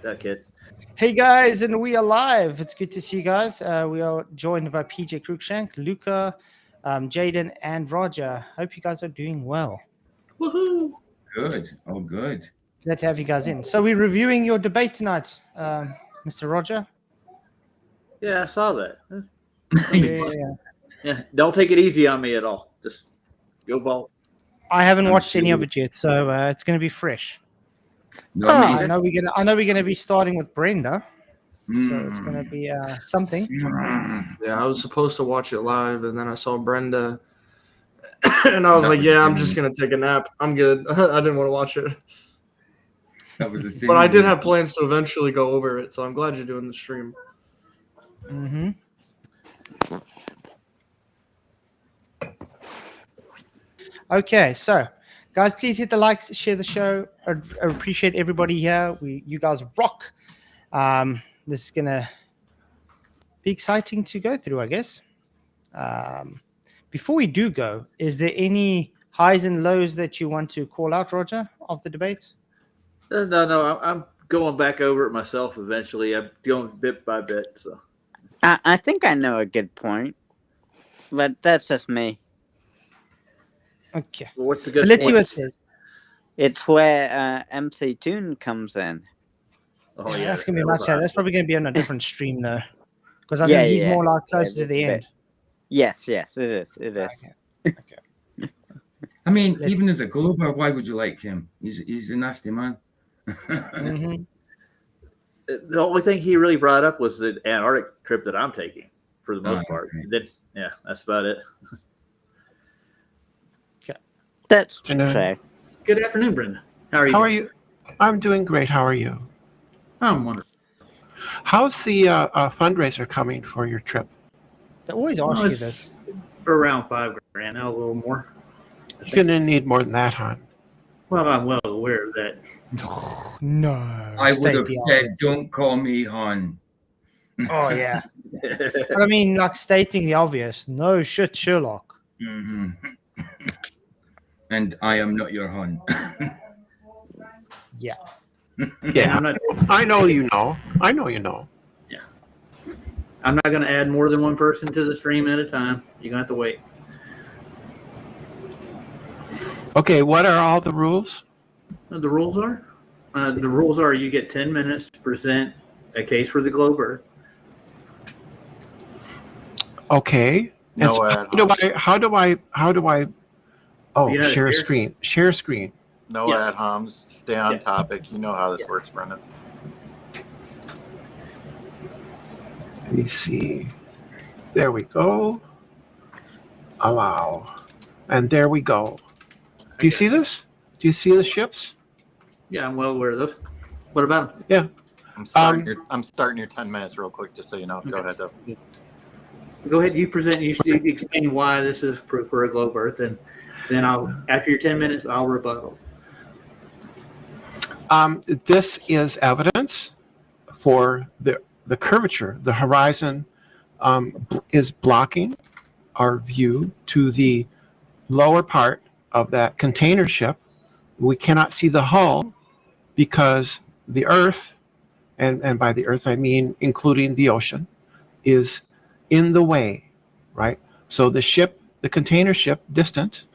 that kid. Hey guys, and we are live. It's good to see you guys. We are joined by PJ Cruikshank, Luca, Jaden, and Roger. Hope you guys are doing well. Woohoo! Good. Oh, good. Glad to have you guys in. So we're reviewing your debate tonight, Mr. Roger. Yeah, I saw that. Yeah. Yeah, don't take it easy on me at all. Just go ball. I haven't I'm watched any sure. of it yet, so it's going to be fresh. No, I me. know we're gonna be starting with Brenda, so it's going to Mm. be something. Yeah, I was supposed to watch it live, and then I saw Brenda, and I was That like, was "Yeah, I'm the just same. gonna take a nap. I'm good." I didn't want to watch it, That was the same. but I as did this. have plans to eventually go over it. So I'm glad you're doing the stream. Mm-hmm. Okay, so guys, please hit the likes, share the show. I appreciate everybody here. You guys rock. This is gonna be exciting to go through, I guess. Before we do go, is there any highs and lows that you want to call out, Roger, of the debate? No. I'm going back over it myself eventually. I'm going bit by bit. So I think I know a good point, but that's just me. Okay, what's the but good let's see what it points? says. It's where MC Toon comes in. Oh Yeah, yeah, that's gonna be that much. was That's probably gonna be on a different stream though, because I Yeah, think he's yeah. more like Yeah, closer to this the bit. end. Yes, it is. It is. Okay. I mean, Let's- even as a Glober, why would you like him? He's a nasty man. Mhm. The only thing he really brought up was the Antarctic trip that I'm taking for the most Oh, part. okay. Then, yeah, that's about it. That's Afternoon. true. Good afternoon, Brenda. How are you? How are you? I'm doing great. How are you? I'm wonderful. How's the fundraiser coming for your trip? They always ask you this. Around $5,000 now, a little more. You're gonna need more than that, hon. Well, I'm well aware of that. No, I would state have the said, obvious. "Don't call me hon." Oh yeah, but I mean, like stating the obvious. No shit, Sherlock. Mhm. And I am not your hon. Yeah. Yeah, I'm not. I know you know. I know you know. I'm not going to add more than one person to the stream at a time. You're going to have to wait. Okay, what are all the rules? The rules are you get 10 minutes to present a case for the globe Earth. Okay. And No so ad how do I? Oh, You know how to share share? screen. Share screen. No Yes. ad homs. Stay on Yeah. topic. You know how this Yeah. works, Brendan. Let me see. There we go. Allow. And there we go. Do you see this? Do you see the ships? Yeah, I'm well aware of those. What about them? I'm starting your 10 minutes real quick, just so you know. Go ahead, though. Go ahead. You present. You explain why this is proof for a globe Earth, and then after your 10 minutes, I'll rebuttal. This is evidence for the curvature. The horizon is blocking our view to the lower part of that container ship. We cannot see the hull because the Earth, and by the Earth I mean including the ocean, is in the way, right? So the ship, the container ship, distant,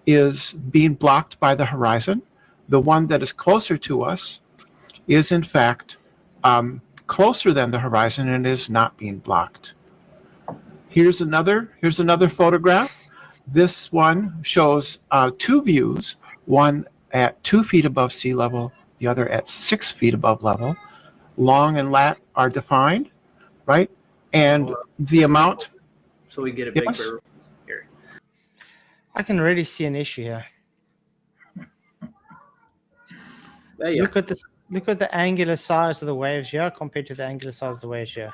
is being blocked by the horizon. The one that is closer to us is in fact closer than the horizon and is not being blocked. Here's another photograph. This one shows two views, one at 2 feet above sea level, the other at 6 feet above level. Long and lat are defined, right? And the amount. So we get a big Yes. curve here. I can really see an issue here. There you Look at this. Look at the angular size of the waves here compared to the angular size of the waves here.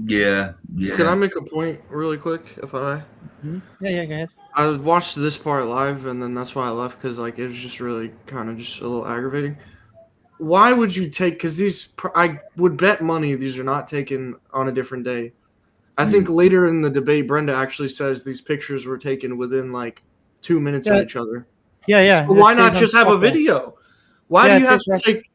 Yeah. Can I make a point really quick, if I may? Yeah, go ahead. I watched this part live, and then that's why I left, because like it was just really kind of just a little aggravating. Why would you take? Because I would bet money these are not taken on a different day. I think later in the debate, Brenda actually says these pictures were taken within like 2 minutes Yeah. of each other. Yeah. So why It not says just on have a top there. video? Why Yeah, do it you have says to right- take?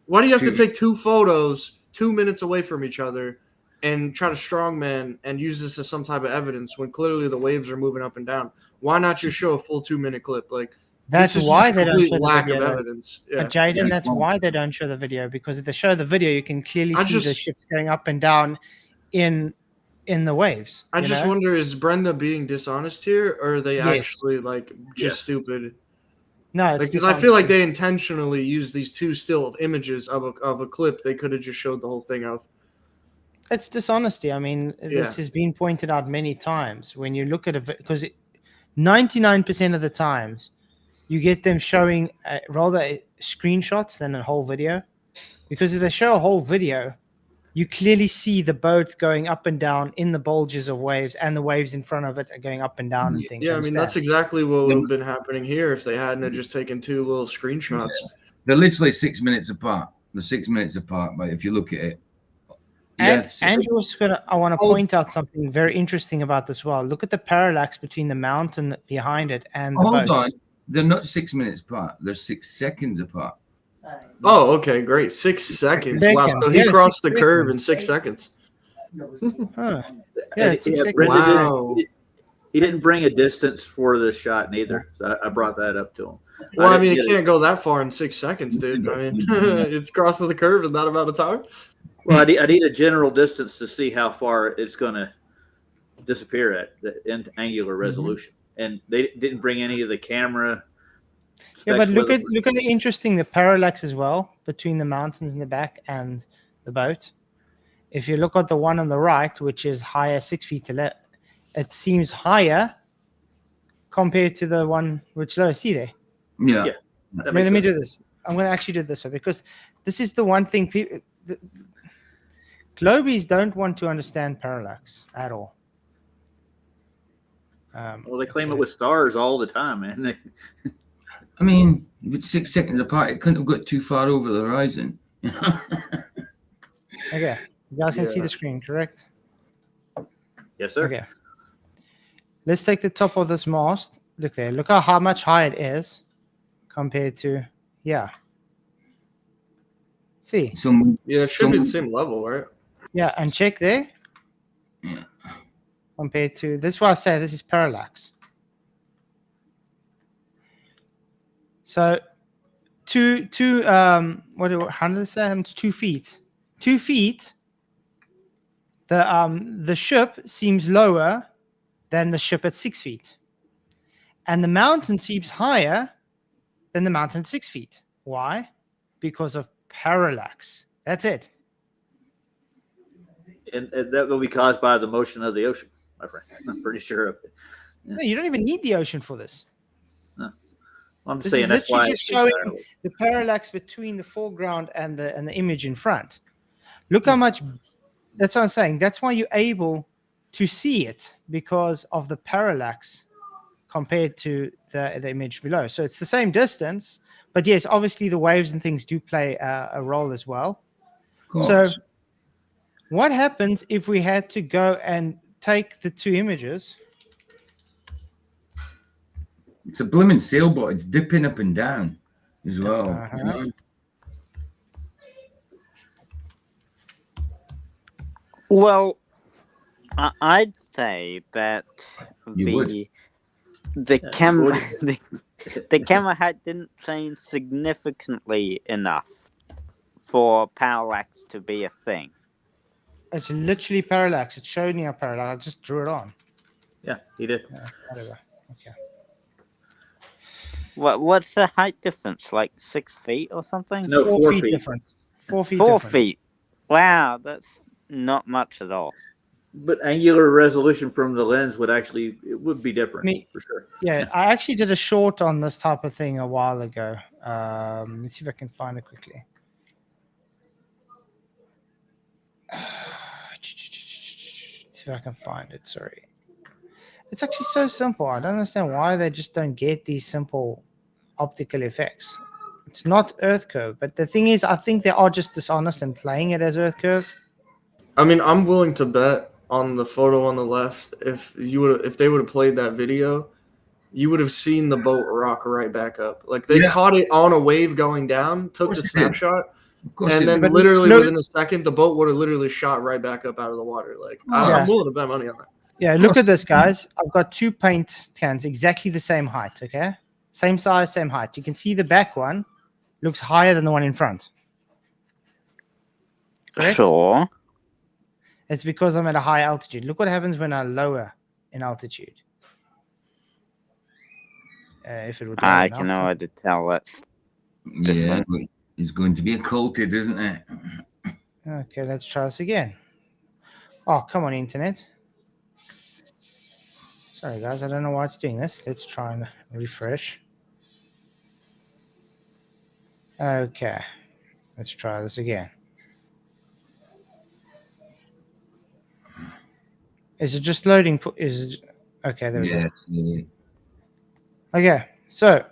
Why do you have to take two photos 2 minutes away from each other and try to strongman and use this as some type of evidence when clearly the waves are moving up and down? Why not just show a full 2 minute clip? Like, That's this is why just they a don't complete show the lack video. of Though. evidence. Yeah. But Jaden, Yeah. that's why they don't show the video, because if they show the video, you can clearly I see the just- ships going up and down in the waves. I you just know? wonder, is Brenda being dishonest here, or are they Yes. actually like just Yes. stupid? No, it's Because I feel like dishonesty. they intentionally used these two still images of a clip they could have just showed the whole thing of. It's dishonesty. I mean, this Yeah. has been pointed out many times. When you look at it, because 99% of the times you get them showing rather screenshots than a whole video, because if they show a whole video, you clearly see the boat going up and down in the bulges of waves, and the waves in front of it are going up and down and things. Yeah, you I mean, that's understand? exactly what would have been happening here if they hadn't have just taken two little screenshots. They're literally 6 minutes apart. They're 6 minutes apart, but if you look at it. And Yes. Andrew's gonna. I want to Oh. point out something very interesting about this. Well, look at the parallax between the mountain behind it and the Hold boat. on. They're not 6 minutes apart. They're 6 seconds apart. Oh, okay, great. 6 seconds. Wow, so Seconds, he yeah, crossed 6 the curve in seconds. 6 seconds. Huh. Yeah, it's 6 seconds. Brendan Wow. he didn't bring a distance for this shot neither. So I brought that up to him. Well, I didn't mean, get it can't go that far in 6 seconds, dude. I mean, it's crossing the curve in that amount of time. Well, I need a general distance to see how far it's going to disappear at the angular resolution. And they didn't bring any of the camera. Yeah, but specs look with at the interesting the parallax as well between the mountains in the back and the boat. If you look at the one on the right, which is higher 6 feet to left, it seems higher compared to the one which lower. See there. Yeah. Yeah. That Let makes me sense. do this. I'm going to actually do it this way, because this is the one thing people. Globies don't want to understand parallax at all. Well, they claim it with stars all the time, man. I mean, if it's 6 seconds apart, it couldn't have got too far over the horizon. Okay, you guys can see Yeah. the screen, correct? Yes, sir. Okay. Let's take the top of this mast. Look there. Look how much higher it is compared to here. See? So Yeah, it should be the same level, right? Yeah, and check there. Yeah. Compared to this is why I say this is parallax. So how did I say? It's 2 feet. 2 feet. The ship seems lower than the ship at 6 feet. And the mountain seems higher than the mountain at 6 feet. Why? Because of parallax. That's it. And that will be caused by the motion of the ocean, my friend. I'm pretty sure of it. No, you don't even need the ocean for this. I'm This saying is that's literally why just it's showing parallel. the parallax between the foreground and the image in front. Look how much. That's what I'm saying. That's why you're able to see it, because of the parallax compared to the image below. So it's the same distance, but yes, obviously the waves and things do play a role as well. Of So course. what happens if we had to go and take the two images? It's a blooming sailboat. It's dipping up and down as well. Uh-huh. You know? Well, I'd say that You would. the Yeah, camera would. the camera height didn't change significantly enough for parallax to be a thing. It's literally parallax. It's showing you a parallax. I just drew it on. Yeah, he did. Yeah, whatever. Okay. What's the height difference? Like 6 feet or something? No, 4 feet. different. 4 feet. 4 different. feet. Wow, that's not much at all. But angular resolution from the lens would be different for sure. Yeah, I actually did a short on this type of thing a while ago. Let's see if I can find it quickly. See if I can find it. Sorry. It's actually so simple. I don't understand why they just don't get these simple optical effects. It's not Earth curve, but the thing is, I think they are just dishonest and playing it as Earth curve. I mean, I'm willing to bet on the photo on the left. If they would have played that video, you would have seen the boat rock right back up. Like they Yeah. caught it on a wave going down, took course the they did. snapshot, Of course And they then do. But literally no- within a second, the boat would have literally shot right back up out of the water. Like I'm willing to bet money on that. Yeah, Of look course. at this, guys. I've got 2 paint cans, exactly the same height, okay? Same size, same height. You can see the back one looks higher than the one in front. Correct? Sure. It's because I'm at a high altitude. Look what happens when I lower in altitude. If it would lower I now. can already tell that's Yeah, different. but it's going to be occulted, isn't it? Okay, let's try this again. Oh, come on, internet. Sorry, guys. I don't know why it's doing this. Let's try and refresh. Okay. Let's try this again. Is it just loading? Okay, there we Yeah. go. Okay, so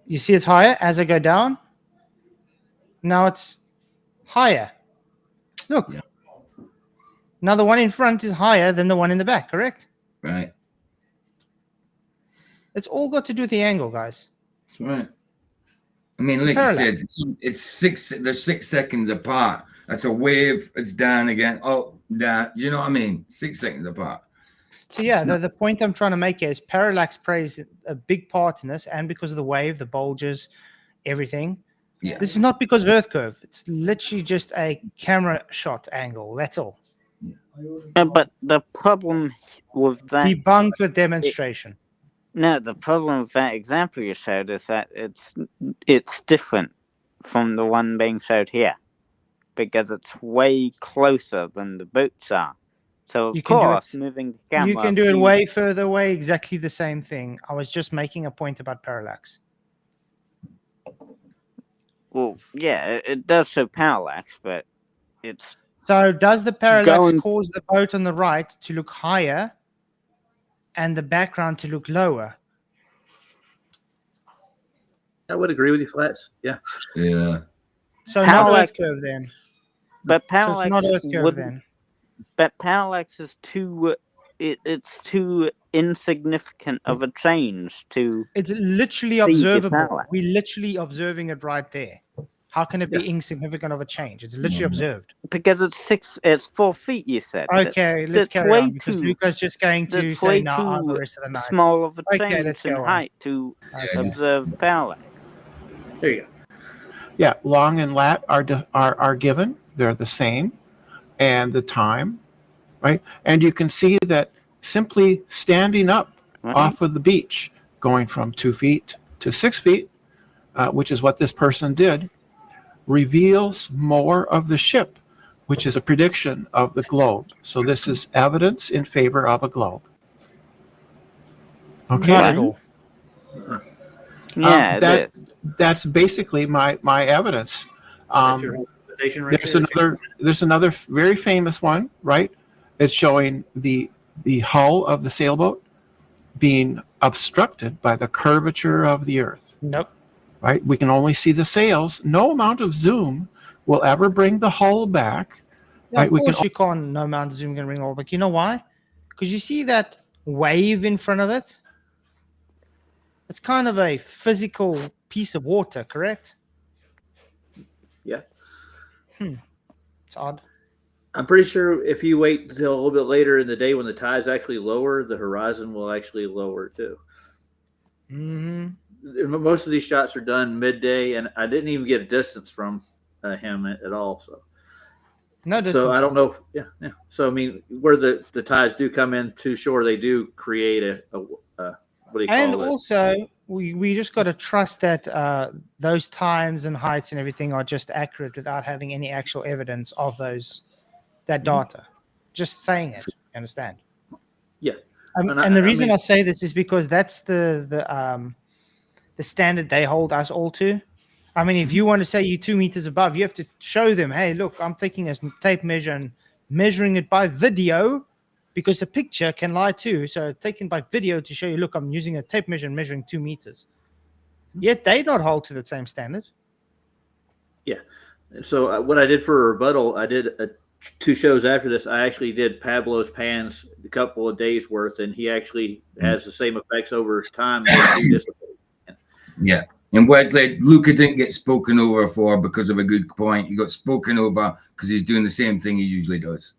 you see it's higher as I go down. Now it's higher. Look. Yeah. Now the one in front is higher than the one in the back, correct? Right. It's all got to do with the angle, guys. That's right. I mean, like you said, it's 6. They're 6 seconds apart. That's a wave. It's down again. Oh, down. You know what I mean? 6 seconds apart. So yeah, It's not- the point I'm trying to make here is parallax plays a big part in this, and because of the wave, the bulges, everything. Yeah. This is not because of Earth curve. It's literally just a camera shot angle. That's all. But the problem with that, Debunked with demonstration. no, the problem with that example you showed is that it's different from the one being showed here, because it's way closer than the boats are. So of You can do course, it- moving the camera. You can do it a few- way further away, exactly the same thing. I was just making a point about parallax. Well, yeah, it does show parallax, but it's So does the parallax Going- cause the boat on the right to look higher and the background to look lower? I would agree with you, Flats. Yeah. Yeah. So not Parallax- Earth curve then. but So parallax it's not Earth curve wouldn't- then. But parallax is too. It's too insignificant of a change to. It's literally See the observable. parallax. We're literally observing it right there. How can it be insignificant of a change? It's literally observed. Because it's 4 feet. You said. Okay, let's that's carry way on because too Luca's just going to that's say way no on the too rest of the night. small of a Okay, change let's in go on. height to Yeah. observe parallax. There you go. Yeah, long and lat are given. They're the same, and the time, right? And you can see that simply standing up Right? off of the beach, going from 2 feet to 6 feet, which is what this person did, reveals more of the ship, which is a prediction of the globe. So this is evidence in favor of a globe. Okay. Not at all. Yeah, it that- is. That's basically my evidence. That's your interpretation right there. There's another very famous one, right? It's showing the hull of the sailboat being obstructed by the curvature of the Earth, Nope. right? We can only see the sails. No amount of zoom will ever bring the hull back. Yeah, Right, of we can course you can't. No amount of zoom can ring all, but you know why? Because you see that wave in front of it. It's kind of a physical piece of water, correct? Yeah. It's odd. I'm pretty sure if you wait until a little bit later in the day when the tide's actually lower, the horizon will actually lower too. Hmm. Most of these shots are done midday, and I didn't even get a distance from him at all. No distance. So I don't know. Yeah. So I mean, where the tides do come in too shore, they do create a what do you And call it? also, we just got to trust that those times and heights and everything are just accurate without having any actual evidence of that data. Just saying it. You understand? Yeah. And And the I reason mean- I say this is because that's the standard they hold us all to. I mean, if you want to say you're 2 meters above, you have to show them, hey, look, I'm taking a tape measure and measuring it by video, because a picture can lie too. So taken by video to show you, look, I'm using a tape measure and measuring 2 meters. Yet they don't hold to the same standard. So what I did for a rebuttal, I did 2 shows after this. I actually did Pablo's pans a couple of days worth, and he actually has the same effects over time. As you dissipate. Yeah. And Wesley, Luca didn't get spoken over for because of a good point. He got spoken over because he's doing the same thing he usually does.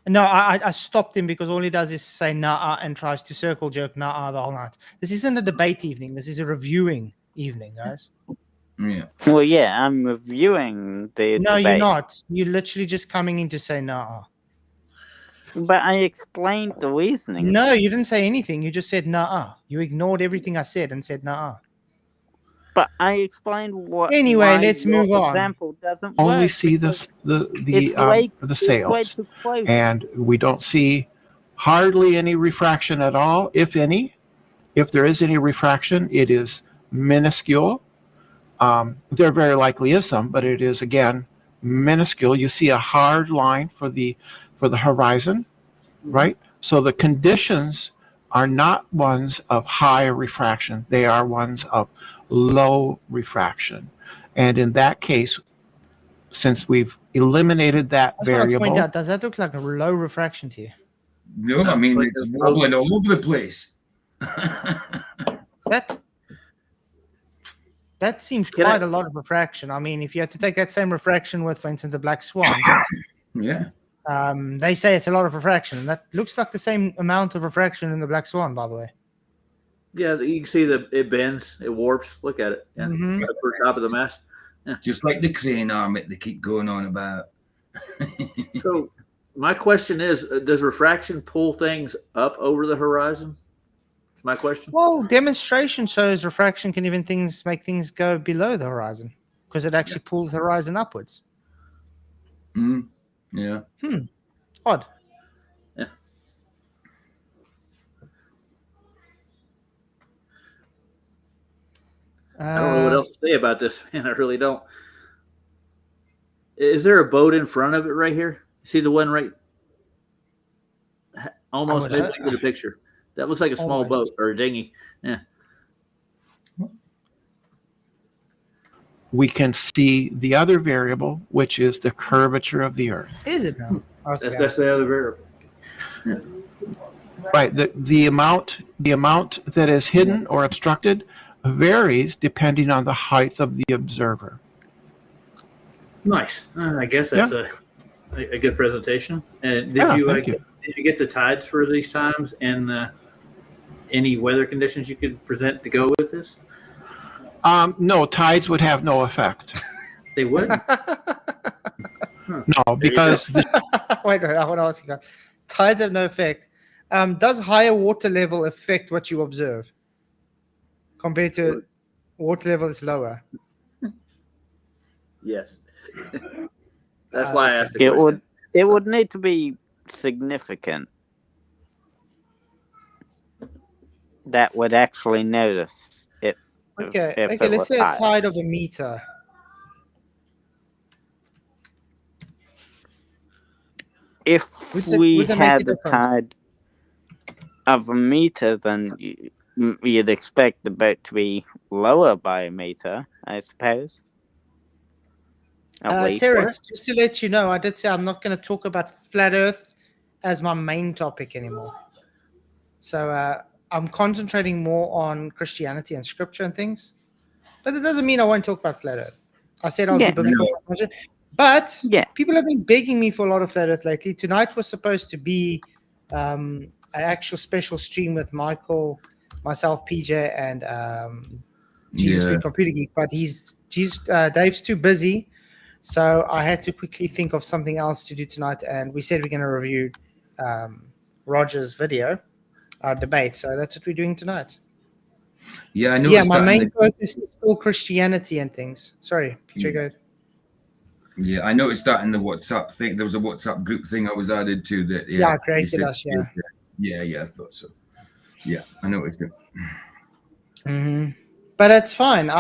No, I stopped him because all he does is say nah and tries to circle jerk nah the whole night. This isn't a debate evening. This is a reviewing evening, guys. Yeah. Well, yeah, I'm reviewing the No, debate. you're not. You're literally just coming in to say nah. But I explained the reasoning. No, you didn't say anything. You just said nah. You ignored everything I said and said nah. But I explained what. Anyway, why let's your move on. Example doesn't Only work see because the it's way sails, too close. and we don't see hardly any refraction at all, if any. If there is any refraction, it is minuscule. There very likely is some, but it is again minuscule. You see a hard line for the horizon, right? So the conditions are not ones of high refraction; they are ones of low refraction. And in that case, since we've eliminated that I just want to point variable, out, does that look like a low refraction to you? No, I mean, like it's a- wobbling all over the place. That seems Can quite I- a lot of refraction. I mean, if you had to take that same refraction with, for instance, the black swan, Yeah. they say it's a lot of refraction. And that looks like the same amount of refraction in the black swan, by the way. Yeah, you can see that it bends, it warps. Look at it. Yeah, Mhm. the top of the mast. Just like the crane arm that they keep going on about. So, my question is: does refraction pull things up over the horizon? That's my question. Well, demonstration shows refraction can even make things go below the horizon because it actually pulls the horizon upwards. Yeah. Odd. I don't know what else to say about this, man. I really don't. Is there a boat in front of it right here? See the one right, almost would- midway to the picture. That looks like a small Almost. boat or a dinghy. Yeah. we can see the other variable, which is the curvature of the Earth. Is it now? Okay. That's the other variable. Right. The amount that is hidden or obstructed varies depending on the height of the observer. Nice. I guess that's a good presentation. And did you thank you. did you get the tides for these times and any weather conditions you could present to go with this? No, tides would have no effect. They wouldn't. No, because wait, I want to ask you guys. Tides have no effect. Does higher water level affect what you observe compared to water level that's lower? Yes. That's why I asked the It question. it would need to be significant that would actually notice it. Okay, if okay. it Let's was say a high. tide of a meter. If Would we that make a had a difference? tide of a meter, then you'd expect the boat to be lower by a meter, I suppose. At least. Terrence, just to let you know, I did say I'm not going to talk about flat Earth as my main topic anymore. So I'm concentrating more on Christianity and Scripture and things. But it doesn't mean I won't talk about flat Earth. I said I'll Yeah. do biblical knowledge. But Yeah. people have been begging me for a lot of flat Earth lately. Tonight was supposed to be an actual special stream with Michael, myself, PJ, and Jesus Freak Computer Geek. But Dave's too busy. So I had to quickly think of something else to do tonight, and we said we're going to review Roger's video, our debate. So that's what we're doing tonight. Yeah, I know. Yeah, my main focus is still Christianity and things. Sorry, PJ, go ahead. Yeah, I noticed that in the WhatsApp thing. There was a WhatsApp group thing I was added to that. Yeah, I you created said- us, yeah. Yeah, I thought so. Yeah, I noticed it. Mm-hmm. But it's fine.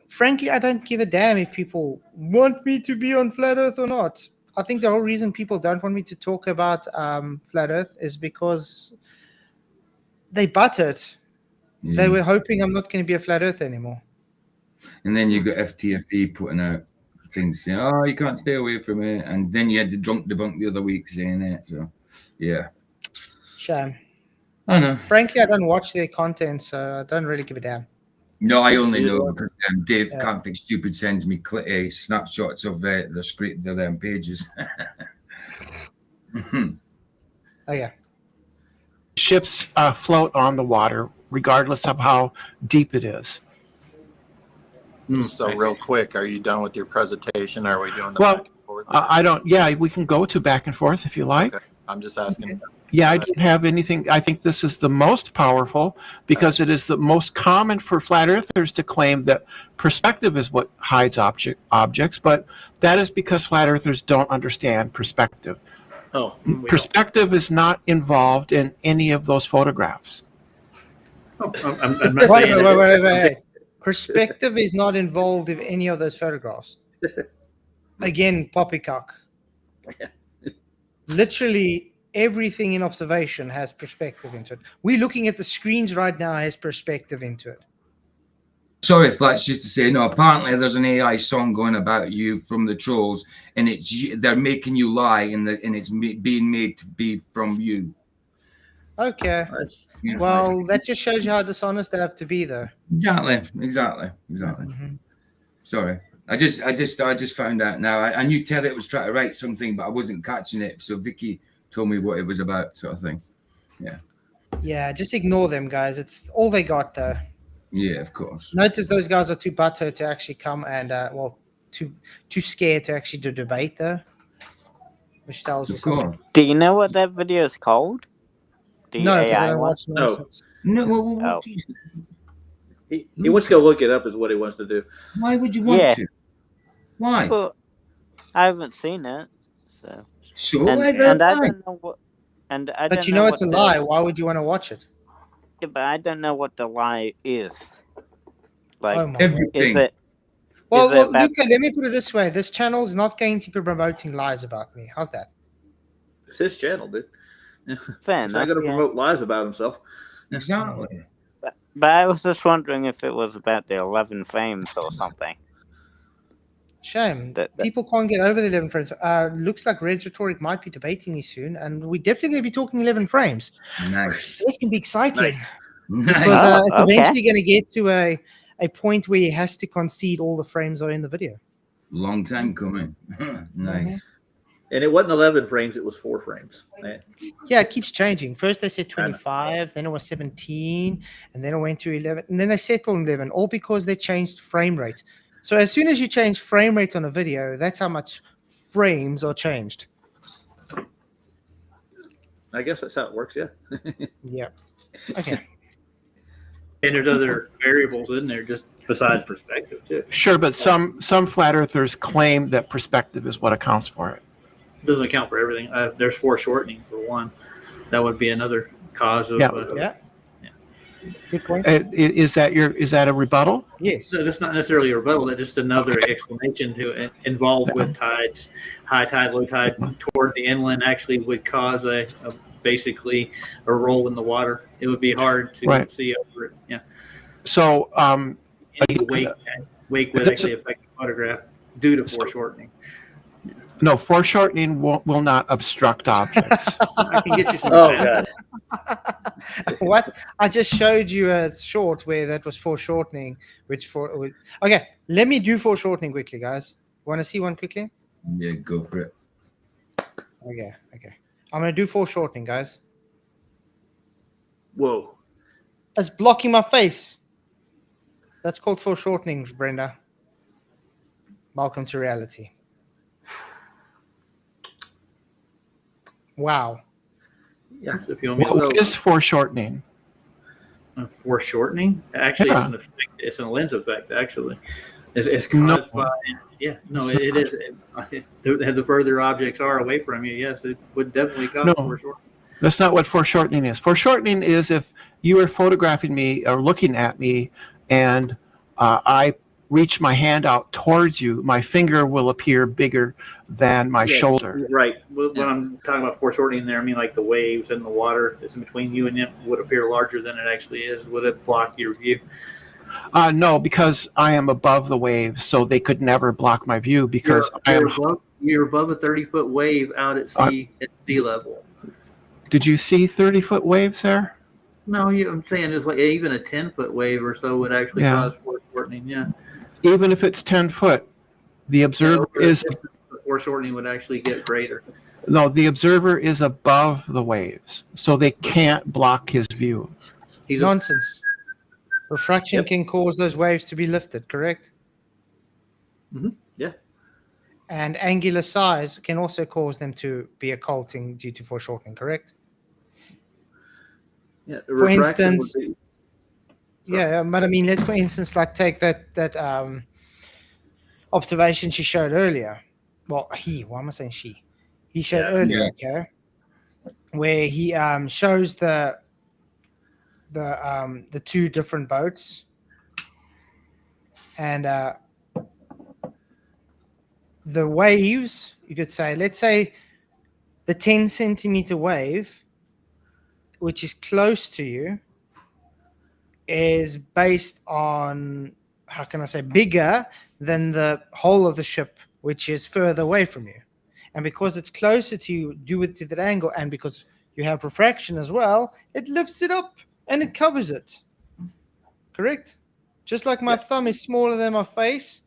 Frankly, I don't give a damn if people want me to be on Flat Earth or not. I think the whole reason people don't want me to talk about Flat Earth is because they buttered. Yeah. They were hoping I'm not going to be a Flat Earth anymore. And then you got FTFE putting out things saying, "Oh, you can't stay away from it," and then you had the drunk debunk the other week saying it. So, yeah, Shame. I know. Frankly, I don't watch their content, so I don't really give a damn. No, I only know Yeah. because Dave Yeah. Can't Fix Stupid sends me snapshots of the screen, the pages. Oh yeah. Ships float on the water, regardless of how deep it is. So real quick, are you done with your presentation? Are we doing the Well, back and forth? I don't. Yeah, we can go to back and forth if you like. Okay. I'm just asking. Yeah, I don't have anything. I think this is the most powerful because it is the most common for flat earthers to claim that perspective is what hides objects, but that is because flat earthers don't understand perspective. Oh, we don't. Perspective is not involved in any of those photographs. Oh, I'm not Wait, saying wait. Perspective is not involved in any of those photographs. Again, poppycock. Literally everything in observation has perspective into it. We're looking at the screens right now has perspective into it. Sorry, Flats, just to say, no, apparently there's an AI song going about you from the trolls, and they're making you lie, and it's being made to be from you. Okay. Yeah. Well, that just shows you how dishonest they have to be, though. Exactly. Mhm. Sorry, I just found out now. I knew Terry was trying to write something, but I wasn't catching it. So Vicky told me what it was about, sort of thing. Yeah, just ignore them, guys. It's all they got, though. Yeah, of course. Notice those guys are too butthurt to actually come and, too scared to actually do debate, though. Which tells you Of something. course. Do you know what that video is called? The No, because I AI don't one? watch nonsense. No, Oh. He wants to go look it up, is what he wants to do. Why would you want Yeah. to? Why? Well, I haven't seen it, so So and I don't know what. And I But don't you know what it's a the- lie. Why would you want to watch it? Yeah, but I don't know what the lie is. Like, Oh my everything. is it? Well, is it about- Luca, let me put it this way. This channel is not going to be promoting lies about me. How's that? It's his channel, dude. Fair He's not enough. going to Yeah. promote lies about himself. Exactly. But I was just wondering if it was about the 11 frames or something. Shame. That- People can't get over the 11 frames. Looks like Red Rhetoric might be debating me soon, and we're definitely going to be talking 11 frames. Nice. This can be exciting. Nice. Because Oh, it's okay. eventually going to get to a point where he has to concede all the frames are in the video. Long time coming. Nice. And it wasn't 11 frames, it was 4 frames. Yeah, it keeps changing. First they said 25, then it was 17, and then it went to 11, and then they settled on 11, all because they changed frame rate. So as soon as you change frame rate on a video, that's how much frames are changed. I guess that's how it works, yeah. Yeah. Okay. And there's other variables in there just besides perspective, too. Sure, but some flat earthers claim that perspective is what accounts for it. It doesn't account for everything. There's foreshortening, for one. That would be another cause of... Yeah. Yeah. Good point. Is that a rebuttal? Yes. So that's not necessarily a rebuttal. That's just another explanation to involved with tides. High tide, low tide toward the inland actually would cause basically a roll in the water. It would be hard to Right. see over it. Yeah. So Any wake would actually affect the photograph due to foreshortening. no, foreshortening will not obstruct objects. I can get you some. Oh, God. What? I just showed you a short where that was foreshortening, okay, let me do foreshortening quickly, guys. Want to see one quickly? Yeah, go for it. Okay. I'm going to do foreshortening, guys. Whoa. It's blocking my face. That's called foreshortening, Brenda. Welcome to reality. Wow. Yeah. So if you want me to What know, is foreshortening? foreshortening, actually, Yeah. it's an effect. It's a lens effect. Actually, it's No. caused by. Yeah. No, it is. The further objects are away from you, yes, it would definitely cause No. foreshortening. That's not what foreshortening is. Foreshortening is if you are photographing me or looking at me and I reach my hand out towards you, my finger will appear bigger than my Yes, shoulder. he's right. When I'm talking about foreshortening there, I mean like the waves and the water that's in between you and it would appear larger than it actually is. Would it block your view? No, because I am above the waves, so they could never block my view because You're above a 30-foot wave out at sea level. Did you see 30-foot waves there? No, I'm saying it's like even a 10-foot wave or so would actually Yeah. cause foreshortening. Yeah. Even if it's 10 foot, the observer is Foreshortening would actually get greater. no, the observer is above the waves, so they can't block his view. Nonsense. Refraction can cause those waves to be lifted, correct? Yeah. And angular size can also cause them to be occulting due to foreshortening, correct? Yeah. For instance, would be, yeah, but I mean, let's for instance, like take that observation she showed earlier. Well, why am I saying she? He showed earlier, okay, where he shows the two different boats, and the waves. You could say, let's say, the 10 centimeter wave, which is close to you, is based on, how can I say, bigger than the whole of the ship, which is further away from you. And because it's closer to you, due to that angle, and because you have refraction as well, it lifts it up and it covers it. Correct? Just like my thumb is smaller than my face,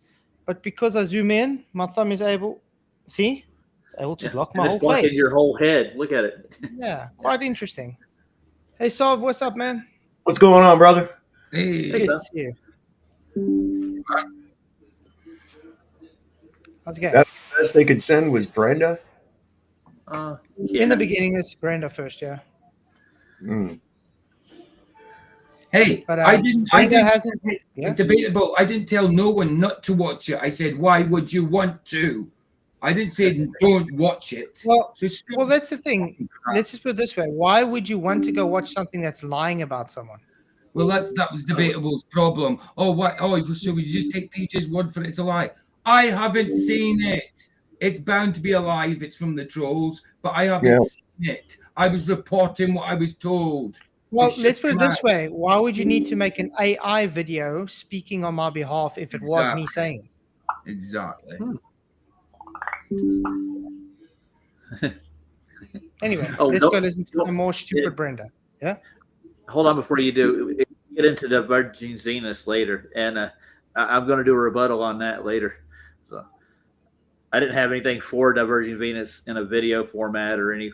but because I zoom in, my thumb is able, see? It's able to block my and whole it's blocking face. your whole head. Look at it. Yeah, quite interesting. Hey, Sov, what's up, man? What's going on, brother? Hey, Good to see you. How's it going? That best they could send was Brenda. In the beginning, it's Brenda first, yeah. Hey, But, I didn't. hasn't. Yeah. Debatable. I didn't tell no one not to watch it. I said, why would you want to? I didn't say don't watch it. Well, So well, that's the thing. Let's just put it this way: why would you want to go watch something that's lying about someone? Well, that was Debatable's problem. Oh, what? Oh, so we just take PJ's word for it? It's a lie. I haven't seen it. It's bound to be a lie if it's from the trolls, but I haven't seen it. I was reporting what I was told. Well, let's put it this way: why would you need to make an AI video speaking on my behalf if it was me saying it? Exactly. Anyway, let's go listen to some more stupid Brenda. Yeah. Hold on before you do. Get into the Virgin Zenith later, and I'm going to do a rebuttal on that later. So I didn't have anything for Diverging Venus in a video format or any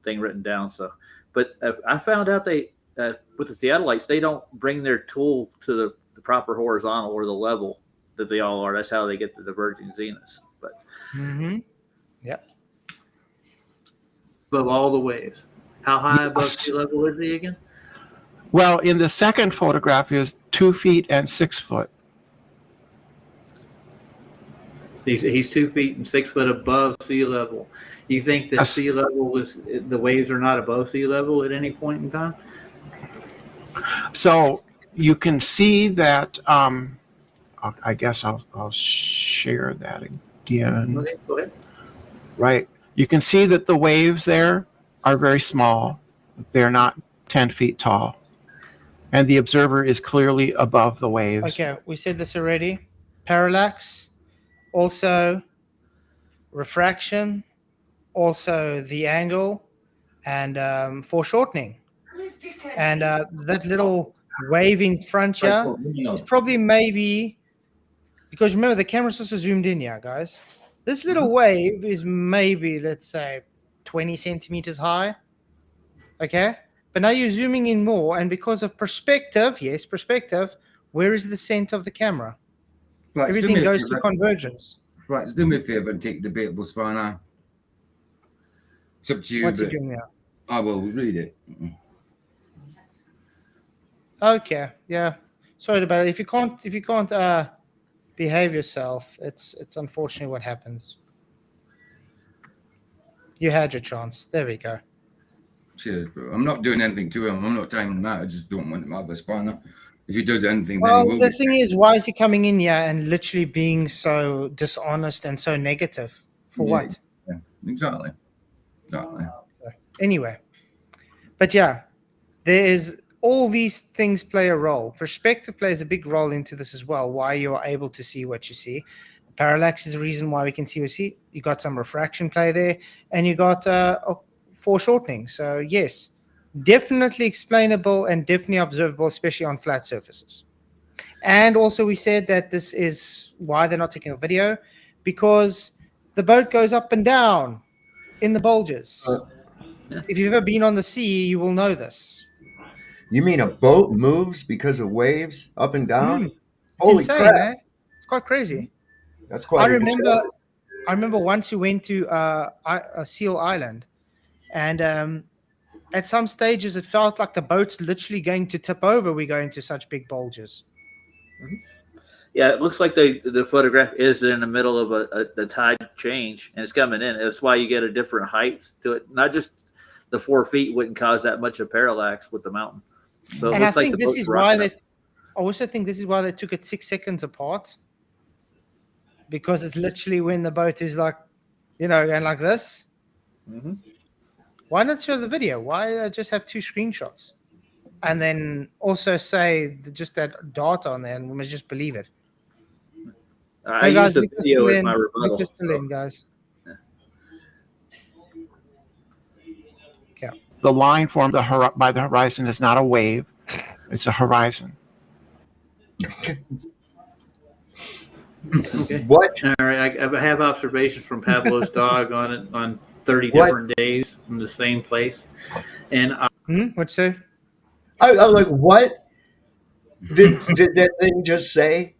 thing written down. So, but I found out they with the theodolites, they don't bring their tool to the proper horizontal or the level that they all are. That's how they get the Diverging Zenith. But yep. Above all the waves, how high above sea level is he again? Well, in the second photograph is 2 feet and 6 foot. He's 2 feet and 6 foot above sea level. You think that sea level the waves are not above sea level at any point in time? So you can see that. I guess I'll share that again. Okay, go ahead. Right. You can see that the waves there are very small. They're not 10 feet tall. And the observer is clearly above the waves. Okay, we said this already. Parallax, also refraction, also the angle, and foreshortening. And that little wave in front here is probably maybe, because remember the camera's also zoomed in here, guys. This little wave is maybe, let's say, 20 centimeters high. Okay? But now you're zooming in more, and because of perspective, yes, perspective, where is the center of the camera? Right, everything goes to convergence. Right, do me a favor and take Debatable Spanner. It's up to you. What's he doing now? I will read it. Okay, yeah. Sorry about it. If you can't behave yourself, it's unfortunately what happens. You had your chance. There we go. Cheers, bro. I'm not doing anything to him. I'm not timing that. I just don't want him to have a spanner. If he does anything, well, then he will. The thing is, why is he coming in here and literally being so dishonest and so negative? For what? Yeah, exactly. Anyway, but yeah, there is all these things play a role. Perspective plays a big role into this as well. Why you are able to see what you see. The parallax is the reason why we can see what we see. You got some refraction play there, and you got foreshortening. So yes, definitely explainable and definitely observable, especially on flat surfaces. And also, we said that this is why they're not taking a video, because the boat goes up and down in the bulges. If you've ever been on the sea, you will know this. You mean a boat moves because of waves up and down? It's Holy insane, crap! eh? It's quite crazy. That's quite a discovery. I remember once we went to Seal Island, and at some stages it felt like the boat's literally going to tip over. We go into such big bulges. Yeah, it looks like the photograph is in the middle of a tide change, and it's coming in. That's why you get a different height to it. Not just the 4 feet wouldn't cause that much of parallax with the mountain. So it And I looks like think the this boat's is why rocking up. I also think this is why they took it 6 seconds apart, because it's literally when the boat is like, going like this. Mhm. Why not show the video? Why just have 2 screenshots? And then also say just that data on there, and we must just believe it. I Hey, guys, used the Luke is video still as in. my Luke rebuttal. is still in, guys. The line formed by the horizon is not a wave; it's a horizon. Okay. What? All right. I have observations from Pavlov's dog on it on 30 What? different days in the same place, and What's that? I was like, what? Did that thing just say?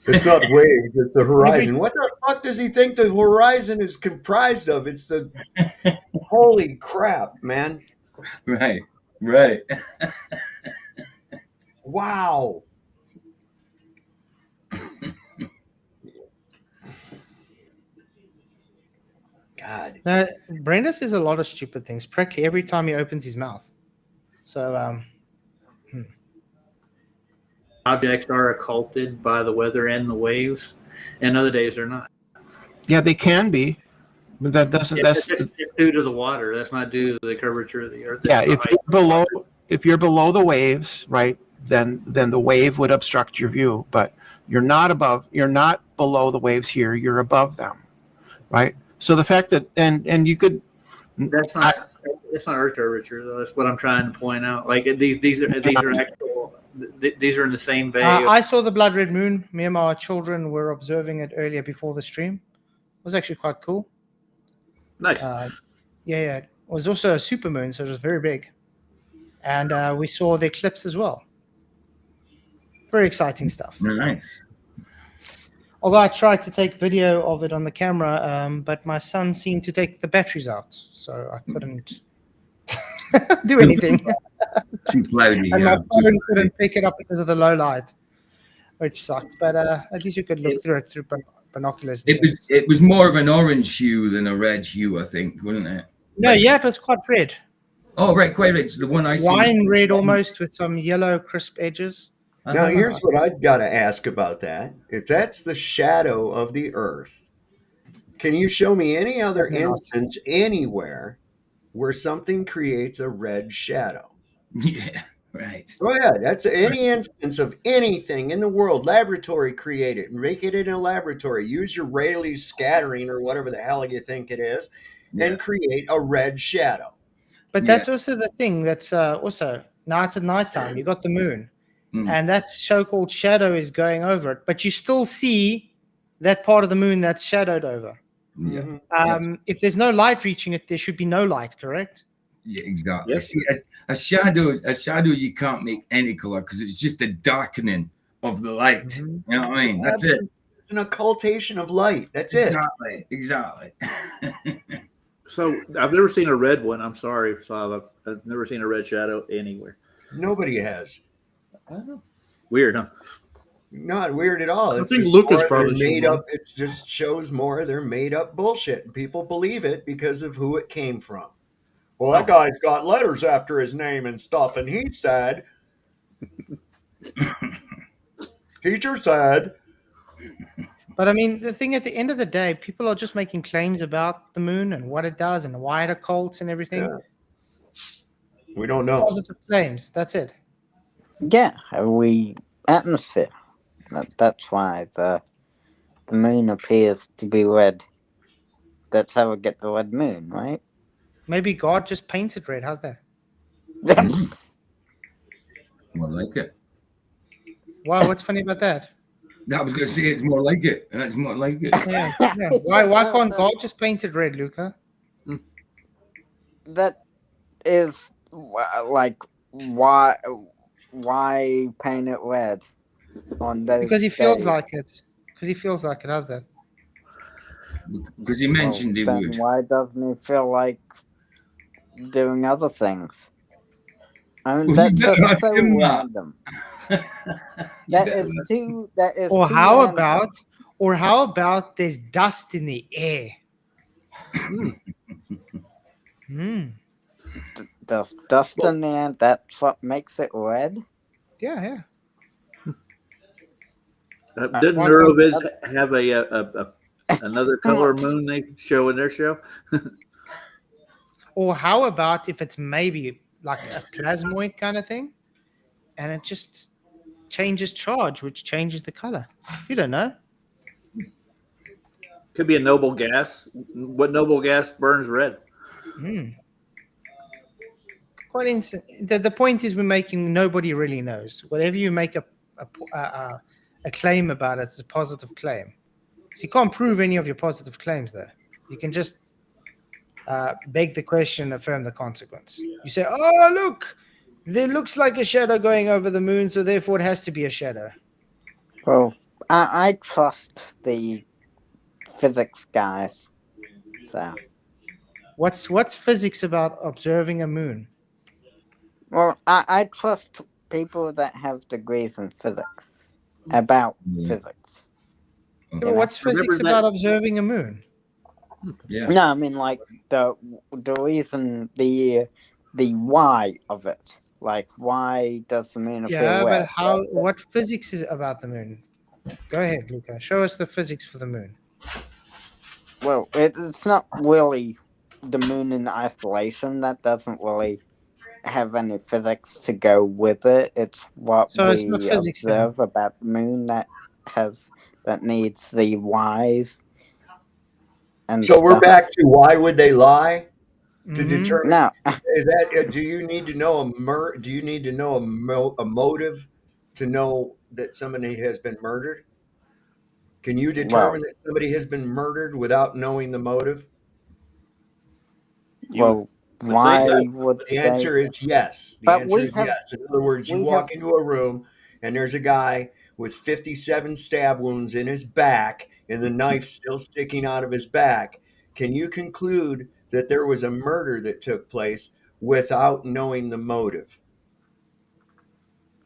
It's not waves, it's the horizon. What the fuck does he think the horizon is comprised of? It's the holy crap, man. Right. Wow. God. Brenda says a lot of stupid things practically every time he opens his mouth. So, objects are occulted by the weather and the waves, and other days they're not. Yeah, they can be, but that doesn't. It's due to the water. That's not due to the curvature of the earth. Yeah, if you're below the waves, right, then the wave would obstruct your view. But you're not below the waves here. You're above them, right? So the fact that and you could. That's not earth curvature though. That's what I'm trying to point out. Like these are actual. These are in the same bay. I saw the blood red moon. Me and my children were observing it earlier before the stream. It was actually quite cool. Nice. Yeah. It was also a super moon, so it was very big. And we saw the eclipse as well. Very exciting stuff. Nice. Although I tried to take video of it on the camera, but my son seemed to take the batteries out, so I couldn't do anything. Too cloudy. And my phone couldn't pick it up because of the low light, which sucked. But at least you could look through it through binoculars. It was more of an orange hue than a red hue, I think, wasn't it? No, yeah, it was quite red. Oh, right, quite red. So the one I see Wine red almost with some yellow crisp edges. Now, here's what I've got to ask about that. If that's the shadow of the earth, can you show me any other instance anywhere where something creates a red shadow? Yeah, right. Go ahead. That's any instance of anything in the world. Laboratory create it. Make it in a laboratory. Use your Rayleigh's scattering or whatever the hell you think it is and create a red shadow. But that's also the thing. That's also now it's at nighttime. You got the moon. And that so-called shadow is going over it, but you still see that part of the moon that's shadowed over. Yeah. If there's no light reaching it, there should be no light, correct? Yeah, exactly. Yes. See, a shadow you can't make any color because it's just a darkening of the light. You know what I mean? That's it. It's an occultation of light. That's it. Exactly. So I've never seen a red one. I'm sorry, Slava. I've never seen a red shadow anywhere. Nobody has. I don't know. Weird, huh? Not weird at all. I It's think just Lucas more probably made should up. It just shows more of their made up bullshit, and people believe it because of who it came from. Well, that guy's got letters after his name and stuff, and he said, "Teacher said." But I mean, the thing at the end of the day, people are just making claims about the moon and what it does and why it occults and everything. Yeah. We don't know. Positive claims. That's it. Yeah, atmosphere. That's why the moon appears to be red. That's how we get the red moon, right? Maybe God just paints it red. How's that? More like it. Wow, what's funny about that? I was going to say it's more like it. It's more like it. Yeah. Why can't God just paint it red, Luca? That is like why paint it red on those Because he feels days? like it. Because he feels like it has that. Because he mentioned he then would. why doesn't he feel like doing other things? I mean, Well, that's you better just ask so him that. random. That is too. That is. Or too how about there's dust in the air? There's dust in there. That's what makes it red. Yeah. Didn't why Neuroviz have another color moon they show in their show? Or how about if it's maybe like a plasmoid kind of thing, and it just changes charge, which changes the color? You don't know. Could be a noble gas. What noble gas burns red? Quite instant. The point is, we're making nobody really knows. Whatever you make a claim about it, it's a positive claim. So you can't prove any of your positive claims, though. You can just beg the question, affirm the consequence. You say, "Oh, look, there looks like a shadow going over the moon, so therefore it has to be a shadow." Well, I trust the physics guys. So, What's physics about observing a moon? well, I trust people that have degrees in physics about physics. Yeah, but what's physics about observing a moon? Yeah. No, I mean like the reason the why of it. Like, why does the moon appear Yeah, red? but what physics is about the moon? Go ahead, Luca. Show us the physics for the moon. Well, it's not really the moon in isolation. That doesn't really have any physics to go with it. It's what So it's not we physics then. observe about the moon that needs the whys. And So we're stuff. back to why would they lie to Mhm. determine? No, Is that do you need to know do you need to know a motive to know that somebody has been murdered? Can you determine that somebody has been murdered without knowing the motive? well, would say why so. would The answer is yes. The But answer we is have- yes. In other words, you we walk have- into a room and there's a guy with 57 stab wounds in his back and the knife still sticking out of his back. Can you conclude that there was a murder that took place without knowing the motive?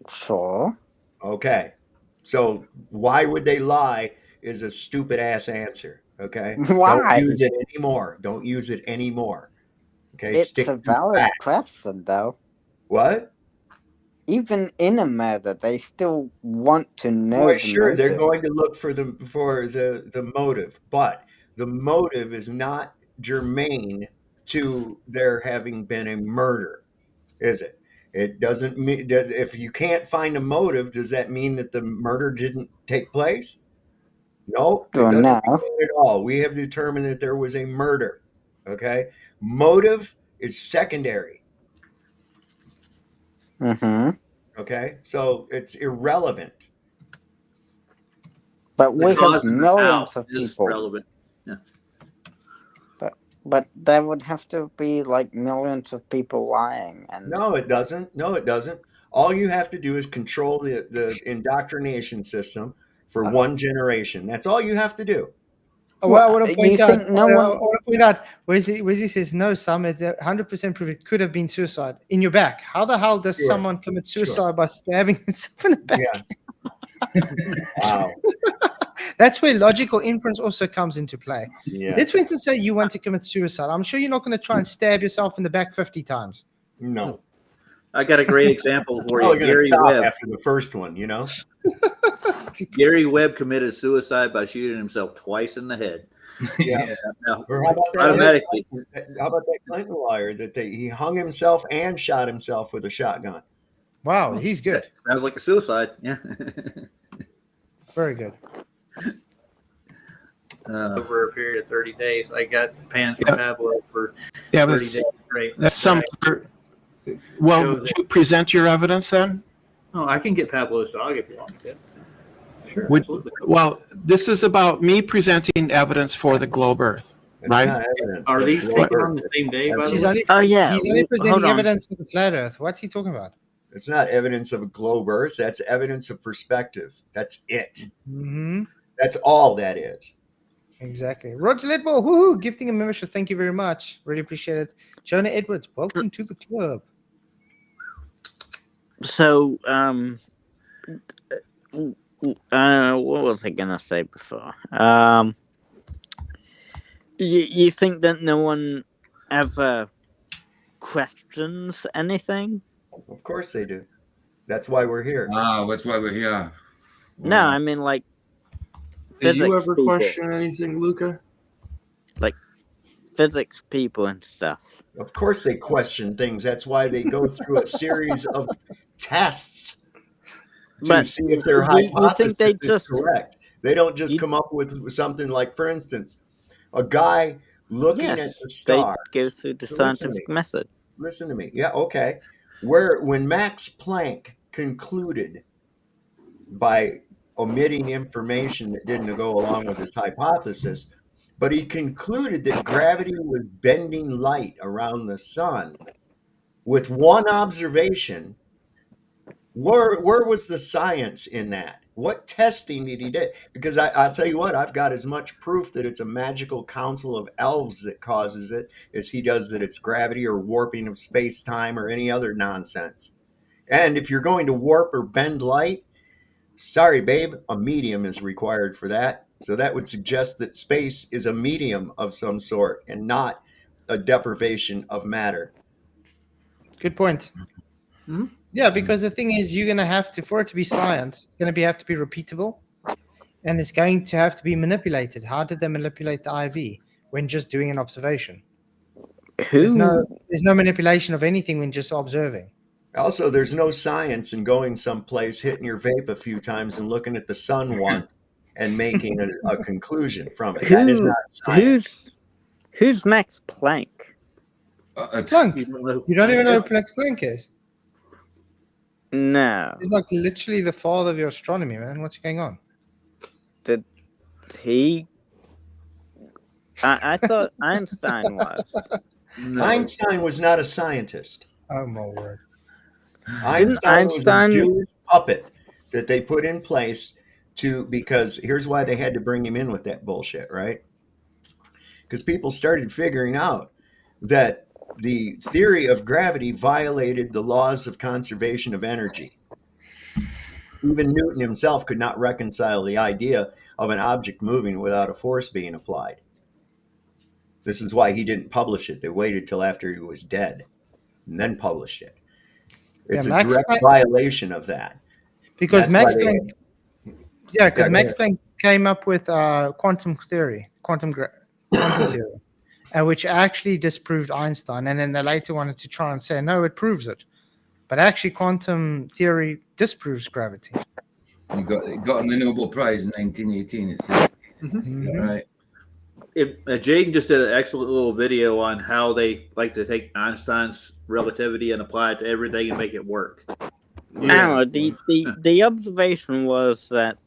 Sure. Okay. So why would they lie is a stupid ass answer. Okay. Why? Don't use it anymore. Don't use it anymore. Okay. It's Stick a to valid facts. question, though. What? Even in a murder, they still want to know Well, the sure, they're motive. going to look for the motive, but the motive is not germane to there having been a murder, is it? It doesn't mean if you can't find a motive, does that mean that the murder didn't take place? No, it Well, doesn't no. mean that at all. We have determined that there was a murder. Okay, motive is secondary. Mm-hmm. Okay, so it's irrelevant. But The we have cause and the millions how of is people. relevant. But there would have to be like millions of people lying, and No, it doesn't. No, it doesn't. All you have to do is control the indoctrination system for one generation. That's all you have to do. I want to you point out. think no I one? want to point out. Wesley says no. Some it's 100% proof it could have been suicide in your back. How the hell does Sure. someone commit suicide by stabbing himself in the back? Yeah. Wow. That's where logical inference also comes into play. Yes. Let's for instance say you want to commit suicide. I'm sure you're not going to try and stab yourself in the back 50 times. No. I got a great example for you. Probably going to Gary stop Webb. after the first one, you know? Gary Webb committed suicide by shooting himself twice in the head. Yeah. Now, Or how about that automatically. How about that Clinton liar that he hung himself and shot himself with a shotgun? Wow, he's good. Sounds like a suicide. Yeah. Very good. Over a period of 30 days, I got panned from Pablo for Yeah, 30 days straight. that's some Well, show would that. you present your evidence then? Oh, I can get Pablo's dog if you want me to. Sure, Would- absolutely. Well, this is about me presenting evidence for the globe Earth, It's right? not evidence. Are of these globe taken Earth. on the same day, by the He's way? only, Oh, yeah. he's only Hold presenting on. evidence for the flat Earth. What's he talking about? It's not evidence of a globe Earth. That's evidence of perspective. That's it. Mm-hmm. That's all that is. Exactly. Roger Ledwell, woohoo, gifting a membership. Thank you very much. Really appreciate it. Jonah Edwards, welcome to the club. So, what was I gonna say before? You think that no one ever questions anything? Of course they do. That's why we're here. Wow, that's why we're here. No, Wow. I mean like Do you physics ever people, question anything, Luca? physics people and stuff. Of course they question things. That's why they go through a series of tests to But see if their you think hypothesis they is just correct. They don't just you- come up with something like, for instance, a guy looking at yes, the they stars. go through the So listen to scientific me. method. Listen to me. Yeah, okay. When Max Planck concluded by omitting information that didn't go along with his hypothesis, but he concluded that gravity was bending light around the sun with one observation. Where was the science in that? What testing did he do? Because I'll tell you what, I've got as much proof that it's a magical council of elves that causes it as he does that it's gravity or warping of space-time or any other nonsense. And if you're going to warp or bend light, sorry, babe, a medium is required for that. So that would suggest that space is a medium of some sort and not a deprivation of matter. Good point. Hmm? Yeah, because the thing is, you're going to have to, for it to be science, it's going to have to be repeatable, and it's going to have to be manipulated. How did they manipulate the IV when just doing an observation? There's no manipulation of anything when just observing. Also, there's no science in going someplace, hitting your vape a few times and looking at the sun once and making a conclusion from it. That is not science. Who's Max Planck? Planck. You don't even know who Max Planck is. No. He's like literally the father of your astronomy, man. What's going on? Did he? I thought Einstein was. No. Einstein was not a scientist. Oh my word! Einstein was a Einstein- Jewish puppet that they put in place because here's why they had to bring him in with that bullshit, right? Because people started figuring out that the theory of gravity violated the laws of conservation of energy. Even Newton himself could not reconcile the idea of an object moving without a force being applied. This is why he didn't publish it. They waited till after he was dead and then published it. It's Yeah, a Max direct Planck- violation of that. Because That's Max why they- Planck, yeah, because Yeah, go Max ahead. Planck came up with quantum theory, quantum theory, which actually disproved Einstein, and then they later wanted to try and say no, it proves it, but actually quantum theory disproves gravity. You got him the Nobel Prize in 1918. It says, Mhm. right? Jaden just did an excellent little video on how they like to take Einstein's relativity and apply it to everything and make it work. No, the observation was that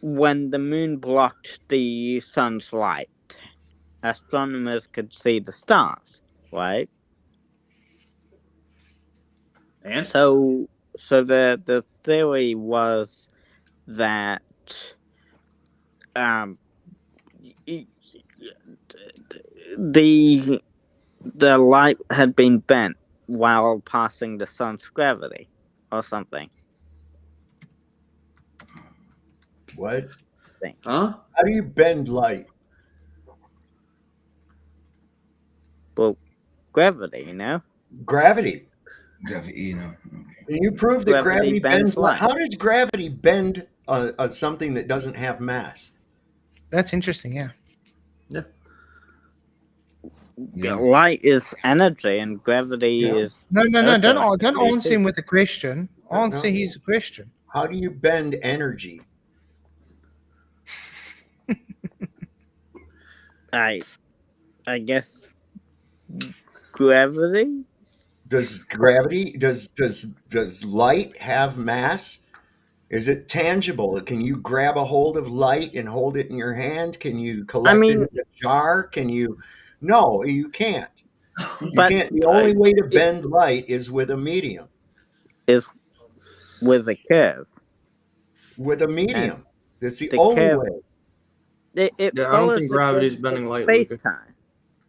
when the moon blocked the sun's light, astronomers could see the stars, right? And So the theory was that the light had been bent while passing the sun's gravity or something. What? huh? How do you bend light? Well, gravity, you know. Gravity. Gravity, you know. Can you prove that Gravity gravity bends bends light? light. How does gravity bend something that doesn't have mass? That's interesting. Yeah. Yeah. Light is energy, and gravity Yeah. is No. also Don't energy answer too. him with a question. No, Answer no. his question. How do you bend energy? I guess gravity. gravity does light have mass? Is it tangible? Can you grab a hold of light and hold it in your hand? Can you collect it mean- in a jar? Can you? No, you can't. You But can't. The only way to bend light is with a medium. is with a curve. With a medium. That's the the only curve- way. It Yeah, I don't follows think the gravity's curves bending of light, Luca. space-time.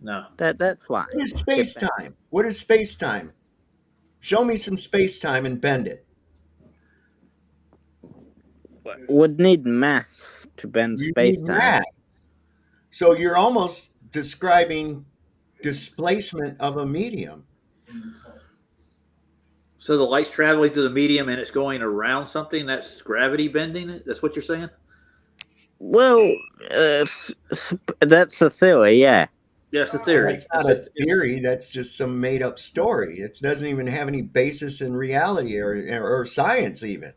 No. That's why. What is space time? What is space time? Show me some space time and bend it. Would need mass to bend You need space-time. mass. So you're almost describing displacement of a medium. So the light's traveling through the medium and it's going around something. That's gravity bending it. That's what you're saying. Well, that's a theory, yeah. Yes, the theory. That's not a theory. That's just some made up story. It doesn't even have any basis in reality or science even.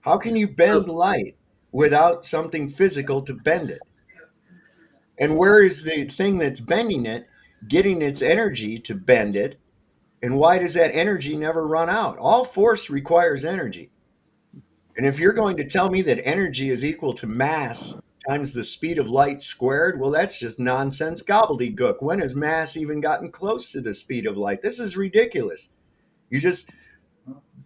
How can you bend light without something physical to bend it? And where is the thing that's bending it getting its energy to bend it? And why does that energy never run out? All force requires energy. And if you're going to tell me that energy is equal to mass times the speed of light squared, well, that's just nonsense gobbledygook. When has mass even gotten close to the speed of light? This is ridiculous. You just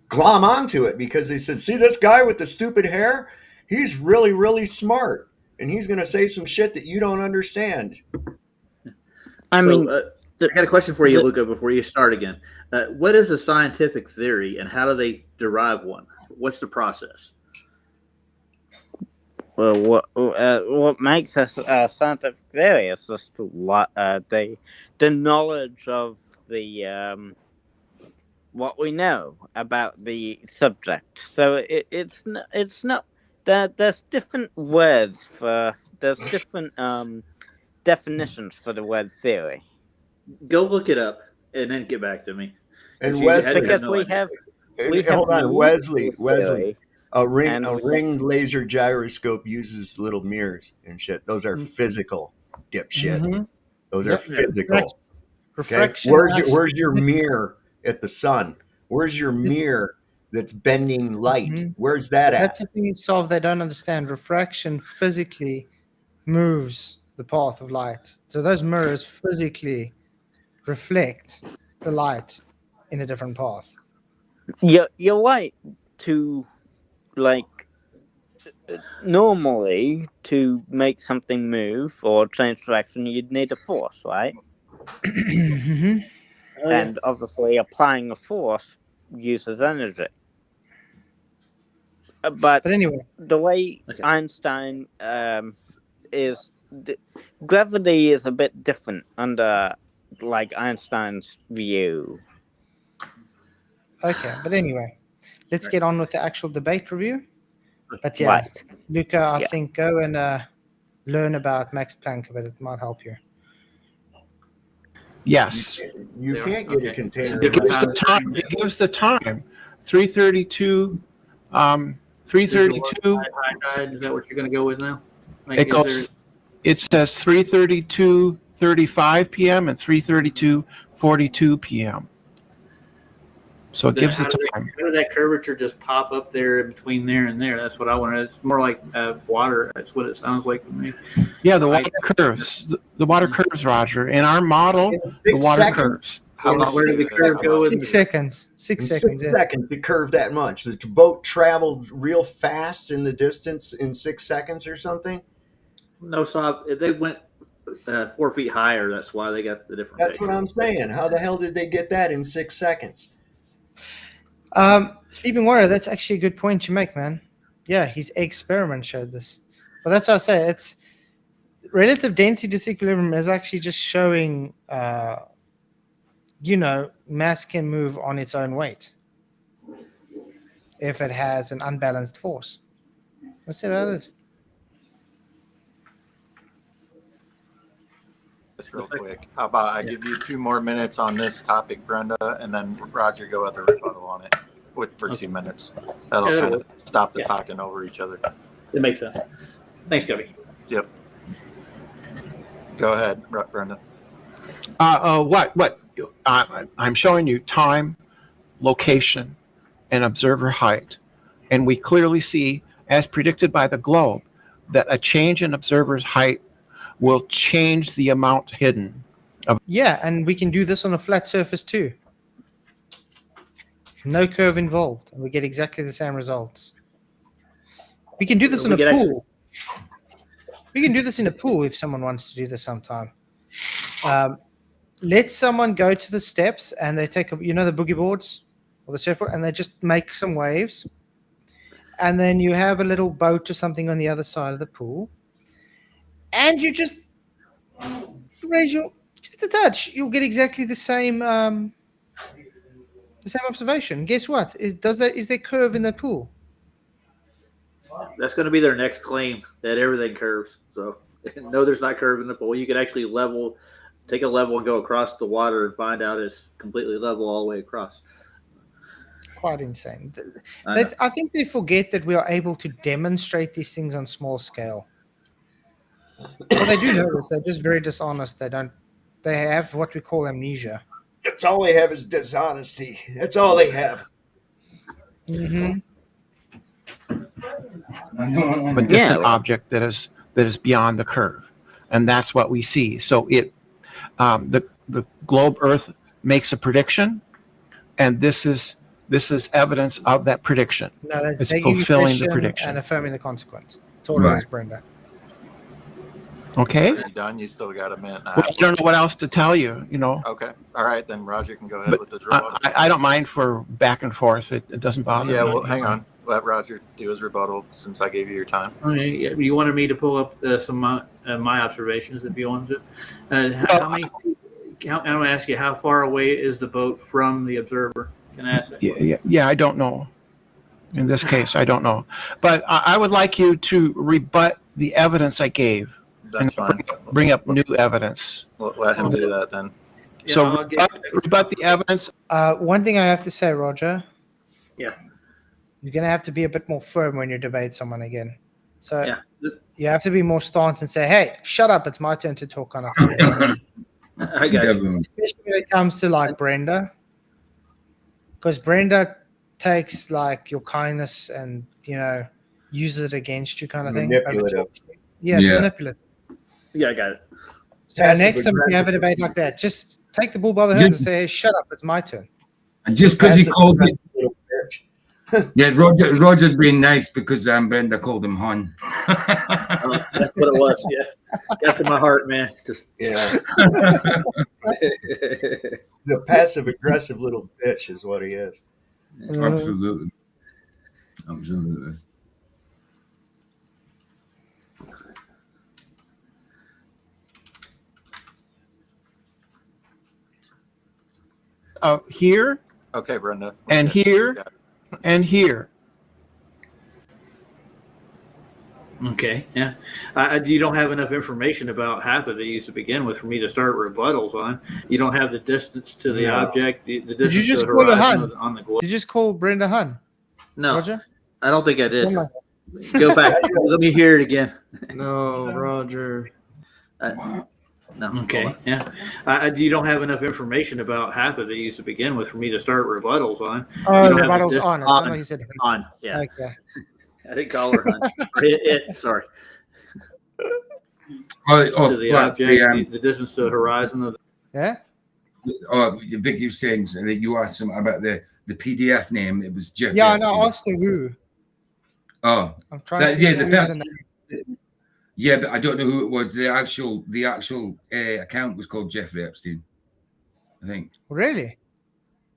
glom onto it because they said, see this guy with the stupid hair? He's really, really smart. And he's going to say some shit that you don't understand. I mean, I got a question for you, Luca, before you start again. What is a scientific theory and how do they derive one? What's the process? well, what makes us a scientific theory is just the knowledge of the what we know about the subject. So it's not that there's different words there's different definitions for the word theory. Go look it up and then get back to me. And You had Wesley, Because no we idea. have hold on, Wesley, theory, a ring and laser gyroscope uses little mirrors and shit. Those are physical, dipshit. Mhm. Those are Yep. physical. Okay? Refraction. Where's your mirror at the sun? Where's your mirror that's bending light? Mhm. Where's that That's at? the thing itself they don't understand. Refraction physically moves the path of light. So those mirrors physically reflect the light in a different path. you're right to like normally to make something move or change direction you'd need a force, right? Mhm. Oh, yeah. And obviously applying a force uses energy. But But anyway, the way Okay. Einstein is gravity is a bit different under like Einstein's view. okay. But anyway, let's Right. get on with the actual debate review. But yeah, Right. Luca, I Yeah. think go and learn about Max Planck, but it might help you. Yes. You They are? can't get a Okay. container. It gives the Different time. It gives the time. 332. 332. High tide. Is that what you're going to go with now? Like, It is goes. It says 332:35 p.m. and 332:42 p.m. So it Then gives the how did time. How did that curvature just pop up there in between there and there? That's what I wanted. It's more like water. That's what it sounds like to me. Yeah, the water curves. The water curves, Roger. In our model, In the 6 water seconds. curves. How In about Where did the curve go? 6 seconds. 6 In seconds. 6 Yeah. seconds, it curved that much. The boat traveled real fast in the distance in 6 seconds or something. No, so they went 4 feet higher. That's why they got the different. That's what picture. I'm saying. How the hell did they get that in 6 seconds? Sleeping Warrior, that's actually a good point you make, man. Yeah, his experiment showed this. But that's what I say. It's relative density disequilibrium is actually just showing, mass can move on its own weight if it has an unbalanced force. That's about it. Just real quick. How about I give you 2 more minutes on this topic, Brenda, and then Roger go with the rebuttal on it for 2 minutes. That'll Yeah, kind of stop the yeah. talking over each other. It makes sense. Thanks, Cubby. Yep. Go ahead, Brenda. What? I'm showing you time, location, and observer height. And we clearly see, as predicted by the globe, that a change in observer's height will change the amount hidden. Yeah, and we can do this on a flat surface too. No curve involved, and we get exactly the same results. We can do this in a pool. We can do this in a pool if someone wants to do this sometime. Let someone go to the steps and they take, the boogie boards or the surfboard, and they just make some waves. And then you have a little boat or something on the other side of the pool, and you just raise just a touch. You'll get exactly the same observation. Guess what? Is there curve in the pool? That's going to be their next claim, that everything curves. So no, there's not curve in the pool. You can actually take a level and go across the water and find out it's completely level all the way across. Quite insane. I think they forget that we are able to demonstrate these things on small scale. Well, they do know this. They're just very dishonest. They have what we call amnesia. That's all they have is dishonesty. That's all they have. Mm-hmm. A distant object that is beyond the curve, and that's what we see. So the globe Earth makes a prediction, and this is evidence of that prediction. No, that's it's fulfilling the prediction and affirming the consequence. It's all it is, Brenda. Okay. Are you done? You still got a minute and a half. Well, I don't know what else to tell you. Okay. All right, then Roger can go ahead with the rebuttal. I don't mind for back and forth. It doesn't bother me. Yeah, well, hang on. Let Roger do his rebuttal since I gave you your time. Okay, you wanted me to pull up some of my observations if you wanted to. I'm going to ask you, how far away is the boat from the observer? Can I ask that? Yeah, I don't know. In this case, I don't know. But I would like you to rebut the evidence I gave. That's fine. Bring up new evidence. Let him do that then. So rebut the evidence. One thing I have to say, Roger. Yeah. You're going to have to be a bit more firm when you debate someone again. So you have to be more staunch and say, hey, shut up. It's my turn to talk kind of thing. I got you. Especially when it comes to like Brenda. Because Brenda takes like your kindness and, uses it against you kind of thing. Manipulative. Yeah, manipulative. Yeah, I got it. So next time you have a debate like that, just take the bull by the horns and say, hey, shut up. It's my turn. And just because he called me. Yeah, Roger's being nice because Brenda called him hon. That's what it was. Yeah, got to my heart, man. The passive aggressive little bitch is what he is. Absolutely. Here. Okay, Brenda. And here. And here. Okay, yeah. You don't have enough information about half of these to begin with for me to start rebuttals on. You don't have the distance to the object, the distance Did you just to the call her horizon Hun? on the globe. Did you just call Brenda Hun? No, Roger? I don't think I did. Go back. Let me hear it again. No, Roger. No. Okay. Yeah. You don't have enough information about half of these to begin with for me to start rebuttals on. Oh, rebuttals on. It sounded like you said on. Yeah. Okay. I didn't call her Hun. Sorry. To the object, the distance to the horizon. Yeah. Oh, Vic, you saying that you asked him about the PDF name. It was Jeff. Yeah, no, I asked the who. Oh. I'm trying to Yeah, but I don't know who it was. The actual account was called Jeff Epstein, I think. Really?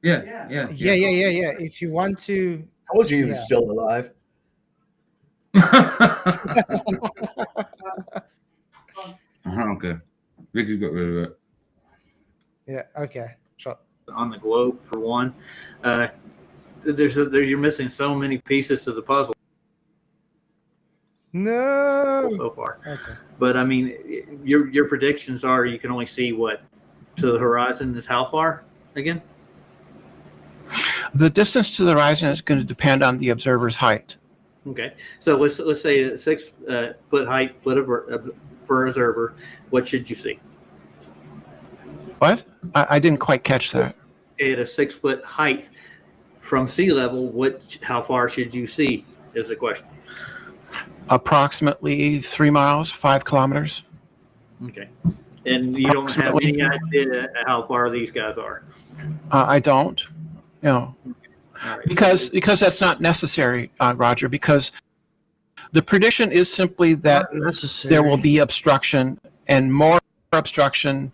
Yeah. If you want to. I told you he was still alive. Okay. Vicky's got rid of it. Yeah. Okay. Sure. On the globe, for one, you're missing so many pieces to the puzzle. No. So far. Okay. But I mean, your predictions are you can only see what to the horizon is how far again? The distance to the horizon is going to depend on the observer's height. Okay, so let's say a 6 foot height per observer. What should you see? What? I didn't quite catch that. At a 6-foot height from sea level, how far should you see? Is the question. Approximately 3 miles, 5 kilometers. Okay. And you don't have any idea how far these guys are. I don't. All right. Because that's not necessary, Roger. Because the prediction is simply that Not necessary. there will be obstruction, and more obstruction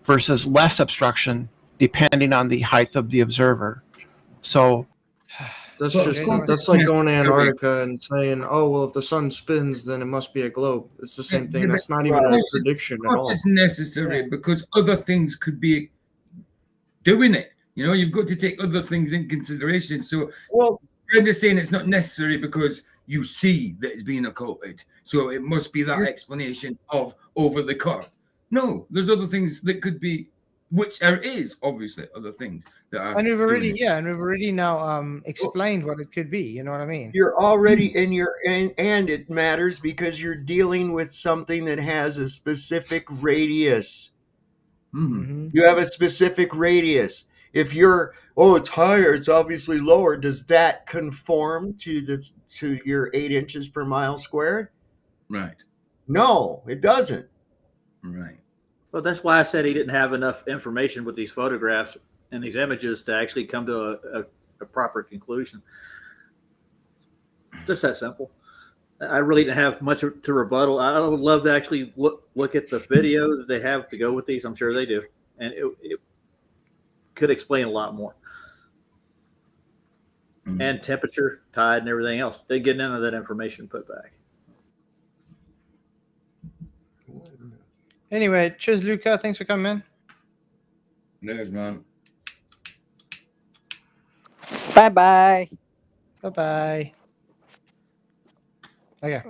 versus less obstruction depending on the height of the observer. So That's Well, just of course. that's like going to Antarctica and saying, "Oh, well, if the sun spins, then it must be a globe." It's the same thing. That's not even a prediction Of at course, all. it's necessary because other things could be doing it. You know, you've got to take other things in consideration. So, Well, I'm just saying it's not necessary because you see that it's being occulted. So it must be that explanation of over the curve. No, there's other things that could be, which there is obviously other things that are. And we've doing already now explained what it could be. You know what I mean? you're already in your and it matters because you're dealing with something that has a specific radius. Mhm. You have a specific radius. If you're, oh, it's higher, it's obviously lower. Does that conform to your 8 inches per mile squared? Right, No, it doesn't. right. Well, that's why I said he didn't have enough information with these photographs and these images to actually come to a proper conclusion. Just that simple. I really didn't have much to rebuttal. I would love to actually look at the video that they have to go with these. I'm sure they do. And it could explain a lot more. Mhm. And temperature, tide, and everything else. They get none of that information put back. Anyway, cheers, Luca. Thanks for coming, man. There's man. Bye-bye. Bye-bye. Okay.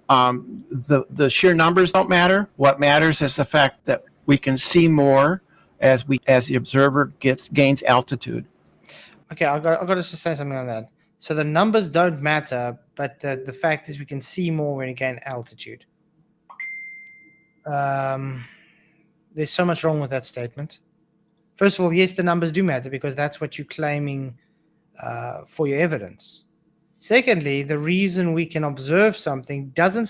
The sheer numbers don't matter. What matters is the fact that we can see more as the observer gains altitude. Okay, I got to just say something on that. So the numbers don't matter, but the fact is we can see more when we gain altitude. There's so much wrong with that statement. First of all, yes, the numbers do matter because that's what you're claiming for your evidence. Secondly, the reason we can observe something doesn't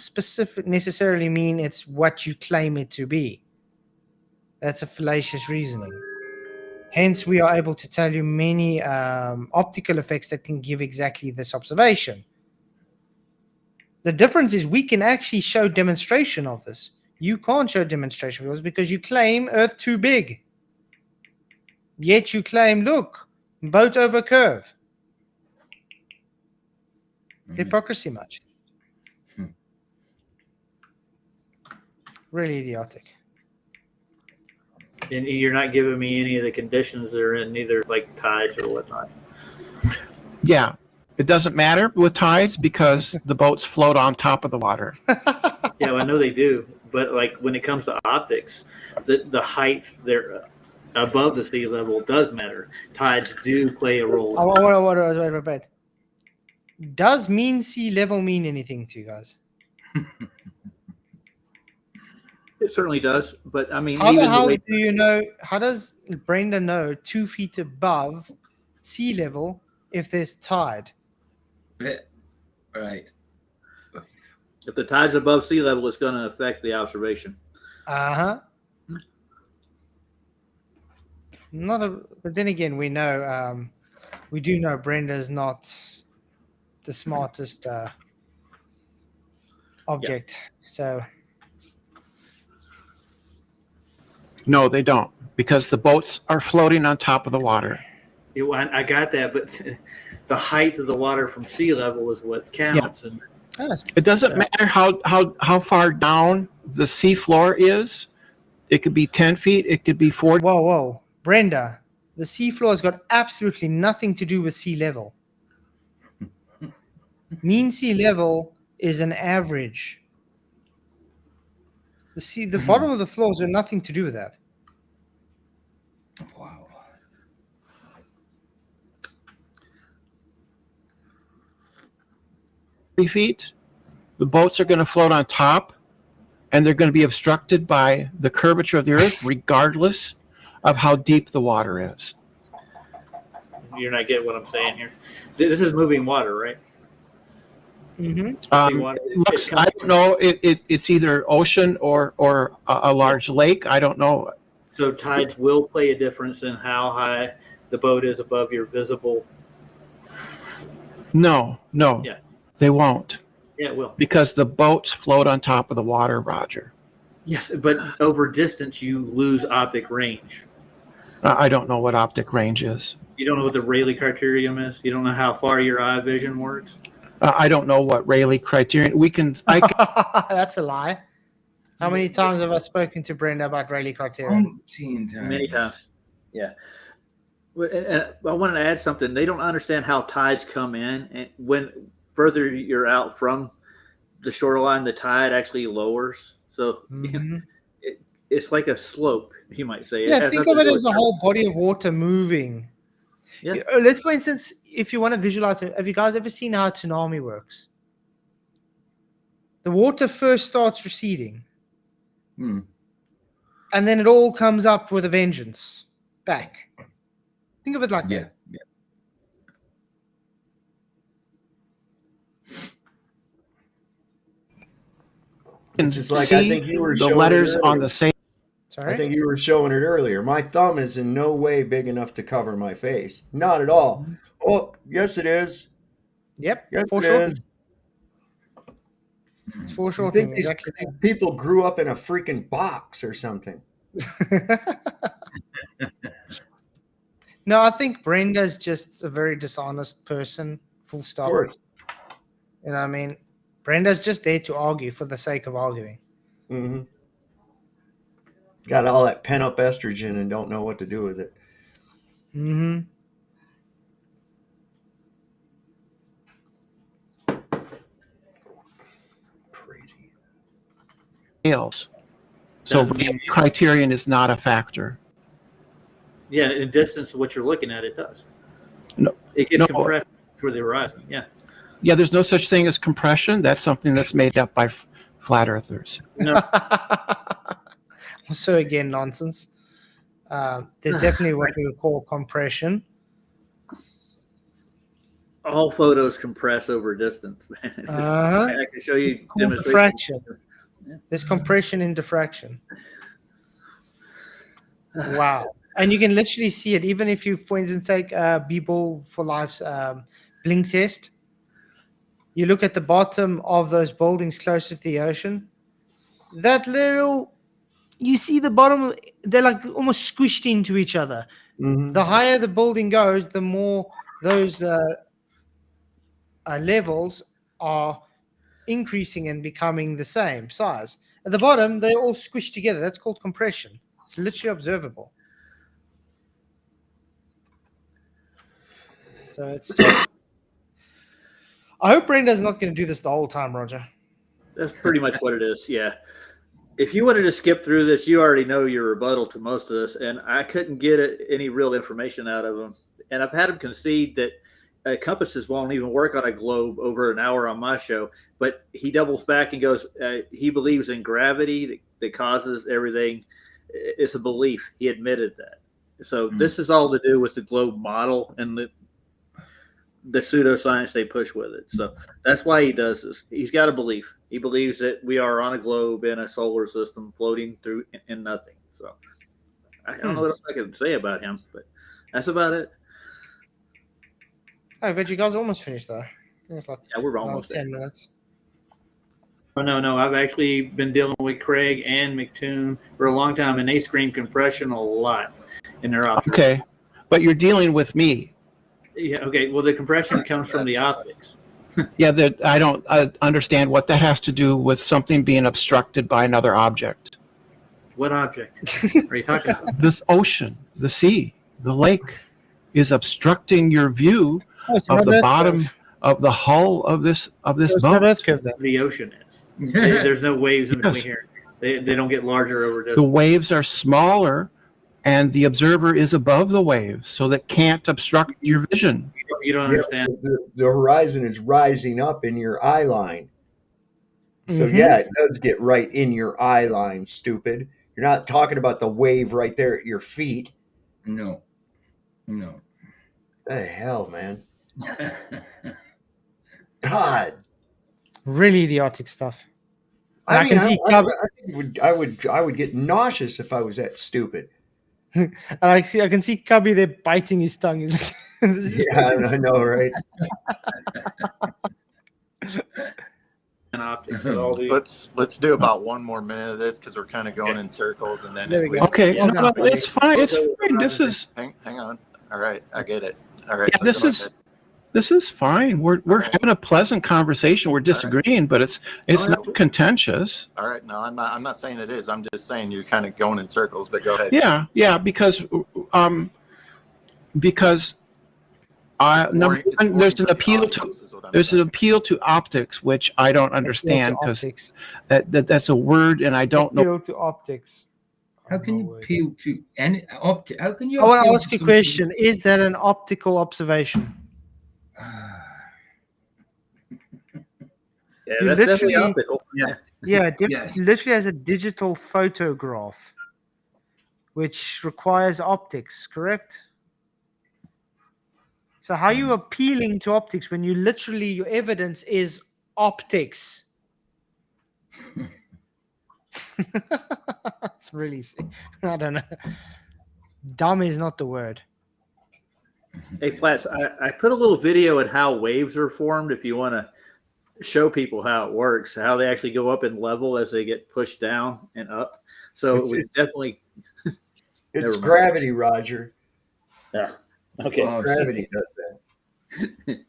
necessarily mean it's what you claim it to be. That's a fallacious reasoning. Hence, we are able to tell you many optical effects that can give exactly this observation. The difference is we can actually show demonstration of this. You can't show demonstration of this because you claim Earth too big. Yet you claim, look, boat over curve. Hypocrisy much. Really idiotic. And you're not giving me any of the conditions that are in either like tides or whatnot. Yeah, it doesn't matter with tides because the boats float on top of the water. Yeah, I know they do, but like when it comes to optics, the height there above the sea level does matter. Tides do play a role. Wait. Does mean sea level mean anything to you guys? It certainly does, but I mean, How the hell way, do you know? How does Brenda know 2 feet above sea level if there's tide? Right. if the tide's above sea level, it's going to affect the observation. But then again, we know we do know Brenda's not the smartest object. So No, they don't, because the boats are floating on top of the water. I got that, but the height of the water from sea level is what counts. And it doesn't matter how far down the sea floor is. It could be 10 feet. It could be 40. Whoa. Brenda, the seafloor has got absolutely nothing to do with sea level. Mean sea level is an average. The bottom of the floor has got nothing to do with that. Wow. Feet. The boats are going to float on top. and they're going to be obstructed by the curvature of the Earth, regardless of how deep the water is. You're not getting what I'm saying here. This is moving water, right? Mm-hmm. Water. Looks, I don't know. It's either ocean or a large lake. I don't know. So tides will play a difference in how high the boat is above your visible. No, Yeah. they won't, Yeah, it will. because the boats float on top of the water, Roger. Yes, but over distance you lose optic range. I don't know what optic range is. You don't know what the Rayleigh criterion is. You don't know how far your eye vision works. I don't know what Rayleigh criterion. That's a lie. How many times have I spoken to Brenda about Rayleigh criterion? Many times. Yeah. And I wanted to add something. They don't understand how tides come in, and when further you're out from the shoreline, the tide actually lowers. So it's like a slope, you might say. Yeah, think of it as a whole body of water moving. Yeah. Let's, for instance, if you want to visualize it, have you guys ever seen how a tsunami works? The water first starts receding, and then it all comes up with a vengeance back. Think of it like that. Yeah. It's just like I think you were the showing letters it on earlier. the same. Sorry? I think you were showing it earlier. My thumb is in no way big enough to cover my face. Not at all. Oh, yes, it is. Yep. Yes, it Foreshortening. is. It's You foreshortening. think these Exactly. people grew up in a freaking box or something? No, I think Brenda's just a very dishonest person. Full stop. Of course. You know what I mean? Brenda's just there to argue for the sake of arguing. Mm-hmm. Got all that pent up estrogen and don't know what to do with it. Mm-hmm. Crazy. Scales. So Doesn't mean- criterion is not a factor. Yeah, in distance of what you're looking at, it does. No, It gets no. compressed for the horizon. Yeah. Yeah, there's no such thing as compression. That's something that's made up by flat earthers. No. So again, nonsense. There's definitely what we would call compression. All photos compress over distance. Uh-huh. I can show you It's called demonstrations. diffraction. Yeah. There's compression in diffraction. Wow. And you can literally see it, even if you, for instance, take B-Ball for Life's blink test. You look at the bottom of those buildings closest to the ocean. That little, you see the bottom, they're like almost squished into each other. Mm-hmm. The higher the building goes, the more those levels are increasing and becoming the same size. At the bottom, they're all squished together. That's called compression. It's literally observable. So it's. I hope Brenda's not going to do this the whole time, Roger. That's pretty much what it is. Yeah. If you wanted to skip through this, you already know your rebuttal to most of this, and I couldn't get any real information out of him. And I've had him concede that compasses won't even work on a globe over an hour on my show, but he doubles back and goes, he believes in gravity that causes everything. It's a belief. He admitted that. So this is all to do with the globe model and the pseudoscience they push with it. So that's why he does this. He's got a belief. He believes that we are on a globe in a solar system floating through in nothing. So I don't know what else I can say about him, but that's about it. Oh, but you guys are almost finished, though. I think it's like Yeah, we're almost 10 there. minutes. Oh, no. I've actually been dealing with Craig and McToon for a long time, and they scream compression a lot in their observations. Okay, but you're dealing with me. Yeah, okay. Well, the compression comes from the optics. Yeah, that I don't understand what that has to do with something being obstructed by another object. What object are you talking about? This ocean, the sea, the lake is obstructing your view of the bottom of the hull of this It's not boat. Earth curve, then. The ocean is. There's no waves in between Yes. here. They don't get larger over The distance. waves are smaller, and the observer is above the waves, so that can't obstruct your vision. You don't understand. The horizon is rising up in your eye line. So Mhm. yeah, it does get right in your eye line, stupid. You're not talking about the wave right there at your feet. No. No. The hell, man. God. Really idiotic stuff. And I I mean, can see Cubby. I would get nauseous if I was that stupid. And I can see Cubby there biting his tongue. He's like, this is Yeah, I know, right? And optics with all the Let's do about one more minute of this because we're kind of going in circles, and then There if we we go. Okay, Well no, done. it's fine. It's fine. This is hang on. All right, I get it. All right, yeah, so this go is ahead. this is fine. We're right. having a pleasant conversation. We're disagreeing, but it's Oh, yeah. not contentious. All right, no, I'm not saying it is. I'm just saying you're kind of going in circles. But go ahead. Yeah, because number one, there's an appeal to optics, which I don't understand because optics. that's a word, and I don't know. Appeal to optics. How can you appeal to any optic? How can you? I want to appeal ask to a something- question. Is that an optical observation? yeah, You that's definitely literally- optical. Yes. Yeah, Yes. literally has a digital photograph, which requires optics, correct? So how are you appealing to optics when you literally, your evidence is optics? It's really, I don't know. Dumb is not the word. Hey, Flats, I put a little video at how waves are formed if you want to show people how it works, how they actually go up in level as they get pushed down and up. So It's- it would definitely. It's Never mind. gravity, Roger. Yeah. Okay. Oh, Gravity does that.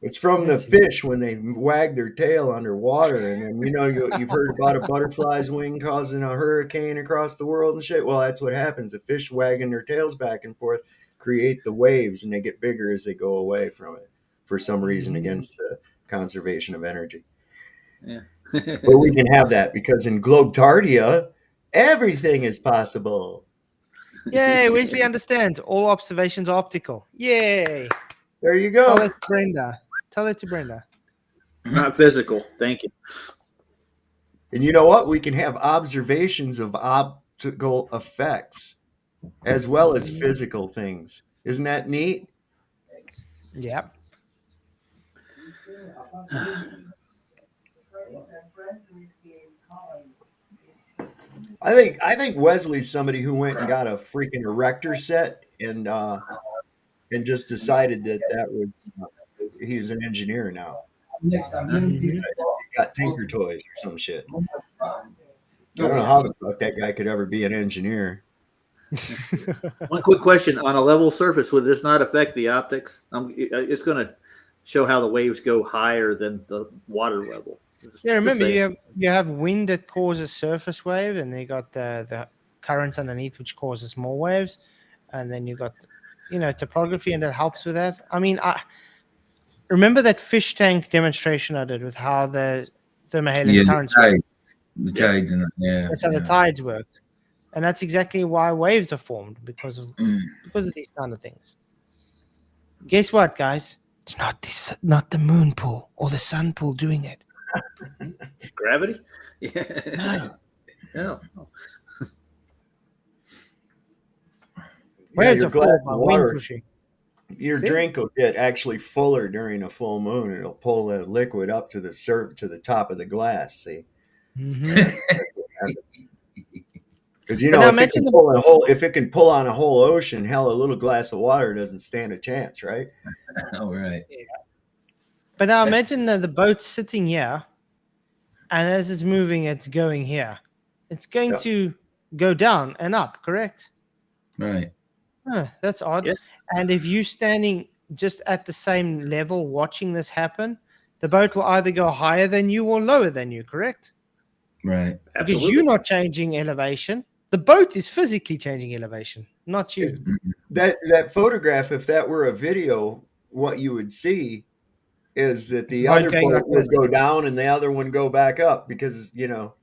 It's from the That's it. fish when they wag their tail underwater, and then you've heard about a butterfly's wing causing a hurricane across the world and shit. Well, that's what happens. The fish wagging their tails back and forth create the waves, and they get bigger as they go away from it for some reason against the conservation of energy. Yeah. But we can have that because in Globetardia, everything is possible. Yay, Wesley understands. All observations are optical. Yay. There you Tell go. it to Brenda. Tell it to Brenda. Not physical. Thank you. And you know what? We can have observations of optical effects as well as physical things. Isn't that neat? Yep. I think Wesley's somebody who went and got a freaking erector set and just decided that was he's an engineer now. Next time. He got Tinker Toys or some shit. I don't know how the fuck that guy could ever be an engineer. One quick question: on a level surface, would this not affect the optics? It's going to show how the waves go higher than the water level. Yeah, remember you have wind that causes surface wave, and then you got the currents underneath which causes more waves, and then you got topography, and that helps with that. I mean, I remember that fish tank demonstration I did with how the thermohaline currents work. The tides and yeah. That's how the tides work, and that's exactly why waves are formed because of these kind of things. Guess what, guys? It's not the moon pool or the sun pool doing it. Gravity? Yeah. No. Waves your are glass formed of by wind water, pushing. your See? drink will get actually fuller during a full moon. It'll pull the liquid up to the top of the glass. See, Mm-hmm. that's what happens. Because But now if it can pull on a whole ocean, hell, a little glass of water doesn't stand a chance, right? All right. But now imagine the boat sitting here, and as it's moving, it's going here. It's going to go down and up, correct? Right. Huh, that's odd. Yeah. And if you're standing just at the same level watching this happen, the boat will either go higher than you or lower than you, correct? Right. Because Absolutely. you're not changing elevation. The boat is physically changing elevation, not you. That photograph, if that were a video, what you would see is that the Boat other going boat like would this. go down and the other one go back up because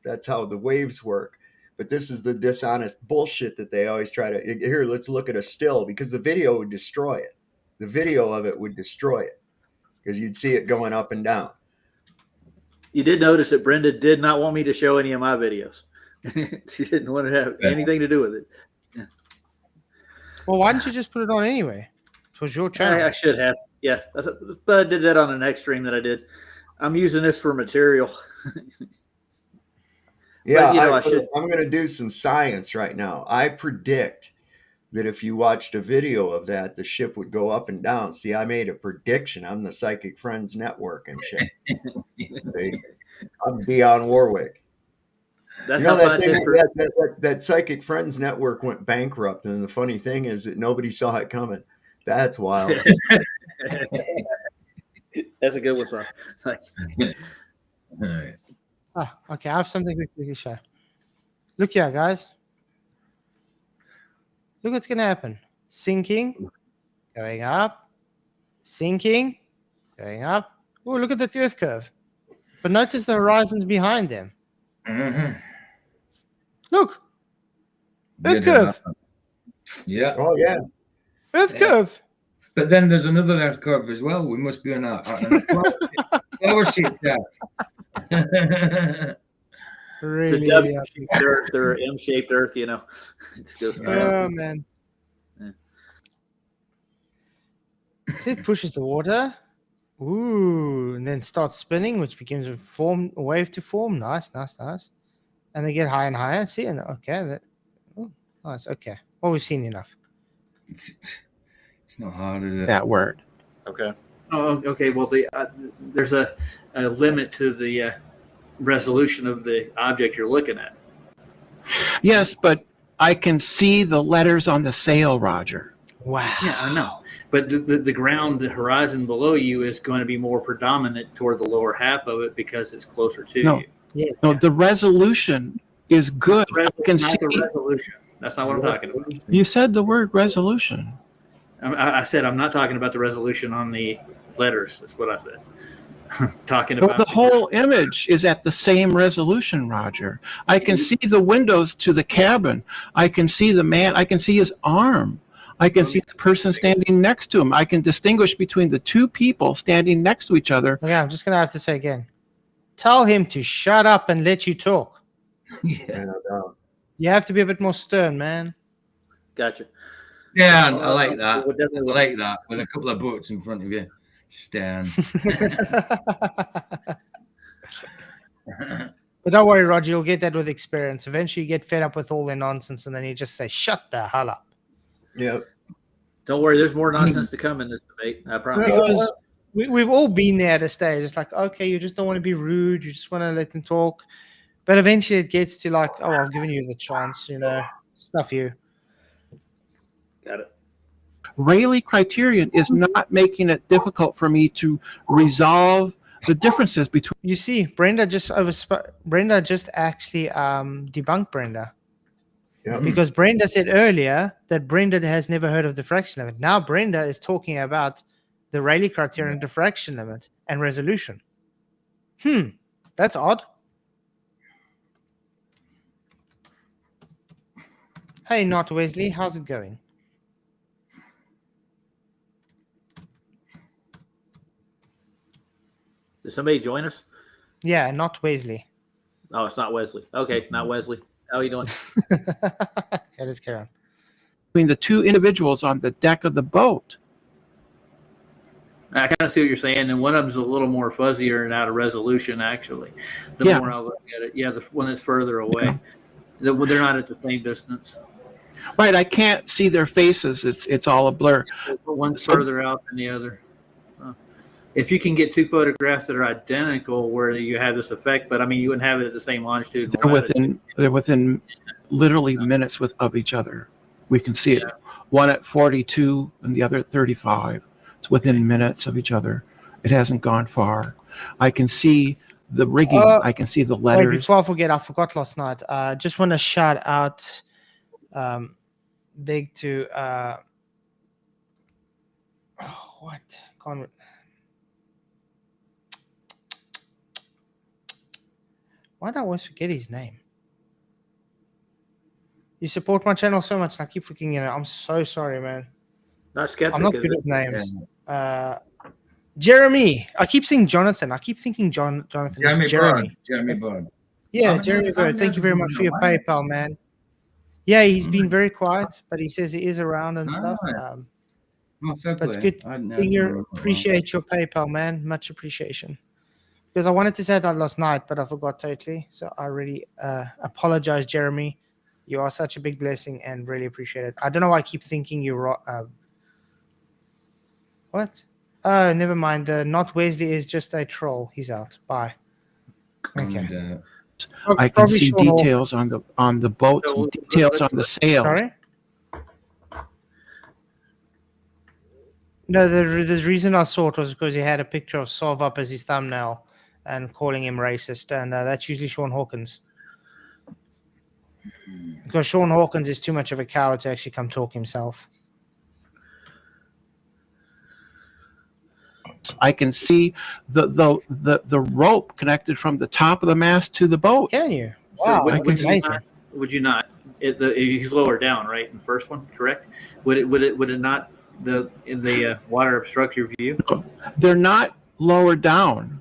that's how the waves work. But this is the dishonest bullshit that they always try to. Here, let's look at a still because the video would destroy it. The video of it would destroy it because you'd see it going up and down. You did notice that Brenda did not want me to show any of my videos. She didn't want to have anything to do with it. Well, why didn't you just put it on anyway? It was your channel. I should have. Yeah, but I did that on the next stream that I did. I'm using this for material. Yeah, But, I'm going to do some science right now. I predict that if you watched a video of that, the ship would go up and down. See, I made a prediction. I'm the Psychic Friends Network and shit. See? I'm Dionne Warwick. That's you know how that Psychic Friends Network went bankrupt, and the funny thing is that nobody saw it coming. That's wild. That's a good one, son. All right. Oh, okay, I have something quickly to show. Look here, guys. Look what's going to happen. Sinking, going up, sinking, going up. Oh, look at the Earth curve. But notice the horizons behind them. Mhm. Look. Earth Yeah, curve. Yeah. Oh, yeah. Earth Yeah. curve. But then there's another Earth curve as well. We must be on a flower-shaped Earth. Really? It's a W-shaped Earth or M-shaped Earth, you know. It's just, Oh, man. Yeah. See, it pushes the water. Ooh, and then starts spinning, which begins a wave to form. Nice, nice, nice. And they get higher and higher. See, and okay, nice. Okay, well, we've seen enough. It's not hard, is it? That word. Okay. Oh, okay. Well, there's a limit to the resolution of the object you're looking at. Yes, but I can see the letters on the sail, Roger. Wow. Yeah, I know. But the ground, the horizon below you is going to be more predominant toward the lower half of it because it's closer to No. you. Yeah. No, the resolution is good. I can Not the see. resolution. That's not what I'm talking about. You said the word resolution. I said I'm not talking about the resolution on the letters. That's what I said. Talking Well, about the whole image is at the same resolution, Roger. I can see the windows to the cabin. I can see the man. I can see his arm. I can see the person standing next to him. I can distinguish between the two people standing next to each other. Okay, I'm just going to have to say again. Tell him to shut up and let you talk. Yeah. You have to be a bit more stern, man. Gotcha. Yeah, I like that. We'll definitely I like that. With a couple of boats in front of you. Stan. But don't worry, Roger, you'll get that with experience. Eventually you get fed up with all their nonsense and then you just say, shut the hell up. Yep. Don't worry, there's more nonsense to come in this debate. I promise. Because we've all been there at a stage. It's like, okay, you just don't want to be rude. You just want to let them talk. But eventually it gets to like, oh, I've given you the chance, stuff you. Got it. Rayleigh criterion is not making it difficult for me to resolve the differences between. You see, Brenda just actually debunked Brenda. Yep. Because Brenda said earlier that Brenda has never heard of diffraction limit. Now Brenda is talking about the Rayleigh criterion diffraction limit and resolution. That's odd. Hey, Not Wesley, how's it going? Did somebody join us? Yeah, Not Wesley. Oh, it's not Wesley. Okay, not Wesley. How are you doing? Okay, let's carry on. The two individuals on the deck of the boat. I kind of see what you're saying, and one of them's a little more fuzzier and out of resolution, actually. The Yeah. more I look at it, the one that's further away. They're not at the same distance. Right, I can't see their faces. It's all a blur. One's further out than the other. If you can get two photographs that are identical where you have this effect, but I mean, you wouldn't have it at the same longitude. And They're within literally minutes of each other. We can see it. Yeah. One at 42 and the other at 35. It's within minutes of each other. It hasn't gone far. I can see the rigging. I can see the Wait, letters. before I forget, I forgot last night. Just want to shout out big to what? Why do I always forget his name? You support my channel so much, and I keep forgetting it. I'm so sorry, man. Not skeptic. I'm not good with names. Jeremy. I keep saying Jonathan. I keep thinking Jonathan. Jeremy It's Jeremy. Bird. Jeremy Bird. Yeah, I've Jeremy never- Bird. I've Thank you never very much been for your on. PayPal, man. Yeah, he's been very quiet, but he says he is around and stuff. Right. Oh, fair But it's play. good. I'd never- Appreciate your PayPal, man. Much appreciation. Because I wanted to say that last night, but I forgot totally. So I really apologize, Jeremy. You are such a big blessing and really appreciate it. I don't know why I keep thinking you're what? Oh, never mind. Not Wesley is just a troll. He's out. Bye. Okay. And, I can Probably see Sean Hawkins. details on the boat, So and details on the sails. Sorry? No, the reason I saw it was because he had a picture of Sov up as his thumbnail and calling him racist, and that's usually Sean Hawkins. Because Sean Hawkins is too much of a coward to actually come talk himself. I can see the rope connected from the top of the mast to the boat. Can you? So Wow, would that's you amazing. not? Would you not? He's lower down, right? In the first one, correct? Would it not in the water obstruct your view? They're not lower down.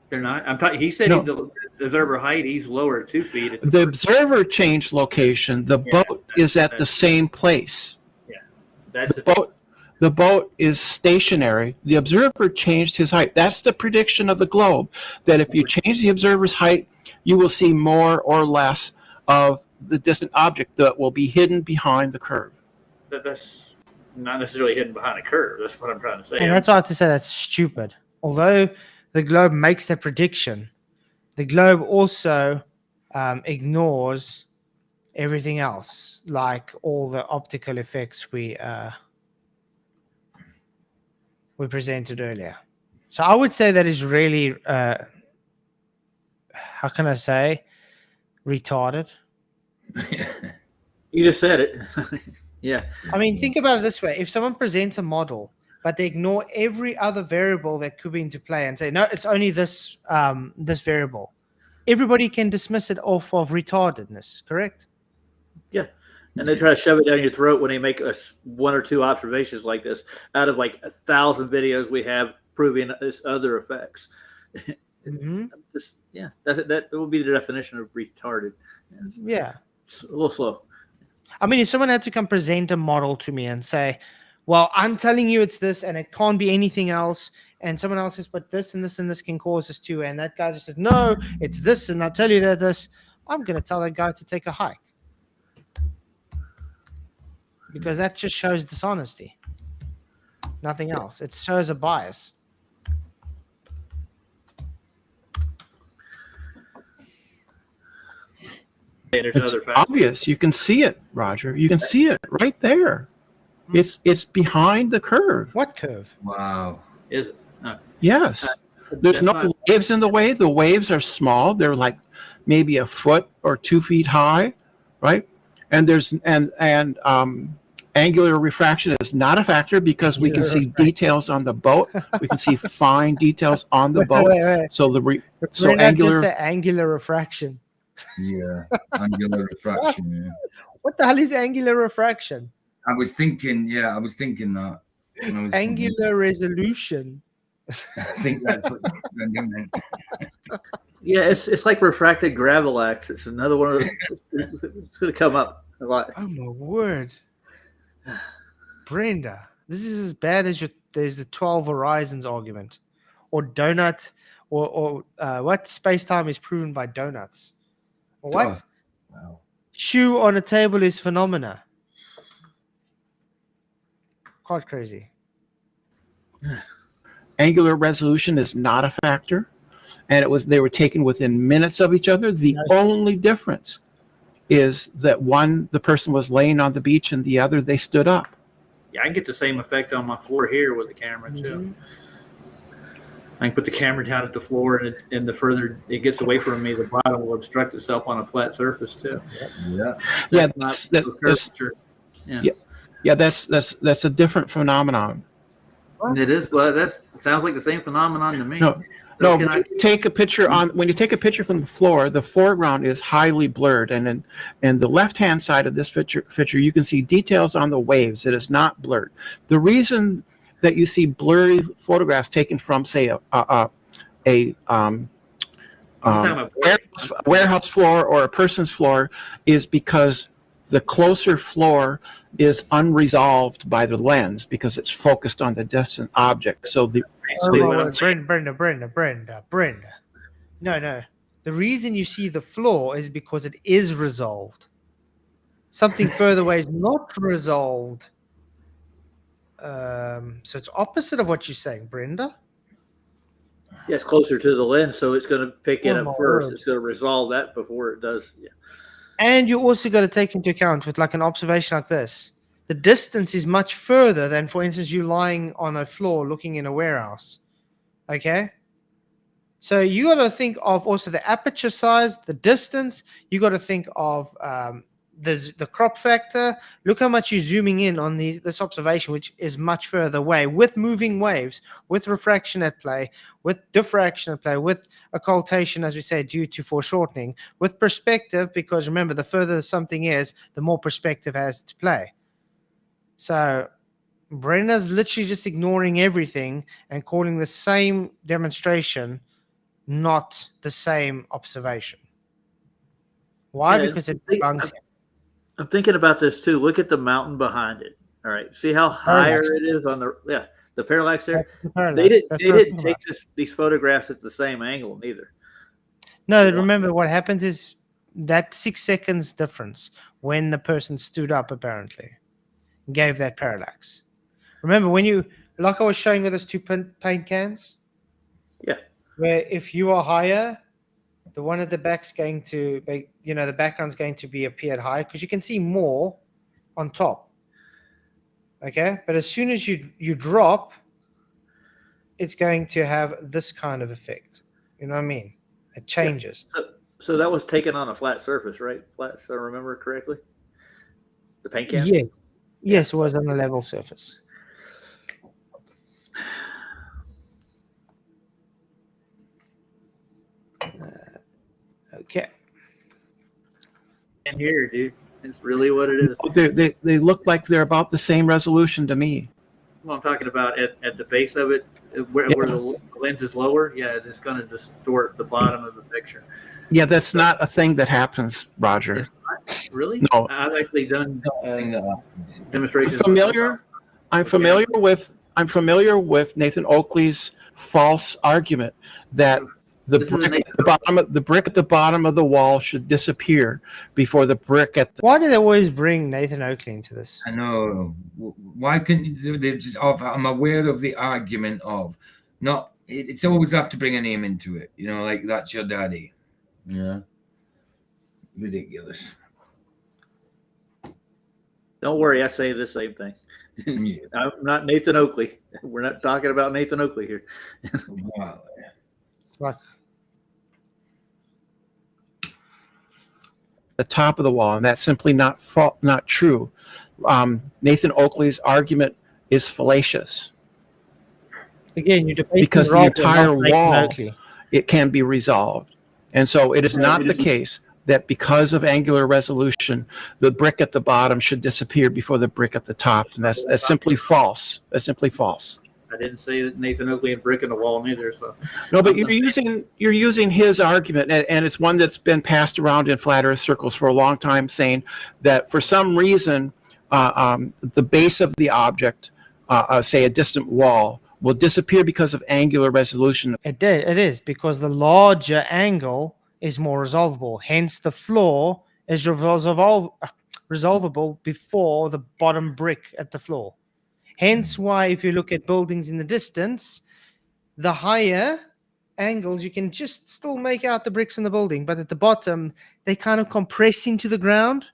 They're not. I'm talking. He said No. the observer height. He's lower at 2 feet. At The observer changed location. The Yeah, boat is at the that's- same place. That's The boat. The boat is stationary. The observer changed his height. That's the prediction of the globe, that if you change the observer's height, you will see more or less of the distant object that will be hidden behind the curve. That's not necessarily hidden behind a curve. That's what I'm trying to say. And that's why I have to say that's stupid. Although the globe makes the prediction, the globe also ignores everything else, like all the optical effects we presented earlier. So I would say that is really, how can I say, retarded. You just said it. Yeah. I mean, think about it this way. If someone presents a model, but they ignore every other variable that could be into play and say, no, it's only this this variable, everybody can dismiss it off of retardedness, correct? Yeah. And they try to shove it down your throat when they make us one or two observations like this out of like 1,000 videos we have proving this other effects. Mm-hmm. That will be the definition of retarded. Yeah. It's a little slow. I mean, if someone had to come present a model to me and say, well, I'm telling you it's this and it can't be anything else, and someone else says, but this and this and this can cause this too, and that guy just says, no, it's this, and I tell you that this, I'm going to tell that guy to take a hike. Because that just shows dishonesty. Nothing else. It shows a bias. And there's It's another fact. obvious. You can see it, Roger. You can see it right there. It's behind the curve. What curve? Wow. Is it? Yes. There's That's no not- waves in the way. The waves are small. They're like maybe a foot or 2 feet high, right? And there's angular refraction is not a factor because we can see details on the boat. We can see fine details on the boat. Wait. So so We're not angular. just say angular refraction. Yeah. Angular refraction. Yeah. What the hell is angular refraction? I was thinking that. I was thinking, Angular resolution. I think that's what Brendan meant. Yeah, it's like refracted gravelax. It's another one of those. It's going to come up a lot. Oh my word. Brenda, this is as bad as there's the 12 horizons argument. Or donut, or what space-time is proven by donuts. Or what? Oh, wow. Shoe on a table is phenomena. Quite crazy. Angular resolution is not a factor, and they were taken within minutes of each other. The only difference is that the person was laying on the beach, and the other they stood up. Yeah, I can get the same effect on my floor here with the camera too. Mhm. I can put the camera down at the floor, and the further it gets away from me, the bottom will obstruct itself on a flat surface too. Yeah. Yeah, That's that's not curvature. yeah, that's a different phenomenon. It is. Well, that sounds like the same phenomenon to me. No, So no. can When you take a picture from the floor, the foreground is highly blurred, and the left-hand side of this picture, you can see details on the waves. It is not blurred. The reason that you see blurry photographs taken from, say, a warehouse floor or a person's floor is because the closer floor is unresolved by the lens because it's focused on the distant object. So Brenda. No. The reason you see the floor is because it is resolved. Something further away is not resolved. So it's opposite of what you're saying, Brenda. Yeah, it's closer to the lens, so it's going to pick it Oh, up my first. word. It's going to resolve that before it does. Yeah. And you also got to take into account with like an observation like this, the distance is much further than, for instance, you lying on a floor looking in a warehouse. Okay. So you got to think of also the aperture size, the distance. You got to think of the crop factor. Look how much you're zooming in on this observation, which is much further away, with moving waves, with refraction at play, with diffraction at play, with occultation, as we say, due to foreshortening, with perspective, because remember, the further something is, the more perspective has to play. So Brenda's literally just ignoring everything and calling the same demonstration not the same observation. Why? Yeah, because it debunks it. I'm thinking about this too. Look at the mountain behind it. All right. See how higher it is on the parallax there? The parallax. They didn't take these photographs at the same angle neither. No, remember what happens is that 6 seconds difference when the person stood up apparently gave that parallax. Remember when you, like I was showing with those two paint cans? Yeah. Where if you are higher, the one at the back's going to be, the background's going to be appeared high because you can see more on top. Okay? But as soon as you drop, it's going to have this kind of effect. You know what I mean? It changes. Yeah. So that was taken on a flat surface, right? Flat, so I remember correctly? The paint cans? Yes. Yes, it was on a level surface. Okay. And here, dude, it's really what it is. They look like they're about the same resolution to me. Well, I'm talking about at the base of it, where the lens is lower. Yeah, it's going to distort the bottom of the picture. Yeah, that's not a thing that happens, Roger. It's not, really? No. I've actually done demonstrations. I'm familiar with Nathan Oakley's false argument that the brick at the bottom of the wall should disappear before the brick at the. Why do they always bring Nathan Oakley into this? I know. Why couldn't they just? I'm aware of the argument of not. It's always have to bring a name into it. Like that's your daddy. Yeah. Ridiculous. Don't worry, I say the same thing. I'm not Nathan Oakley. We're not talking about Nathan Oakley here. Wow. It's like the top of the wall, and that's simply not true. Nathan Oakley's argument is fallacious. Again, you debate because the entire wall it can be resolved, and so it is not the case that because of angular resolution, the brick at the bottom should disappear before the brick at the top, and that's simply false. That's simply false. I didn't say that Nathan Oakley and brick in the wall neither. So no, but you're using his argument, and it's one that's been passed around in flat Earth circles for a long time, saying that for some reason the base of the object, say a distant wall, will disappear because of angular resolution. It is because the larger angle is more resolvable. Hence, the floor is resolvable before the bottom brick at the floor. Hence why if you look at buildings in the distance, the higher angles, you can just still make out the bricks in the building, but at the bottom, they kind of compress into the ground.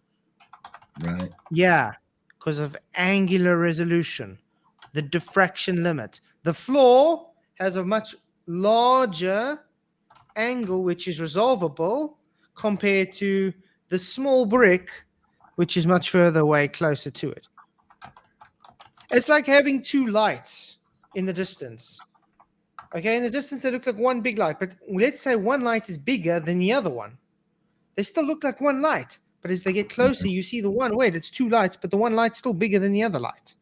Right. Yeah, because of angular resolution, the diffraction limit. The floor has a much larger angle, which is resolvable, compared to the small brick, which is much further away, closer to it. It's like having two lights in the distance. Okay, in the distance, they look like one big light, but let's say one light is bigger than the other one. They still look like one light, but as they get closer, you see the one, wait, it's two lights, but the one light's still bigger than the other light.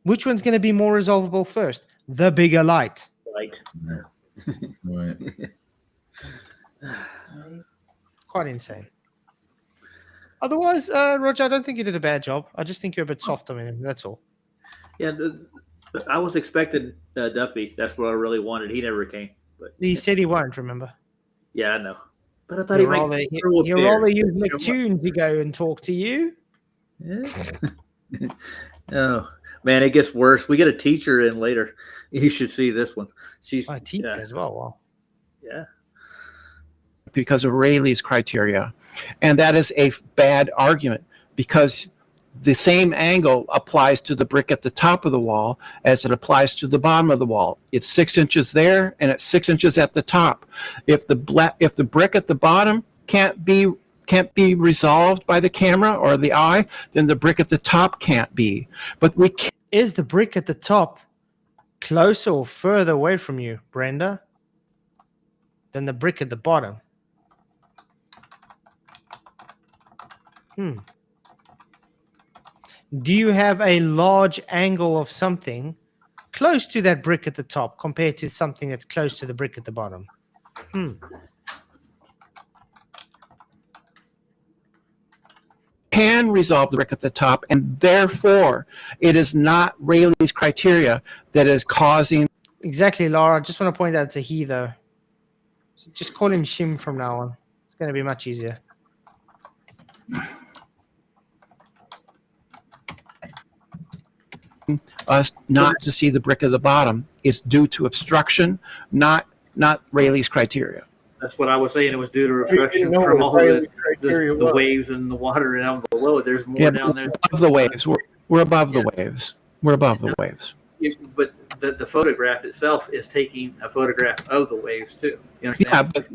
Which one's going to be more resolvable first? The bigger light. Right. Right. Quite insane. Otherwise, Roger, I don't think you did a bad job. I just think you're a bit softer with him. That's all. Yeah, I was expecting Duffy. That's what I really wanted. He never came. But He said he won't, remember? yeah, I know. But I thought he might. You'll rather use McTune to go and talk to you. Yeah. Oh man, it gets worse. We get a teacher in later. You should see this one. She's A teacher as well. Wow. Yeah. Because of Rayleigh's criteria. And that is a bad argument because the same angle applies to the brick at the top of the wall as it applies to the bottom of the wall. It's 6 inches there and it's 6 inches at the top. If the brick at the bottom can't be resolved by the camera or the eye, then the brick at the top can't be. But we can't. Is the brick at the top closer or further away from you, Brenda, than the brick at the bottom? Do you have a large angle of something close to that brick at the top compared to something that's close to the brick at the bottom? Can resolve the brick at the top, and therefore it is not Rayleigh's criteria that is causing. Exactly, Laura. I just want to point out it's a he, though. So just call him Shim from now on. It's going to be much easier. Us not to see the brick at the bottom is due to obstruction, not Rayleigh's criteria. That's what I was saying. It was due to obstruction from all the waves and the water down below it. There's more down there. Above the waves. We're above the waves. We're above the waves. But the photograph itself is taking a photograph of the waves too. You understand? Yeah, but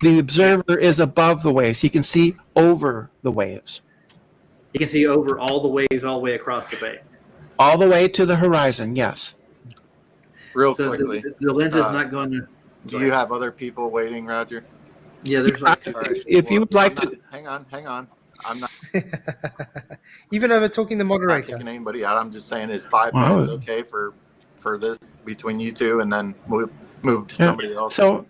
the observer is above the waves. He can see over the waves. You can see over all the waves all the way across the bay. All the way to the horizon, yes. Real So quickly, the lens is not going to. do you have other people waiting, Roger? Yeah, there's like All right. If you would like I'm to, not- hang on. I'm not Even over talking the moderator. kicking anybody out. I'm just saying, is 5 Wow. minutes okay for this between you two, and then move to somebody else? So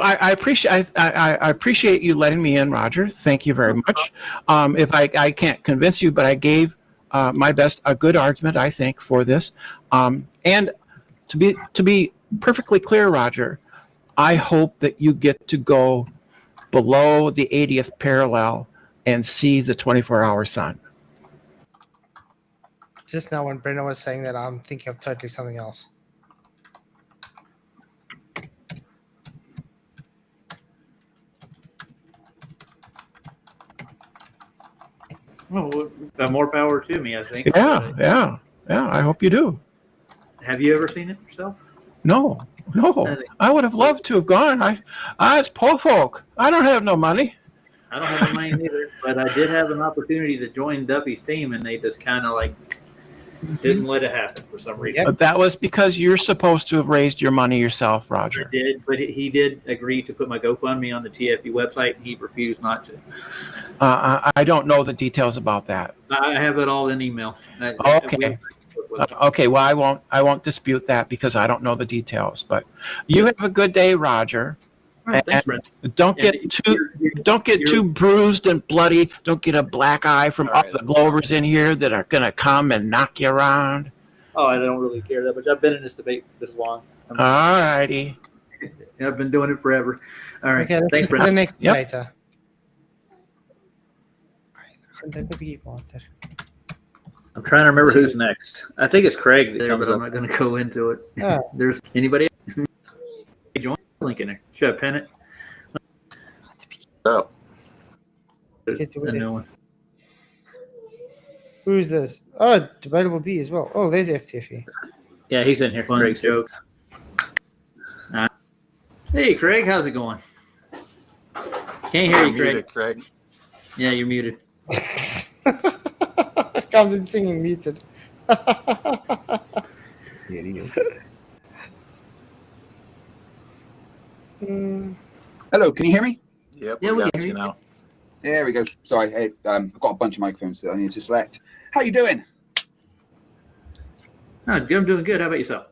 I appreciate you letting me in, Roger. Thank you very much. If I can't convince you, but I gave my best, a good argument, I think, for this. And to be perfectly clear, Roger, I hope that you get to go below the 80th parallel and see the 24-hour sun. Just now when Brenda was saying that, I'm thinking of totally something else. well, more power to me, I think. Yeah. I hope you do. Have you ever seen it yourself? No. I would have loved to have gone. It's poor folk. I don't have no money. I don't have a mind either, but I did have an opportunity to join Duffy's team, and they just kind of like didn't let it happen for some reason. But that was because you're supposed to have raised your money yourself, Roger. I did, but he did agree to put my GoFundMe on the TFU website, and he refused not to. I don't know the details about that. I have it all in email. Okay. Okay. Well, I won't dispute that because I don't know the details. But you have a good day, Roger. All right, thanks, Brent. Don't get too bruised and bloody. Don't get a black eye from all the Globers in here that are gonna come and knock you around. Oh, I don't really care that much. I've been in this debate this long. All righty. I've been doing it forever. All right. Okay, Thanks, the Brent. next Yep. later. I'm trying to remember who's next. I think it's Craig that comes up. I'm not going to go into it. Oh. There's anybody else? Join the link in there. Should I pin it? Oh, Let's get to A it. new one. Who's this? Oh, Debatable D as well. Oh, there's FTFE. Yeah, he's in here. Craig's joke. Hey, Craig, how's it going? Can't hear you, you're Craig. muted, Craig. Yeah, you're muted. Comes in singing muted. Hello, can you hear me? Yep, Yeah, we we got can hear you you. now. There we go. Sorry, hey, I've got a bunch of microphones that I need to select. How you doing? Oh, I'm doing good. How about yourself?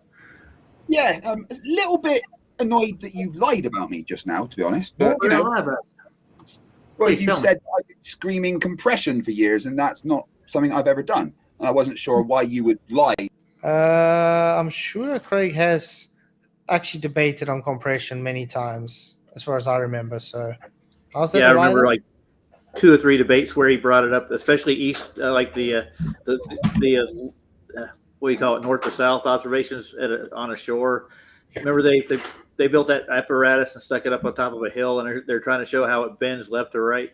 Yeah, a little bit annoyed that you lied about me just now, to be honest. But What did I lie about? well, Please you tell me. said I've been screaming compression for years, and that's not something I've ever done. And I wasn't sure why you would lie. I'm sure Craig has actually debated on compression many times, as far as I remember. So, how's that Yeah, I a lie remember then? like 2 or 3 debates where he brought it up, especially east, like the what do you call it, north to south observations on a shore. Remember they built that apparatus and stuck it up on top of a hill, and they're trying to show how it bends left or right.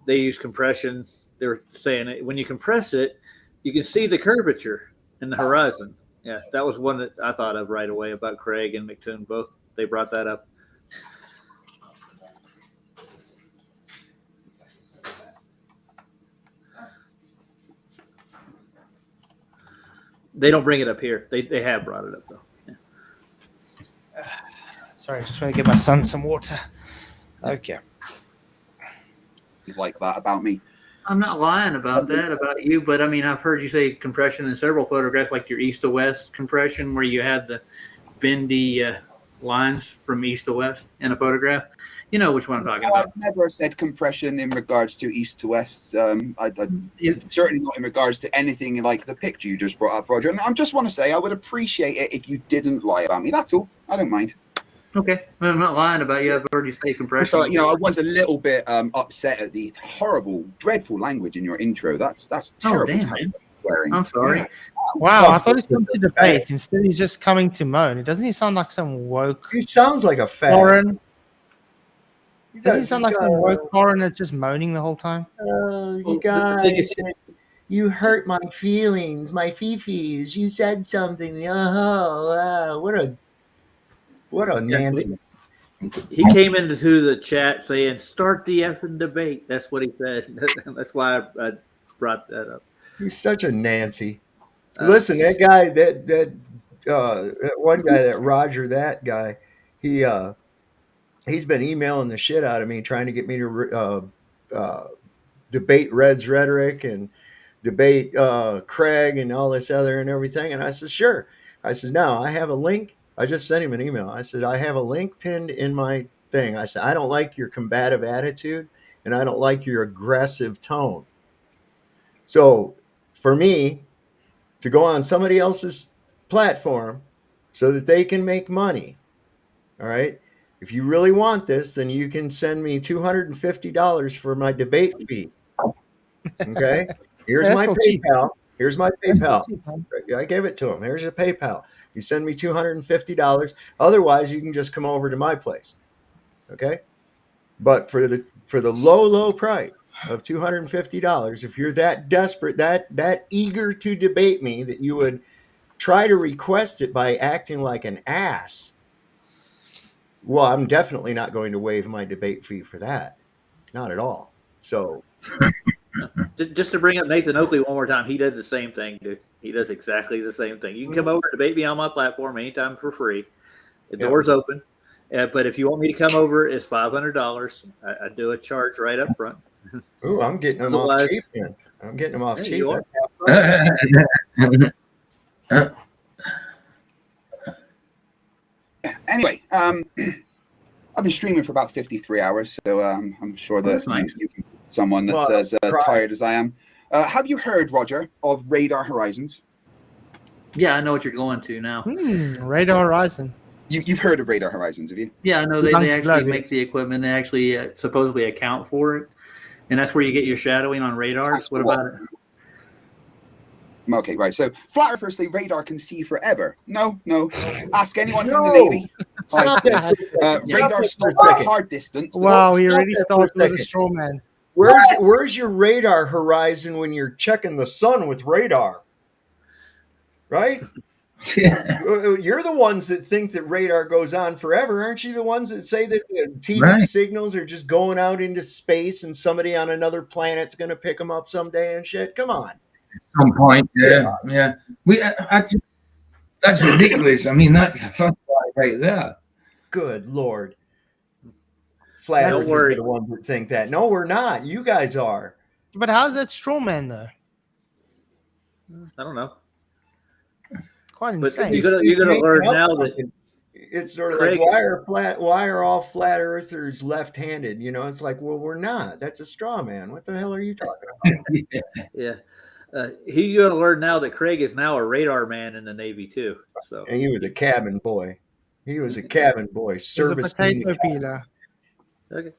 They use compression. They were saying when you compress it, you can see the curvature in the horizon. Yeah, that was one that I thought of right away about Craig and McToon. Both they brought that up. They don't bring it up here. They have brought it up though. Yeah. Sorry, just want to give my son some water. Okay. Like that about me. I'm not lying about that about you, but I mean I've heard you say compression in several photographs, like your east to west compression, where you had the bendy lines from east to west in a photograph. You know which one I'm talking No, about. I've never said compression in regards to east to west. It- Certainly not in regards to anything like the picture you just brought up, Roger. And I just want to say I would appreciate it if you didn't lie about me. That's all. I don't mind. Okay, I'm not lying about you. I've heard you say compression. So, I was a little bit upset at the horrible, dreadful language in your intro. That's terrible. damn, to have man. swearing. I'm sorry. Yeah. Wow, I thought he's coming to debate. Instead, he's just coming to moan. Doesn't he sound like some woke He sounds like a fag. foreign? You Doesn't he guys sound just like some got, woke foreign that's just moaning the whole time? you Well, the guys, thing is- you hurt my feelings, my fifis. You said something. Oh, what a Nancy. He came into the chat saying, "Start the effing debate." That's what he said. That's why I brought that up. He's such a Nancy. Listen, that guy, that one guy, that Roger, that guy, he's been emailing the shit out of me, trying to get me to debate Red's rhetoric and debate Craig and all this other and everything. And I said, sure. I said, now I have a link. I just sent him an email. I said, I have a link pinned in my thing. I said, I don't like your combative attitude and I don't like your aggressive tone. So for me to go on somebody else's platform so that they can make money, all right, if you really want this, then you can send me $250 for my debate fee. Okay. Here's That's my so cheap. PayPal. Here's my That's so PayPal. cheap, man. I gave it to him. Here's your PayPal. You send me $250. Otherwise, you can just come over to my place. Okay. But for the low price of $250, if you're that desperate, that eager to debate me that you would try to request it by acting like an ass, well, I'm definitely not going to waive my debate fee for that. Not at all. So Just to bring up Nathan Oakley one more time, he did the same thing, dude. He does exactly the same thing. You can come over and debate me on my platform anytime for free. The door's open. But if you want me to come over, it's $500. I do a charge right up front. ooh, I'm getting them off cheap then. I'm getting them off There cheap. you are. Anyway, I've been streaming for about 53 hours, so I'm sure that that's nice. you can someone that's as tired as I am. Have you heard, Roger, of Radar Horizons? Yeah, I know what you're going to now. Radar Horizon. You've heard of Radar Horizons, have you? Yeah, I know they Belongs to actually Globe, make yes. the equipment. They actually supposedly account for it. And that's where you get your shadowing on radars. What about it? Okay, right. So flat earthers say radar can see forever. No. Ask anyone in the No. Navy. Stop that for a second. Radar Stop stops that for a at second. hard distance. Wow, he Stop already that for a starts with a second. straw man. Where's your radar horizon when you're checking the sun with radar? Right? Yeah. You're the ones that think that radar goes on forever. Aren't you the ones that say that the TV Right. signals are just going out into space and somebody on another planet's going to pick them up someday and shit? Come on. Some point, yeah. That's ridiculous. I mean, that's a fuck right there. Good Lord. Flat Don't earthers worry. are the ones that think that. No, we're not. You guys are. But how's that straw man though? I don't know. quite But insane. you're gonna He's learn making up now that something. It's sort of Craig- like why are all flat earthers left-handed? You know, it's like, well, we're not. That's a straw man. What the hell are you talking about? yeah, you're gonna learn now that Craig is now a radar man in the Navy too. So And he was a cabin boy. He was a cabin boy. He's a Service potato peeler. okay.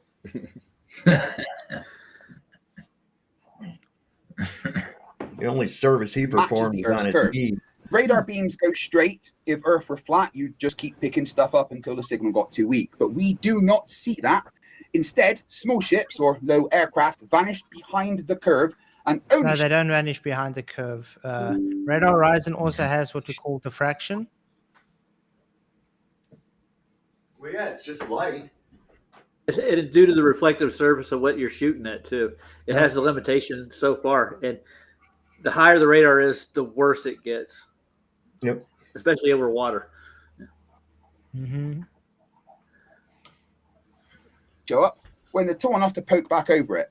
The only service he performed the was on Earth's his curve. knees. Radar beams go straight. If Earth were flat, you'd just keep picking stuff up until the signal got too weak. But we do not see that. Instead, small ships or low aircraft vanish behind the curve and only No, they don't vanish behind the curve. Radar Horizon also has what we call diffraction. Well, yeah, it's just light. It's due to the reflective surface of what you're shooting at too. It has the limitation so far, and the higher the radar is, the worse it gets. Yep. Especially over water. Mm-hmm. show up when they're tall enough to poke back over it.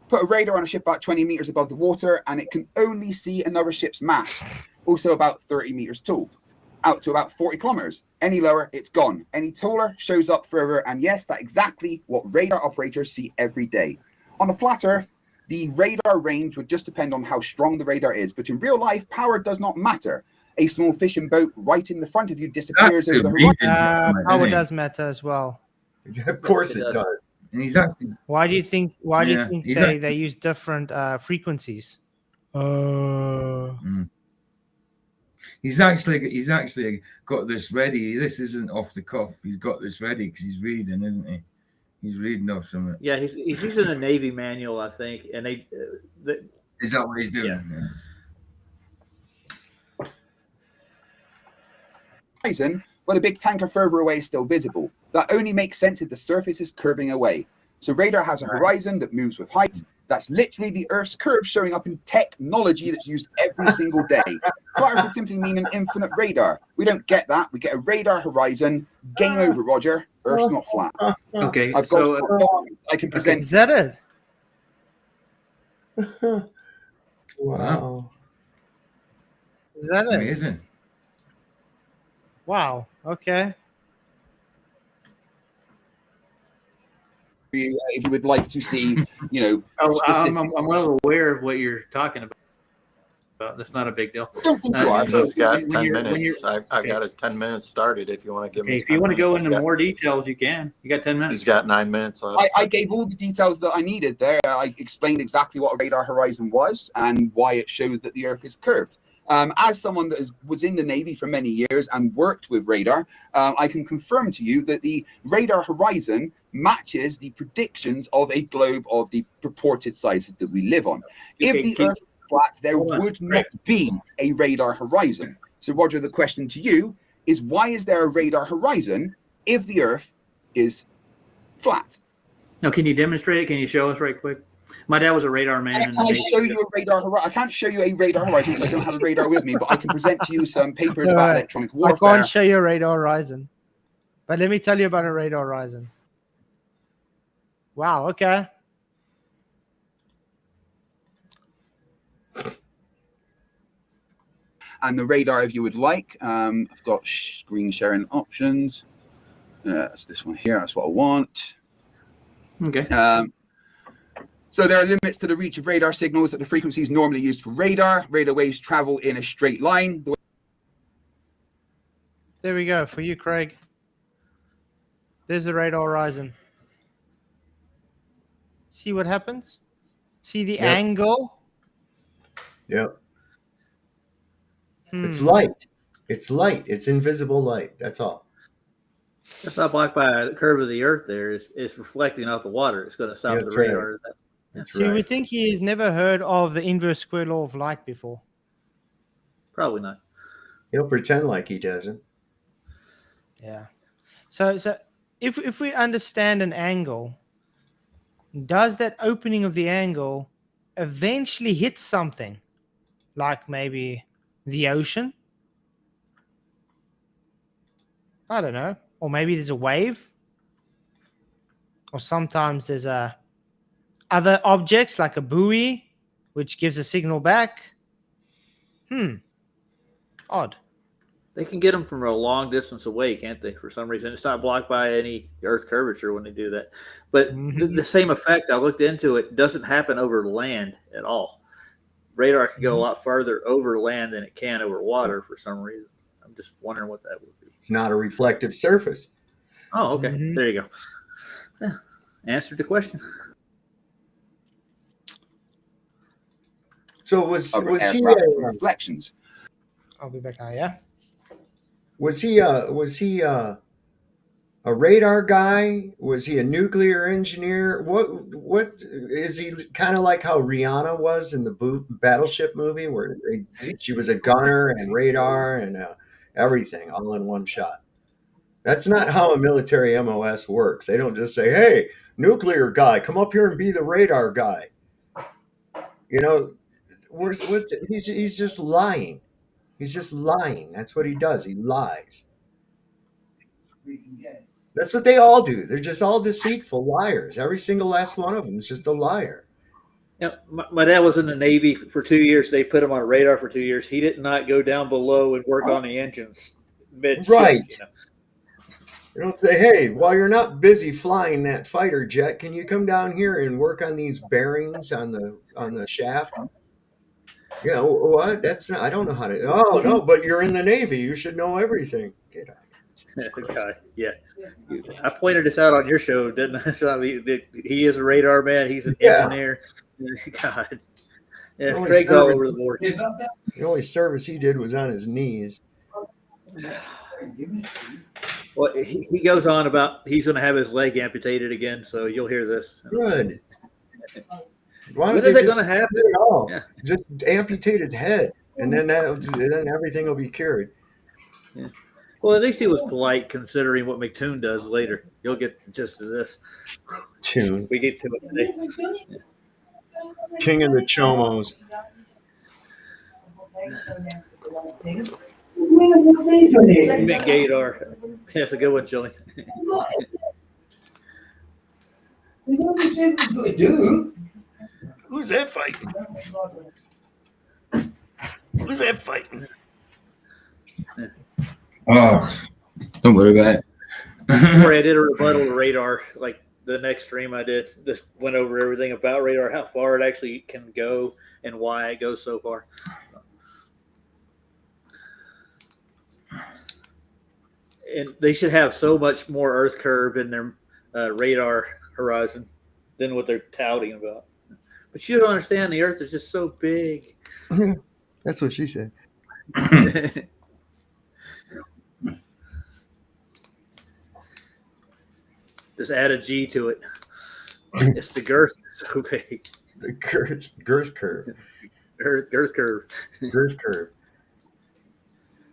Put a radar on a ship about 20 meters above the water, and it can only see another ship's mast, also about 30 meters tall, out to about 40 kilometers. Any lower, it's gone. Any taller, shows up further, and yes, that's exactly what radar operators see every day. On a flat Earth, the radar range would just depend on how strong the radar is, but in real life, power does not matter. A small fishing boat right in the front of you disappears over the horizon. Power does matter as well. Of course it does. And he's actually, Why do you think? Why do you Yeah, think exactly. they use different frequencies? he's actually got this ready. This isn't off the cuff. He's got this ready because he's reading, isn't he? He's reading off something. Yeah, he's using a Navy manual, I think, and Is that what he's doing? Yeah. Horizon, well, a big tanker further away is still visible. That only makes sense if the surface is curving away. So radar has a horizon that moves with height. That's literally the Earth's curve showing up in technology that's used every single day. Flat Earth would simply mean an infinite radar. We don't get that. We get a radar horizon. Game over, Roger. Earth's not flat. okay. I've got I can present. Is that it? Wow. Is that it? Amazing. Wow. Okay. If you would like to see, I'm well aware of what you're talking about. That's not a big deal. I don't think you are. He's got when 10 you're- when minutes. you're- I've got his 10 minutes started. If you want to give me, If you want to go 10 into minutes. more details, you can. You got 10 minutes. He's got 9 minutes left. I gave all the details that I needed there. I explained exactly what a radar horizon was and why it shows that the Earth is curved. As someone that was in the Navy for many years and worked with radar, I can confirm to you that the radar horizon matches the predictions of a globe of the purported sizes that we live on. If the Earth is flat, there would not be a radar horizon. So, Roger, the question to you is, why is there a radar horizon if the Earth is flat? Now, can you demonstrate it? Can you show us right quick? My dad was a radar man. Can I show you a radar horizon? I can't show you a radar horizon because I don't have a radar with me, but I can present to you some papers about electronic I warfare. can't show you a radar horizon, but let me tell you about a radar horizon. Wow. Okay. And the radar, if you would like, I've got screen sharing options. That's this one here. That's what I want. Okay. So there are limits to the reach of radar signals at the frequencies normally used for radar. Radar waves travel in a straight line. There we go for you, Craig. There's the radar horizon. See what happens? See the angle? Yep. It's Hmm. light. It's light. It's invisible light. That's all. That's not blocked by the curve of the Earth. There is reflecting off the water. It's going to stop Yeah, the that's right. radar. That's So you right. would think he has never heard of the inverse square law of light before. Probably not. He'll pretend like he doesn't. Yeah. So if we understand an angle, does that opening of the angle eventually hit something, like maybe the ocean? I don't know. Or maybe there's a wave. Or sometimes there's other objects like a buoy, which gives a signal back. Odd. They can get them from a long distance away, can't they? For some reason, it's not blocked by any Earth curvature when they do that. But the same effect, I looked into it, doesn't happen over land at all. Radar can go a lot farther over land than it can over water for some reason. I'm just wondering what that would be. It's not a reflective surface. Oh, okay. There you go. Yeah. Answered the question. So was he reflections? I'll be back now. Yeah. Was he a radar guy? Was he a nuclear engineer? What is he kind of like how Rihanna was in the Battleship movie, where she was a gunner and radar and everything all in one shot? That's not how a military MOS works. They don't just say, "Hey, nuclear guy, come up here and be the radar guy." You know, he's just lying. He's just lying. That's what he does. He lies. That's what they all do. They're just all deceitful liars. Every single last one of them is just a liar. Yeah, my dad was in the Navy for 2 years. They put him on radar for 2 years. He did not go down below and work on the engines mid-ship. Right. You don't say, "Hey, while you're not busy flying that fighter jet, can you come down here and work on these bearings on the shaft?" Yeah, what? That's not, I don't know how to. Oh no, but you're in the Navy. You should know everything. Get out of here. God, yeah. I pointed this out on your show, didn't I? So he is a radar man. He's an engineer. God. Yeah, Craig's all over the board. The only service he did was on his knees. Well, he goes on about he's going to have his leg amputated again, so you'll hear this. Good. Why When don't is they that just going to happen? do it all? Yeah. Just amputate his head, and then everything will be cured. Yeah. Well, at least he was polite considering what McToon does later. You'll get just to this. Tune. We get to it today. Yeah. King of the Chomos. Mick Gator. That's a good one, Chili. Who's that fighting? Who's that fighting? Oh, don't worry about it. Before I did a rebuttal to radar, like the next stream I did, just went over everything about radar, how far it actually can go and why it goes so far. And they should have so much more Earth curve in their radar horizon than what they're touting about. But you don't understand, the Earth is just so big. That's what she said. Just add a G to it. It's the girth so big. The girth curve. Girth curve. Girth curve.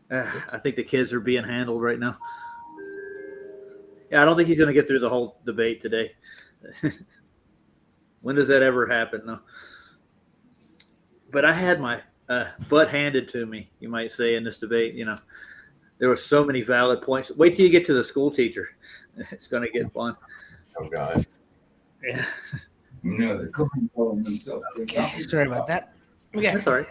I think the kids are being handled right now. Yeah, I don't think he's going to get through the whole debate today. When does that ever happen? No. But I had my butt handed to me, you might say, in this debate. You know, there were so many valid points. Wait till you get to the school teacher. It's going to get fun. Oh, God. Yeah. No, they're cooking for themselves. Okay, sorry about that. Okay. That's all right.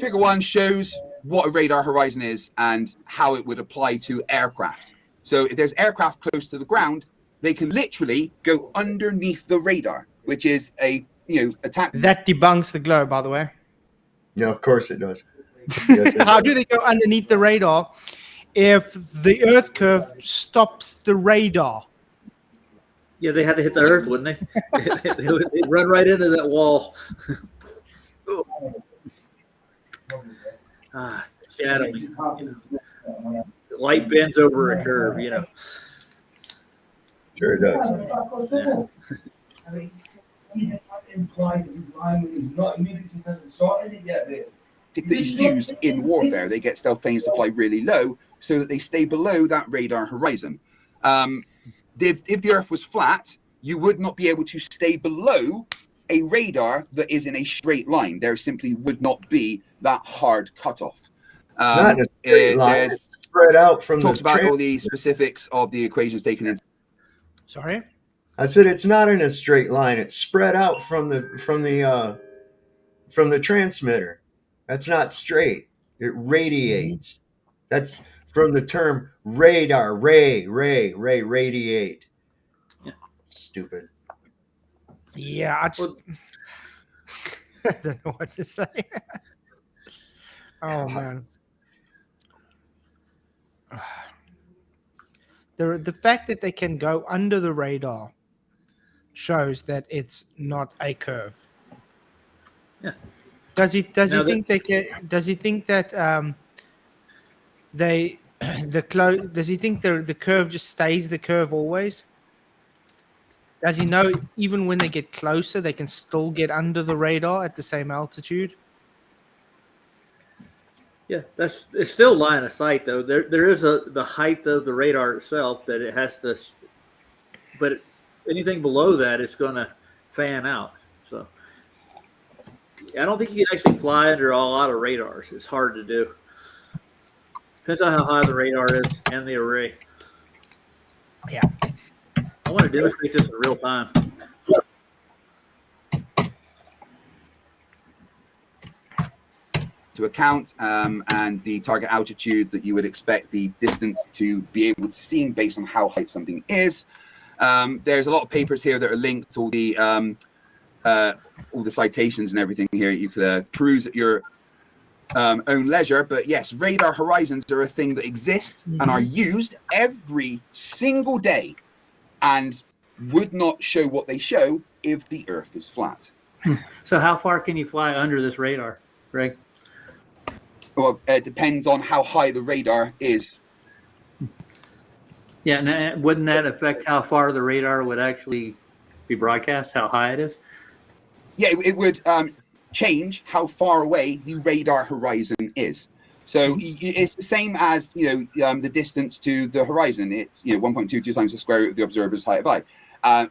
Figure 1 shows what a radar horizon is and how it would apply to aircraft. So if there's aircraft close to the ground, they can literally go underneath the radar, which is a attack. That debunks the globe, by the way. Yeah, of course it does. Yes, it How does. do they go underneath the radar if the Earth curve stops the radar? Yeah, they had to hit the Earth, wouldn't they? They'd run right into that wall. Shadow. Light bends over a curve, you know. Sure it does. Yeah. That is used in warfare. They get stealth planes to fly really low so that they stay below that radar horizon. If the Earth was flat, you would not be able to stay below a radar that is in a straight line. There simply would not be that hard cutoff. Not in a straight line. It's spread out from Talks the about all the specifics of the equations taken into. Sorry? I said it's not in a straight line. It's spread out from the transmitter. That's not straight. It radiates. That's from the term radar. Radiate. Yeah. Stupid. Yeah, I just I don't know what to say. Oh man. The fact that they can go under the radar shows that it's not a curve. Yeah. Does he Now think they can? Does he think that they does he think the curve just stays the curve always? Does he know even when they get closer, they can still get under the radar at the same altitude? Yeah, it's still line of sight though. There is the height of the radar itself that it has to, but anything below that is going to fan out. So I don't think you can actually fly under a lot of radars. It's hard to do. Depends on how high the radar is and the array. Yeah. I want to demonstrate this in real time. To account and the target altitude that you would expect the distance to be able to see based on how high something is. There's a lot of papers here that are linked to all the citations and everything here. You could peruse at your own leisure. But yes, radar horizons are a thing that exist and are used every single day and would not show what they show if the Earth is flat. So how far can you fly under this radar, Greg? Well, it depends on how high the radar is. Yeah, and wouldn't that affect how far the radar would actually be broadcast, how high it is? Yeah, it would change how far away the radar horizon is. So it's the same as, the distance to the horizon. It's, 1.22 times the square root of the observer's height of eye.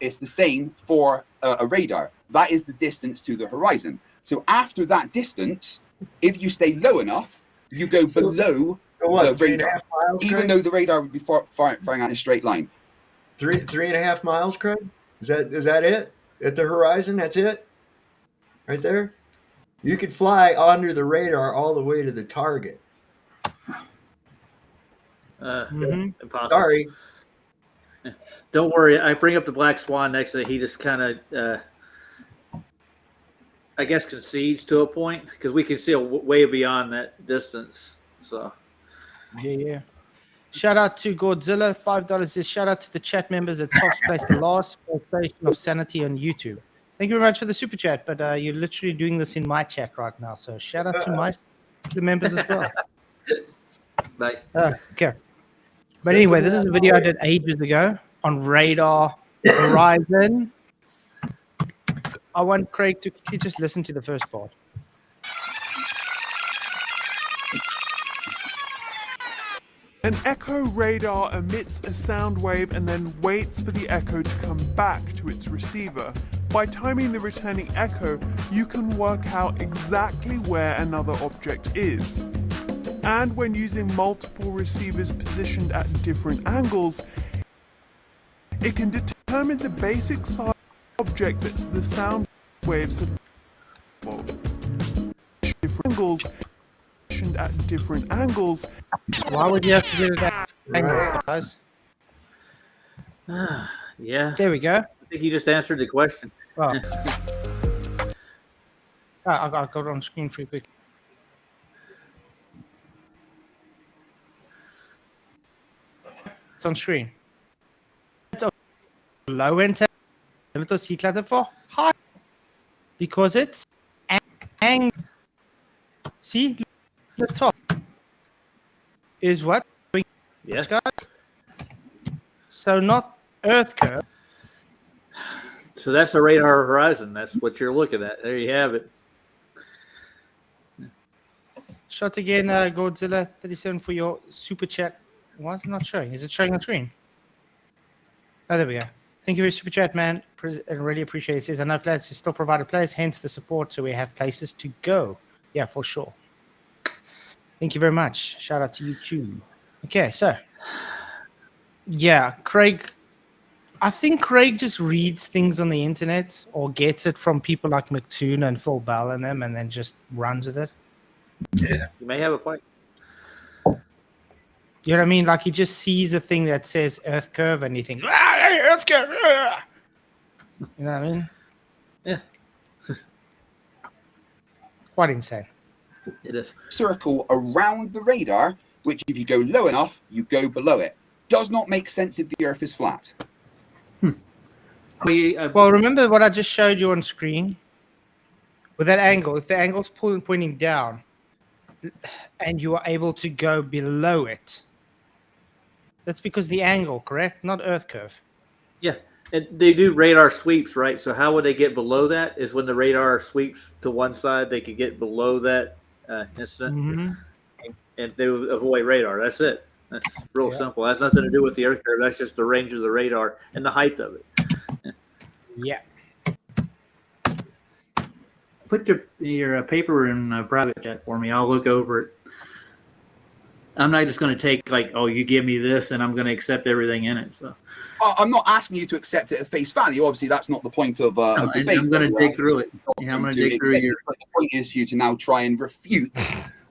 It's the same for a radar. That is the distance to the horizon. So after that distance, if you stay low enough, you go below the radar, miles, even though the radar would be firing out in a straight line. 3.5 miles, Craig? Is that it? At the horizon, that's it? Right there? You could fly under the radar all the way to the target. Impossible. Sorry. Don't worry. I bring up the black swan next to it. He just kind of, I guess, concedes to a point because we can see way beyond that distance. So, Yeah. Shout out to Godzilla, $5 says shout out to the chat members at Soft Place the Last Station of Sanity on YouTube. Thank you very much for the super chat, but you're literally doing this in my chat right now. So shout out to the members as well. Nice. Okay. But anyway, this is a video I did ages ago on radar horizon. I want Craig to quickly just listen to the first part. An echo radar emits a sound wave and then waits for the echo to come back to its receiver. By timing the returning echo, you can work out exactly where another object is. And when using multiple receivers positioned at different angles, it can determine the basic size of the object that the sound waves have different angles. At different angles. Why would you have to do that angle, guys? Yeah. There we go. I think you just answered the question. Oh. I'll got it on screen for you quick. It's on screen. It's a low end limit of C clutter for high because it's ang. See, the top is what? Yes. So not Earth curve. So that's the radar horizon. That's what you're looking at. There you have it. Shot again, Godzilla 37 for your super chat. Why is it not showing? Is it showing on screen? Oh, there we go. Thank you for your super chat, man. I really appreciate it. It says, I know flats still provide a place, hence the support, so we have places to go. Yeah, for sure. Thank you very much. Shout out to you too. Okay, so yeah, Craig. I think Craig just reads things on the internet or gets it from people like McToon and Phil Bell and them, and then just runs with it. Yeah. You may have a point. You know what I mean? Like he just sees a thing that says Earth curve and he thinks, hey, Earth curve. You know what I mean? Yeah. Quite insane. It is. Circle around the radar, which if you go low enough, you go below it. Does not make sense if the Earth is flat. Well, remember what I just showed you on screen? With that angle, if the angle's pointing down and you are able to go below it, that's because the angle, correct? Not Earth curve. Yeah. And they do radar sweeps, right? So how would they get below that? Is when the radar sweeps to one side, they could get below that instant, and they would avoid radar. That's it. That's real simple. It has nothing to do with the Earth curve. That's just the range of the radar and the height of it. Yeah. Put your paper in private chat for me. I'll look over it. I'm not just going to take like, oh, you give me this, and I'm going to accept everything in it. So I'm not asking you to accept it at face value. Obviously, that's not the point of a debate. I'm going to dig through it. Yeah, I'm going to dig through your. But the point is for you to now try and refute.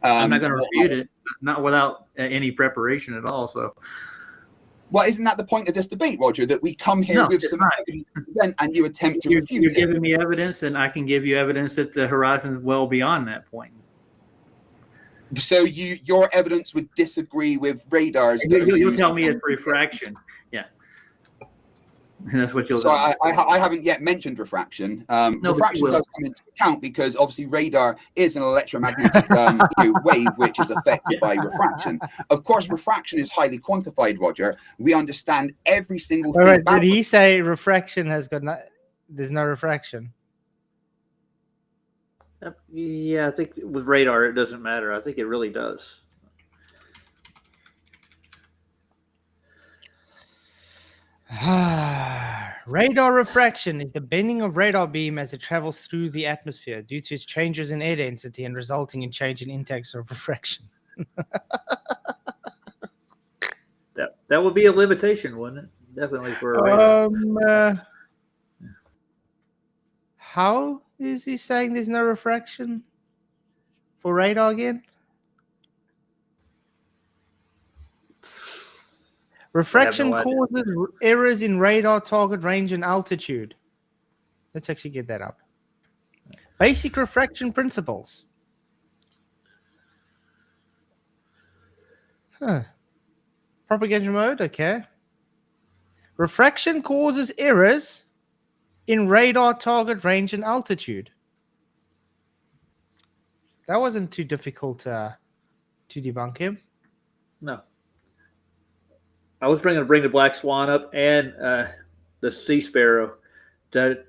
I'm not going to refute it, not without any preparation at all. So. Well, isn't that the point of this debate, Roger? That we come here with some evidence to present and you attempt to refute You're it. giving me evidence, and I can give you evidence that the horizon is well beyond that point. So your evidence would disagree with radars. You'll tell me it's refraction. Yeah. That's what you'll So do. I haven't yet mentioned refraction. Refraction does come into account because obviously radar is an electromagnetic wave which is affected by refraction. Of course, refraction is highly quantified, Roger. We understand every single thing about Did he say refraction has got there's no refraction? Yeah, I think with radar it doesn't matter. I think it really does. Radar refraction is the bending of radar beam as it travels through the atmosphere due to its changes in air density and resulting in change in index of refraction. That would be a limitation, wouldn't it? Definitely for a radar. How is he saying there's no refraction for radar again? Refraction causes errors in radar target range and altitude. Let's actually get that up. Basic refraction principles. Propaganda mode, okay. Refraction causes errors in radar target range and altitude. That wasn't too difficult to debunk him. No. I was going to bring the Black Swan up and the Sea Sparrow to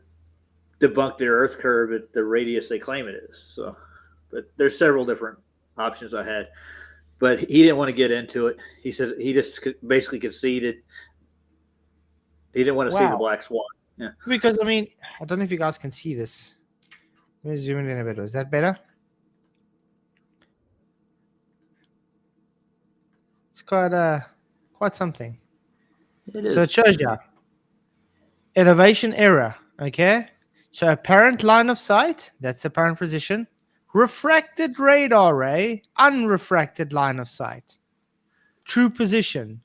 debunk their Earth curve at the radius they claim it is. So, but there's several different options I had, but he didn't want to get into it. He said he just basically conceded. He didn't want to see the Black Swan. Yeah. Because I mean, I don't know if you guys can see this. Let me zoom in a bit. Is that better? It's quite something. It is. So it shows you elevation error. Okay. So apparent line of sight, that's apparent position. Refracted radar ray, unrefracted line of sight. True position,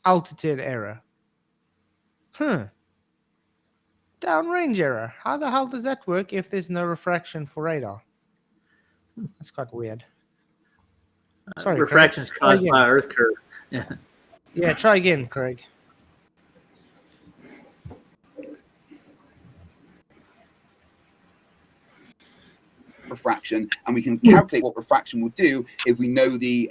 altitude error. Downrange error. How the hell does that work if there's no refraction for radar? That's quite weird. Sorry, refraction is caused by Earth curve. Yeah. Yeah, try again, Craig. Refraction, and we can calculate what refraction will do if we know the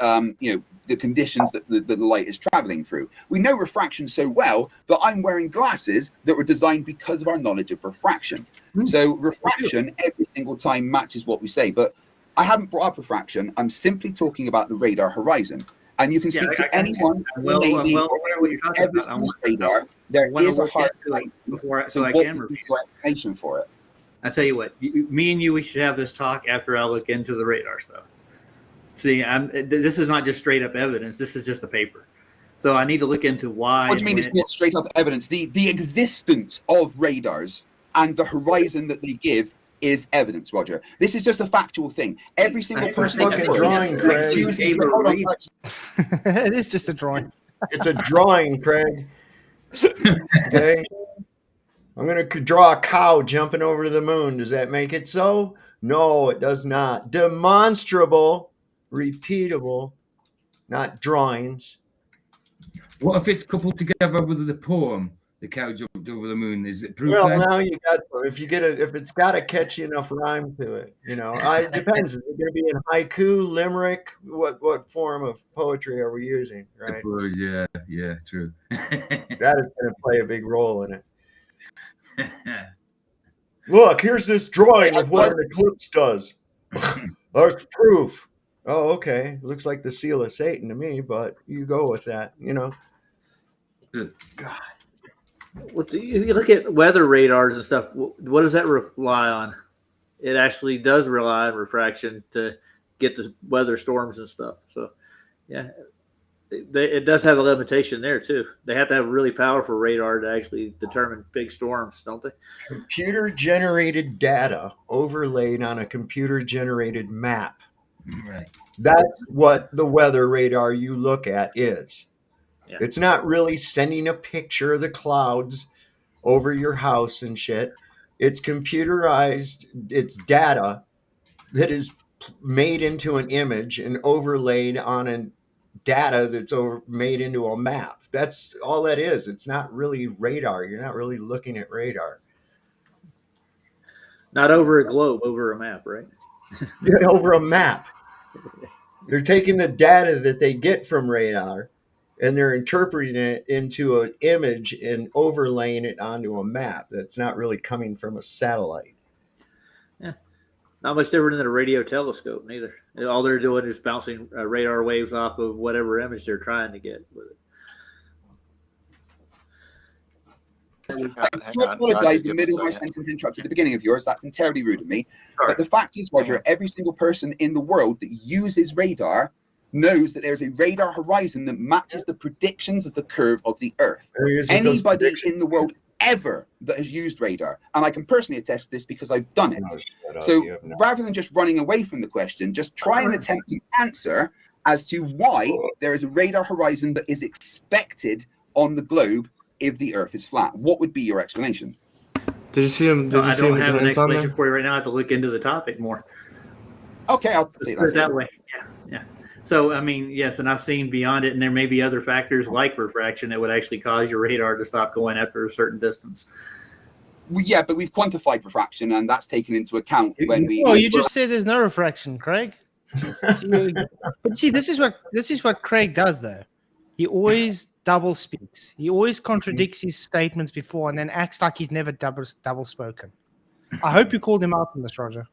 the conditions that the light is traveling through. We know refraction so well that I'm wearing glasses that were designed because of our knowledge of refraction. So refraction every single time matches what we say, but I haven't brought up refraction. I'm simply talking about the radar horizon. And you can speak to anyone in the Navy or every radar. There is a hard so I can review explanation for it. I tell you what, me and you, we should have this talk after I look into the radar stuff. See, this is not just straight up evidence. This is just a paper. So I need to look into why. What do you mean it's not straight up evidence? The existence of radars and the horizon that they give is evidence, Roger. This is just a factual thing. Every single It's a person in the fucking world drawing, Craig. uses- hold on, It is just a drawing. It's a drawing, Craig. Okay. I'm going to draw a cow jumping over to the moon. Does that make it so? No, it does not. Demonstrable, repeatable, not drawings. What if it's coupled together with the poem, "The Cow Jumped Over the Moon"? Is it proof? Well, then? now you got some. If it's got a catchy enough rhyme to it, it depends. Is it going to be in haiku, limerick? What form of poetry are we using? I Right. suppose, yeah, true. That is going to play a big role in it. Look, here's this drawing of what an eclipse does. That's proof. Oh, okay. Looks like the seal of Satan to me, but you go with that, God. If you look at weather radars and stuff, what does that rely on? It actually does rely on refraction to get the weather storms and stuff. So, yeah, it does have a limitation there too. They have to have really powerful radar to actually determine big storms, don't they? Computer-generated data overlaid on a computer-generated map. Right. That's what the weather radar you look at is. Yeah. It's not really sending a picture of the clouds over your house and shit. It's computerized. It's data that is made into an image and overlaid on a data that's made into a map. That's all that is. It's not really radar. You're not really looking at radar. Not over a globe, over a map, right? Yeah, over a map. They're taking the data that they get from radar and they're interpreting it into an image and overlaying it onto a map. That's not really coming from a satellite. Yeah. Not much different than a radio telescope, neither. All they're doing is bouncing radar waves off of whatever image they're trying to get with it. I apologize. The middle of my sentence interrupted the beginning of yours. That's entirely rude of me. Sorry. But the fact is, Roger, every single person in the world that uses radar knows that there's a radar horizon that matches the predictions of the curve of the Earth. Anybody in the world ever that has used radar, and I can personally attest this because I've done it. So rather than just running away from the question, just try and attempt to answer as to why there is a radar horizon that is expected on the globe if the Earth is flat. What would be your explanation? Did you see him? I don't have an explanation for you right now. I have to look into the topic more. Okay, I'll take that way. Yeah. So, I mean, yes, and I've seen beyond it, and there may be other factors like refraction that would actually cause your radar to stop going after a certain distance. Well, yeah, but we've quantified refraction, and that's taken into account when we. Oh, you just said there's no refraction, Craig. But see, this is what Craig does, though. He always double speaks. He always contradicts his statements before, and then acts like he's never double spoken. I hope you called him out on this, Roger.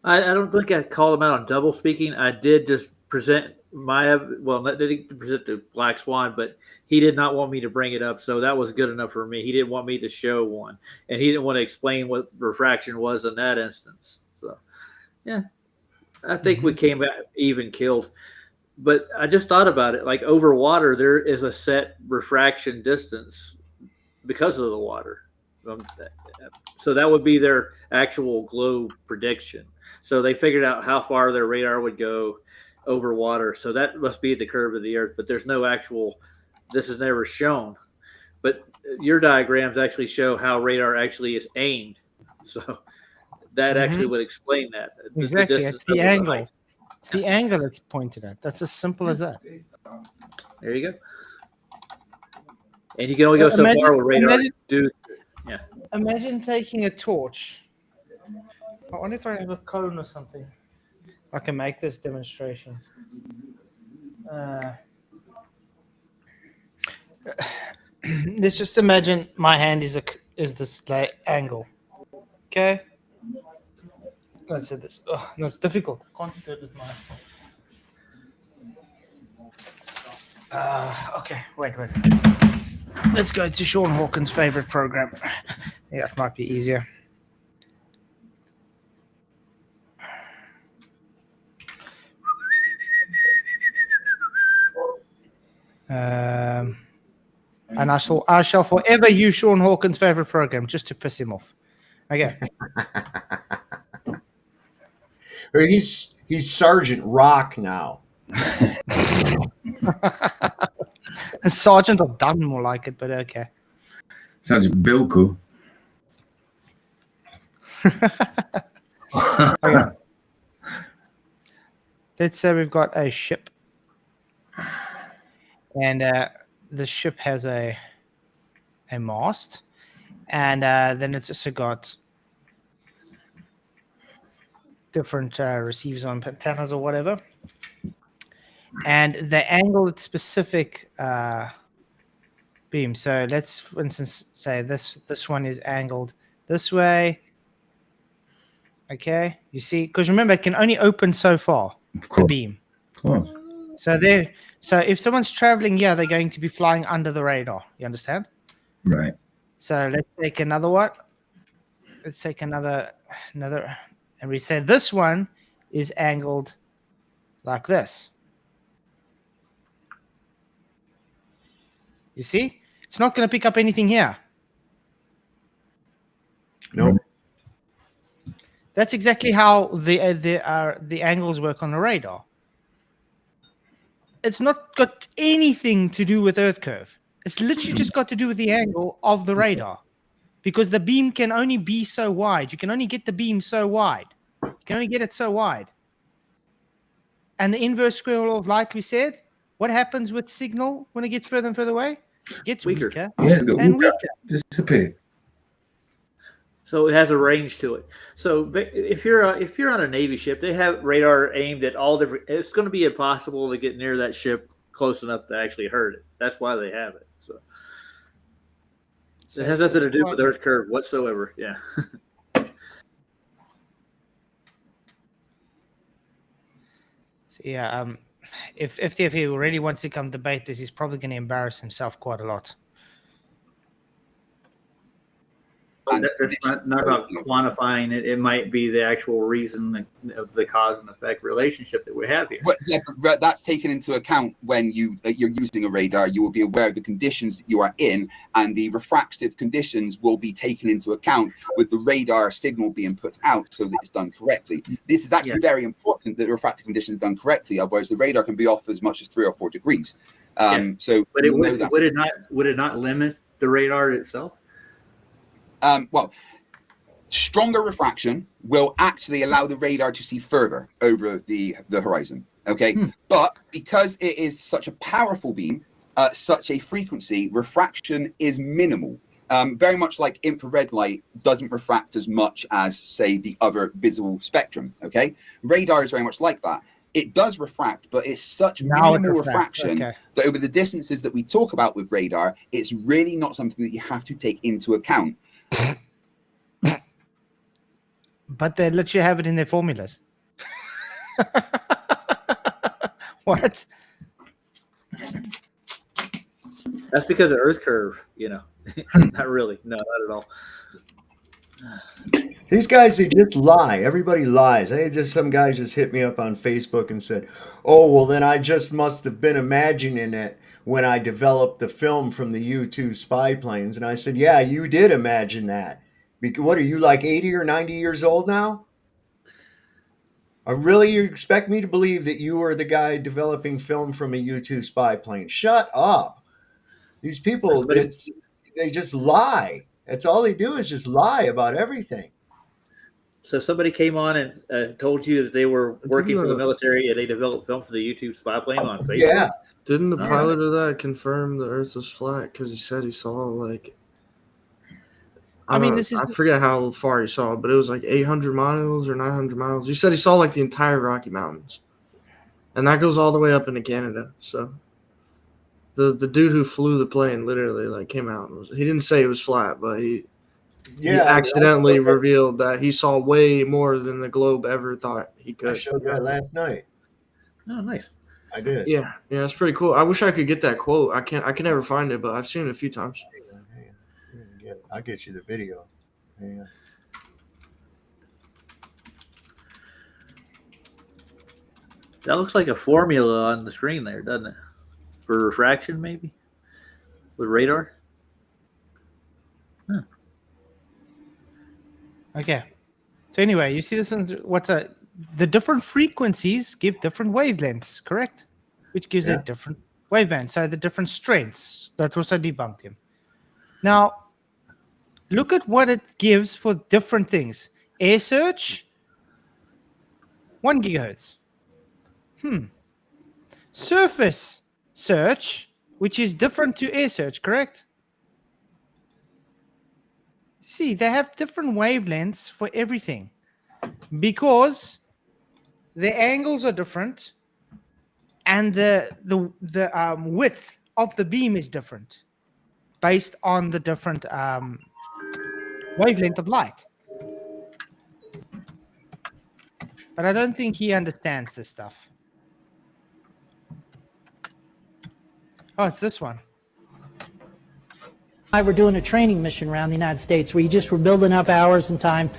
I don't think I called him out on double speaking. I did just present didn't present the Black Swan, but he did not want me to bring it up, so that was good enough for me. He didn't want me to show one, and he didn't want to explain what refraction was in that instance. So, yeah, I think we came back even killed. But I just thought about it. Like over water, there is a set refraction distance because of the water. So that would be their actual globe prediction. So they figured out how far their radar would go over water. So that must be the curve of the Earth. But there's no actual, this is never shown. But your diagrams actually show how radar actually is aimed. So that actually would explain that. Exactly. It's the angle. It's the angle that's pointed at. That's as simple as that. There you go. And you can only go so far with radar. Imagine taking a torch. I wonder if I have a cone or something. I can make this demonstration. Let's just imagine my hand is this angle. Okay. Let's do this. Oh, no, it's difficult. I can't do it with my. Okay. Wait. Let's go to Sean Hawkins' favorite program. Yeah, it might be easier. And I shall forever use Sean Hawkins' favorite program just to piss him off. Okay. Or he's Sergeant Rock now. Sergeant of Done more like it, but okay. Sounds Bilko. Okay. Let's say we've got a ship, and the ship has a mast, and then it's also got different receivers on antennas or whatever, and they angle its specific beam. So let's, for instance, say this one is angled this way. Okay, you see, because remember, it can only open so far, the beam. Of course. So if someone's traveling here, they're going to be flying under the radar. You understand? Right. So let's take another one. Let's take another, and we say this one is angled like this. You see? It's not going to pick up anything here. Nope. That's exactly how the angles work on the radar. It's not got anything to do with Earth curve. It's literally just got to do with the angle of the radar, because the beam can only be so wide. You can only get the beam so wide. You can only get it so wide. And the inverse square law of light, we said, what happens with signal when it gets further and further away? It gets weaker Yeah, it's got and weaker. weaker. Disappear. So it has a range to it. So if you're on a Navy ship, they have radar aimed at all different. It's going to be impossible to get near that ship close enough to actually hurt it. That's why they have it. So it has nothing to do with Earth curve whatsoever. Yeah. So yeah. If he really wants to come debate this, he's probably going to embarrass himself quite a lot. That's not about quantifying it. It might be the actual reason of the cause and effect relationship that we have here. Well, yeah, but that's taken into account when you're using a radar. You will be aware of the conditions that you are in, and the refractive conditions will be taken into account with the radar signal being put out so that it's done correctly. This is actually very important that the refractive condition is done correctly. Otherwise, the radar can be off as much as 3 or 4 degrees. So, but would it not limit the radar itself? Well, stronger refraction will actually allow the radar to see further over the horizon. Okay, but because it is such a powerful beam, such a frequency, refraction is minimal. Very much like infrared light doesn't refract as much as, say, the other visible spectrum. Okay, radar is very much like that. It does refract, but it's such minimal refraction that over the distances that we talk about with radar, it's really not something that you have to take into account. But they let you have it in their formulas. What? That's because of Earth curve, Not really. No, not at all. These guys, they just lie. Everybody lies. Some guy just hit me up on Facebook and said, "Oh, well, then I just must have been imagining it when I developed the film from the U-2 spy planes." And I said, "Yeah, you did imagine that. What are you, like 80 or 90 years old now? Really, you expect me to believe that you were the guy developing film from a U-2 spy plane? Shut up. These people, they just lie. That's all they do is just lie about everything." So somebody came on and told you that they were working for the military and they developed film for the YouTube spy plane on Facebook? Yeah. Didn't the pilot of that confirm the Earth was flat? Because he said he saw, like... I forget how far he saw it, but it was like 800 miles or 900 miles. He said he saw, like, the entire Rocky Mountains. And that goes all the way up into Canada, so... The dude who flew the plane literally, like, came out. He didn't say it was flat, but he accidentally revealed that he saw way more than the globe ever thought he could. I showed that last night. Oh, nice. I did. Yeah, it's pretty cool. I wish I could get that quote. I can never find it, but I've seen it a few times. I'll get you the video. Hang on. That looks like a formula on the screen there, doesn't it? For refraction, maybe? With radar? Huh. Okay. So anyway, you see this one? the different frequencies give different wavelengths, correct? Which gives a different waveband. So the different strengths. That also debunked him. Now, look at what it gives for different things. Air search, 1 gigahertz. Surface search, which is different to air search, correct? See, they have different wavelengths for everything because the angles are different and the width of the beam is different based on the different wavelength of light. But I don't think he understands this stuff. Oh, it's this one. I were doing a training mission around the United States where you just were building up hours and time,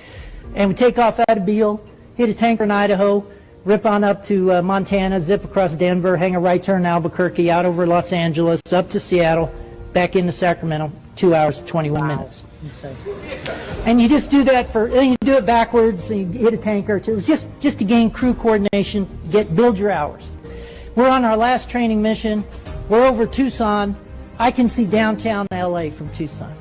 and we take off out of Beale, hit a tanker in Idaho, rip on up to Montana, zip across Denver, hang a right turn in Albuquerque, out over Los Angeles, up to Seattle, back into Sacramento, 2 hours, 21 minutes. And you just do that and you do it backwards, and you hit a tanker. It was just to gain crew coordination, build your hours. We're on our last training mission. We're over Tucson. I can see downtown LA from Tucson.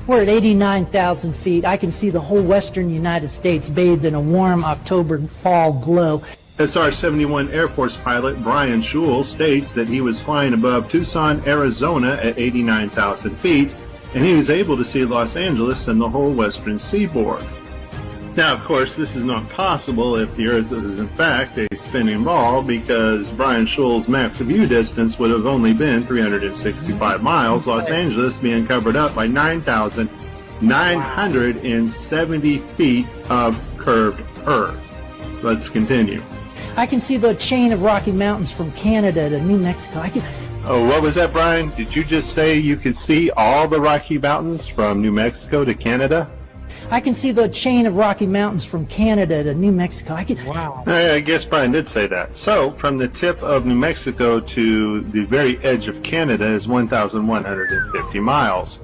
We're at 89,000 feet. I can see the whole western United States bathed in a warm October fall glow. SR-71 Air Force pilot Brian Schul states that he was flying above Tucson, Arizona at 89,000 feet, and he was able to see Los Angeles and the whole western seaboard. Now, of course, this is not possible if the Earth is in fact a spinning ball, because Brian Schul's max view distance would have only been 365 miles, Los Angeles being covered up by 9,970 feet of curved Earth. Let's continue. I can see the chain of Rocky Mountains from Canada to New Mexico. Oh, what was that, Brian? Did you just say you could see all the Rocky Mountains from New Mexico to Canada? I can see the chain of Rocky Mountains from Canada to New Mexico. Wow. I guess Brian did say that. So, from the tip of New Mexico to the very edge of Canada is 1,150 miles.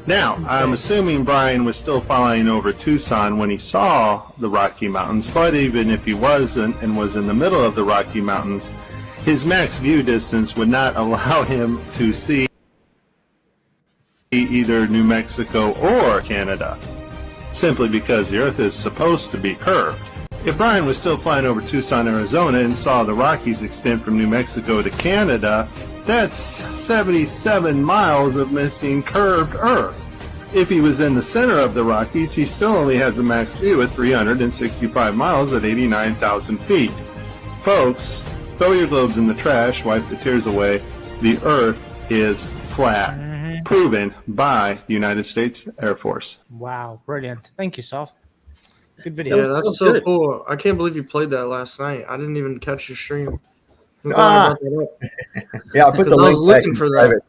Now, I'm assuming Brian was still flying over Tucson when he saw the Rocky Mountains, but even if he wasn't and was in the middle of the Rocky Mountains, his max view distance would not allow him to see either New Mexico or Canada, simply because the Earth is supposed to be curved. If Brian was still flying over Tucson, Arizona and saw the Rockies extend from New Mexico to Canada, that's 77 miles of missing curved Earth. If he was in the center of the Rockies, he still only has a max view at 365 miles at 89,000 feet. Folks, throw your globes in the trash, wipe the tears away. The Earth is flat. Proven by the United States Air Force. Wow, brilliant. Thank you, Soph. Good video. Yeah, that's so cool. I can't believe you played that last night. I didn't even catch your stream. Yeah, I put the link back in the private.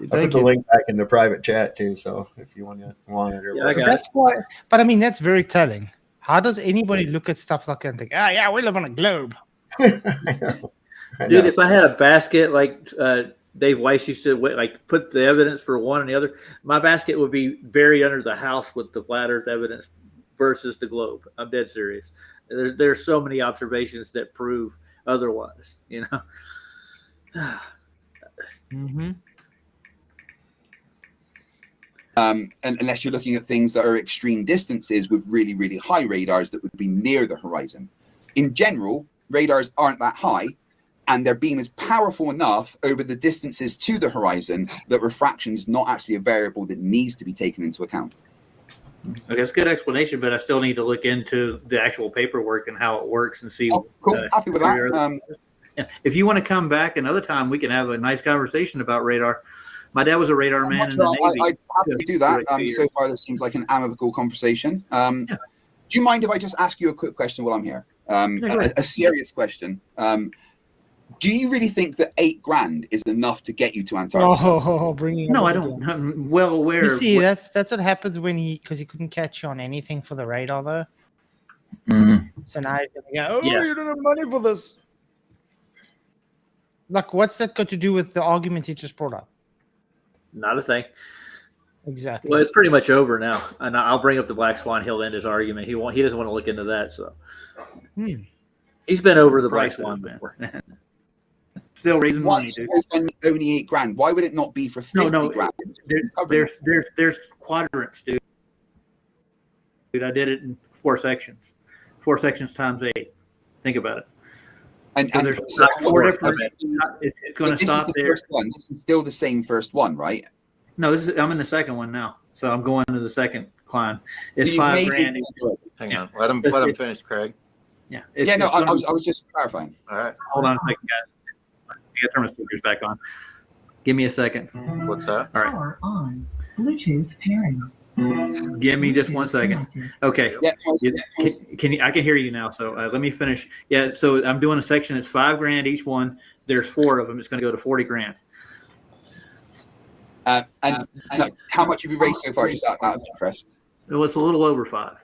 I put the link back in the private chat too. So if you want it or whatever. That's why. But I mean, that's very telling. How does anybody look at stuff like that and think, "Ah, yeah, we live on a globe"? Dude, if I had a basket like Dave Weiss used to put the evidence for one and the other, my basket would be buried under the house with the flat Earth evidence versus the globe. I'm dead serious. There's so many observations that prove otherwise, you know. And unless you're looking at things that are extreme distances with really, really high radars that would be near the horizon. In general, radars aren't that high, and their beam is powerful enough over the distances to the horizon that refraction is not actually a variable that needs to be taken into account. Okay, it's a good explanation, but I still need to look into the actual paperwork and how it works and see. Oh, cool. Happy with that. If you want to come back another time, we can have a nice conversation about radar. My dad was a radar man in the Navy. I'd happily do that. So far, this seems like an amicable conversation. Do you mind if I just ask you a quick question while I'm here? A serious question. Do you really think that $8,000 is enough to get you to Antarctica? Bringing no, I don't. I'm well aware. You see, that's what happens when because he couldn't catch you on anything for the radar, though. So now he's gonna go, you don't have money for this. Like, what's that got to do with the argument he just brought up? Not a thing. Exactly. Well, it's pretty much over now, and I'll bring up the Black Swan. He'll end his argument. He doesn't want to look into that. So, He's been over the Price price one man. Still raising Why money, is dude. only $8,000? Why would it not be for 50 No, grand? there's quadrants, dude. Dude, I did it in 4 sections. 4 sections times 8. Think about it. And, so and there's so 4 different. It's going to this stop is the there. first one. This is still the same first one, right? No, I'm in the second one now, so I'm going to the second climb. It's You've made $5,000. Hang on, let him finish, Craig. Yeah. I was just clarifying. All right. Hold on a second, guys. I gotta turn my speakers back on. Give me a second. What's that? All right. Power on. Bluetooth pairing. Give me just 1 second. Okay. Yeah, Can you? I can hear you now. So let me finish. Yeah. So I'm doing a section. It's $5,000 each one. There's 4 of them. It's going to go to $40,000. And no, how much have you raised so far? Just out of interest. Well, it's a little over 5.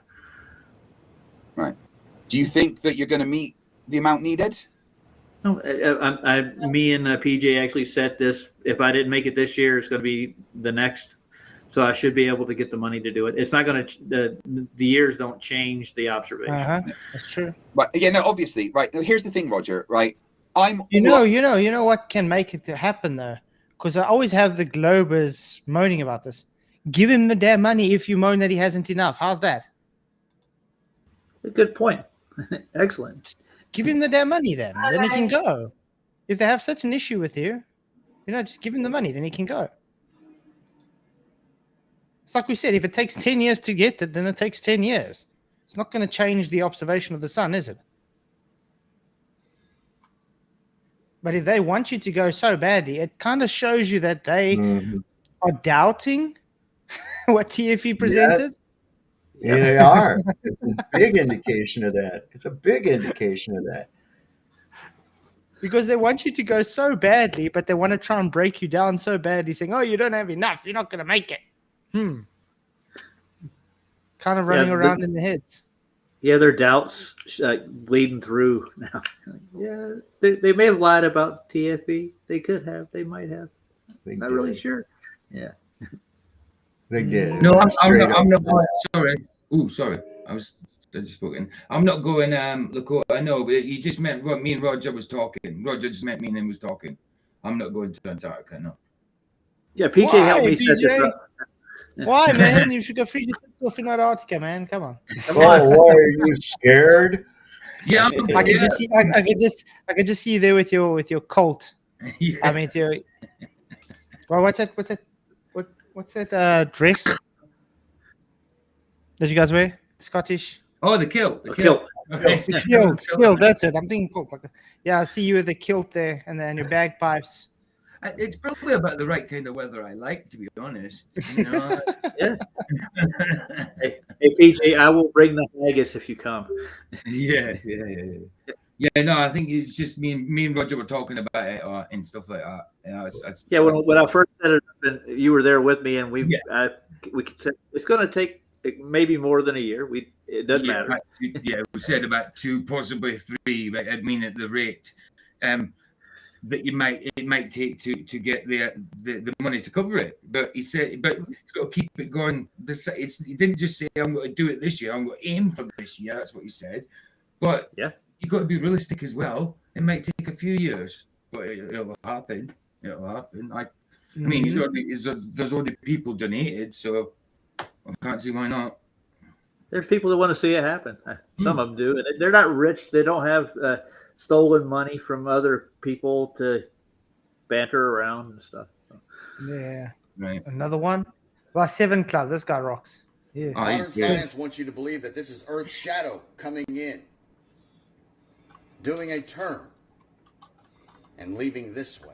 Right. Do you think that you're going to meet the amount needed? No, me and PJ actually set this. If I didn't make it this year, it's going to be the next. So I should be able to get the money to do it. It's not going to. The years don't change the observation. That's true. But yeah, no, obviously, right. Now, here's the thing, Roger. Right. You know what can make it to happen though, because I always have the Globers moaning about this. Give him the damn money if you moan that he hasn't enough. How's that? Good point. Excellent. Give him the damn money then. Then he can go. If they have such an issue with you, just give him the money. Then he can go. It's like we said, if it takes 10 years to get it, then it takes 10 years. It's not going to change the observation of the sun, is it? But if they want you to go so badly, it kind of shows you that they are doubting what TFE presented. Yeah, they are. It's a big indication of that. It's a big indication of that. Because they want you to go so badly, but they want to try and break you down so badly, saying, oh, you don't have enough. You're not going to make it. Kind of running around in their heads. Yeah, their doubts bleeding through now. Yeah, they may have lied about TFE. They could have. They might have. Not really sure. Yeah. They did. No, I'm not going. Sorry. Oh, sorry. I just spoken. I'm not going. Look, I know, but you just meant me and Roger was talking. Roger just meant me and him was talking. I'm not going to Antarctica. No. Yeah, PJ helped me set this up. Why, man? You should go free yourself in Antarctica, man. Come on. Oh, why are you scared? Yeah, I could just see. I could just see you there with your colt. Yeah. I mean, well, what's that? What's that dress that you guys wear? Scottish. Oh, the kilt. The kilt. Okay. Kilt. That's it. I'm thinking kilt. Yeah, I see you with the kilt there, and then your bagpipes. It's probably about the right kind of weather I like, to be honest. Yeah. Hey, PJ, I will bring the haggis if you come. Yeah. No, I think it's just me and Roger were talking about it and stuff like that. Yeah, when I first set it up, and you were there with me, and we could say it's going to take maybe more than a year. It doesn't matter. We said about 2, possibly 3. But I mean, at the rate that it might take to get the money to cover it. But he said, but you've got to keep it going. He didn't just say I'm going to do it this year. I'm going to aim for this year. That's what he said. But you've got to be realistic as well. It might take a few years, but it'll happen. It'll happen. I mean, there's already people donated, so I can't see why not. There's people that want to see it happen. Some of them do, and they're not rich. They don't have stolen money from other people to banter around and stuff. So. Yeah. Right. Another one. Well, 7 Club. This guy rocks. Yeah. Modern science wants you to believe that this is Earth's shadow coming in, doing a turn, and leaving this way.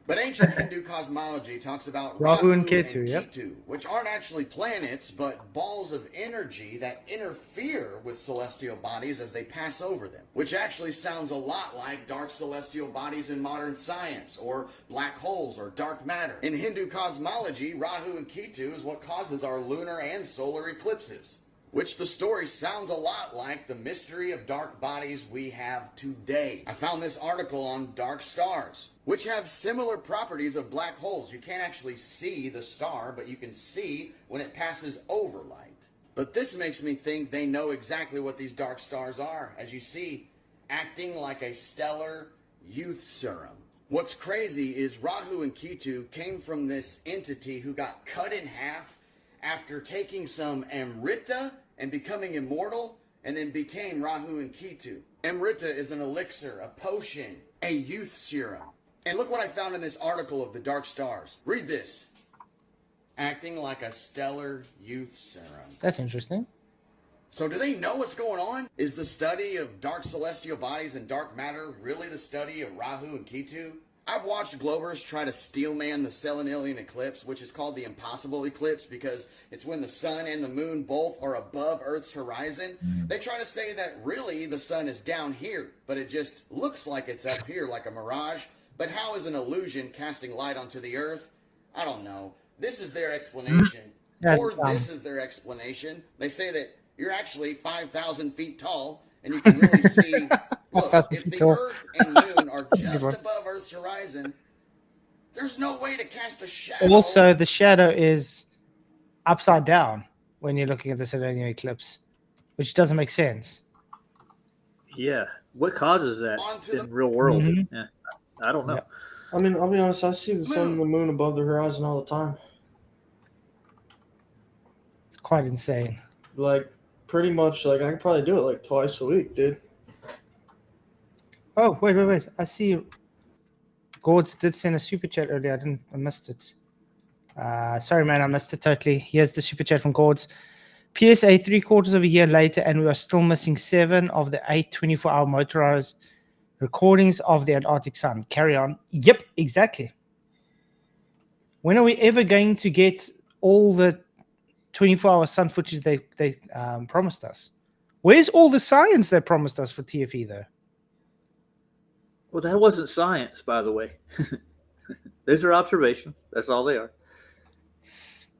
But ancient Hindu cosmology talks about Rahu and Ketu, which aren't actually planets, but balls of energy that interfere with celestial bodies as they pass over them, which actually sounds a lot like dark celestial bodies in modern science, or black holes, or dark matter. In Hindu cosmology, Rahu and Ketu is what causes our lunar and solar eclipses, which the story sounds a lot like the mystery of dark bodies we have today. I found this article on dark stars, which have similar properties of black holes. You can't actually see the star, but you can see when it passes over light. But this makes me think they know exactly what these dark stars are, as you see, acting like a stellar youth serum. What's crazy is Rahu and Ketu came from this entity who got cut in half after taking some Amrita and becoming immortal, and then became Rahu and Ketu. Amrita is an elixir, a potion, a youth serum. And look what I found in this article of the dark stars. Read this. Acting like a stellar youth serum. That's interesting. So do they know what's going on? Is the study of dark celestial bodies and dark matter really the study of Rahu and Ketu? I've watched Globers try to steelman the Selenilian eclipse, which is called the impossible eclipse because it's when the sun and the moon both are above Earth's horizon. They try to say that really the sun is down here, but it just looks like it's up here like a mirage. But how is an illusion casting light onto the Earth? I don't know. This is their explanation. Or this is their explanation. They say that you're actually 5,000 feet tall, and you can really see, look, if the Earth and Moon are just above Earth's horizon, there's no way to cast a shadow. Also, the shadow is upside down when you're looking at the Selenium eclipse, which doesn't make sense. Yeah. What causes that in real world? Mm-hmm. Yeah. I don't know. Yep. I mean, I'll be honest, I see the sun and the moon above the horizon all the time. It's quite insane. Like, pretty much, like, I can probably do it, like, twice a week, dude. Oh, wait. I see Gords did send a super chat earlier. I missed it. Sorry, man, I missed it totally. Here's the super chat from Gords. PSA 3/4 of a year later, and we are still missing 7 of the 8 24-hour motorized recordings of the Antarctic sun. Carry on. Yep, exactly. When are we ever going to get all the 24-hour sun footage they promised us? Where's all the science they promised us for TFE, though? Well, that wasn't science, by the way. Those are observations. That's all they are.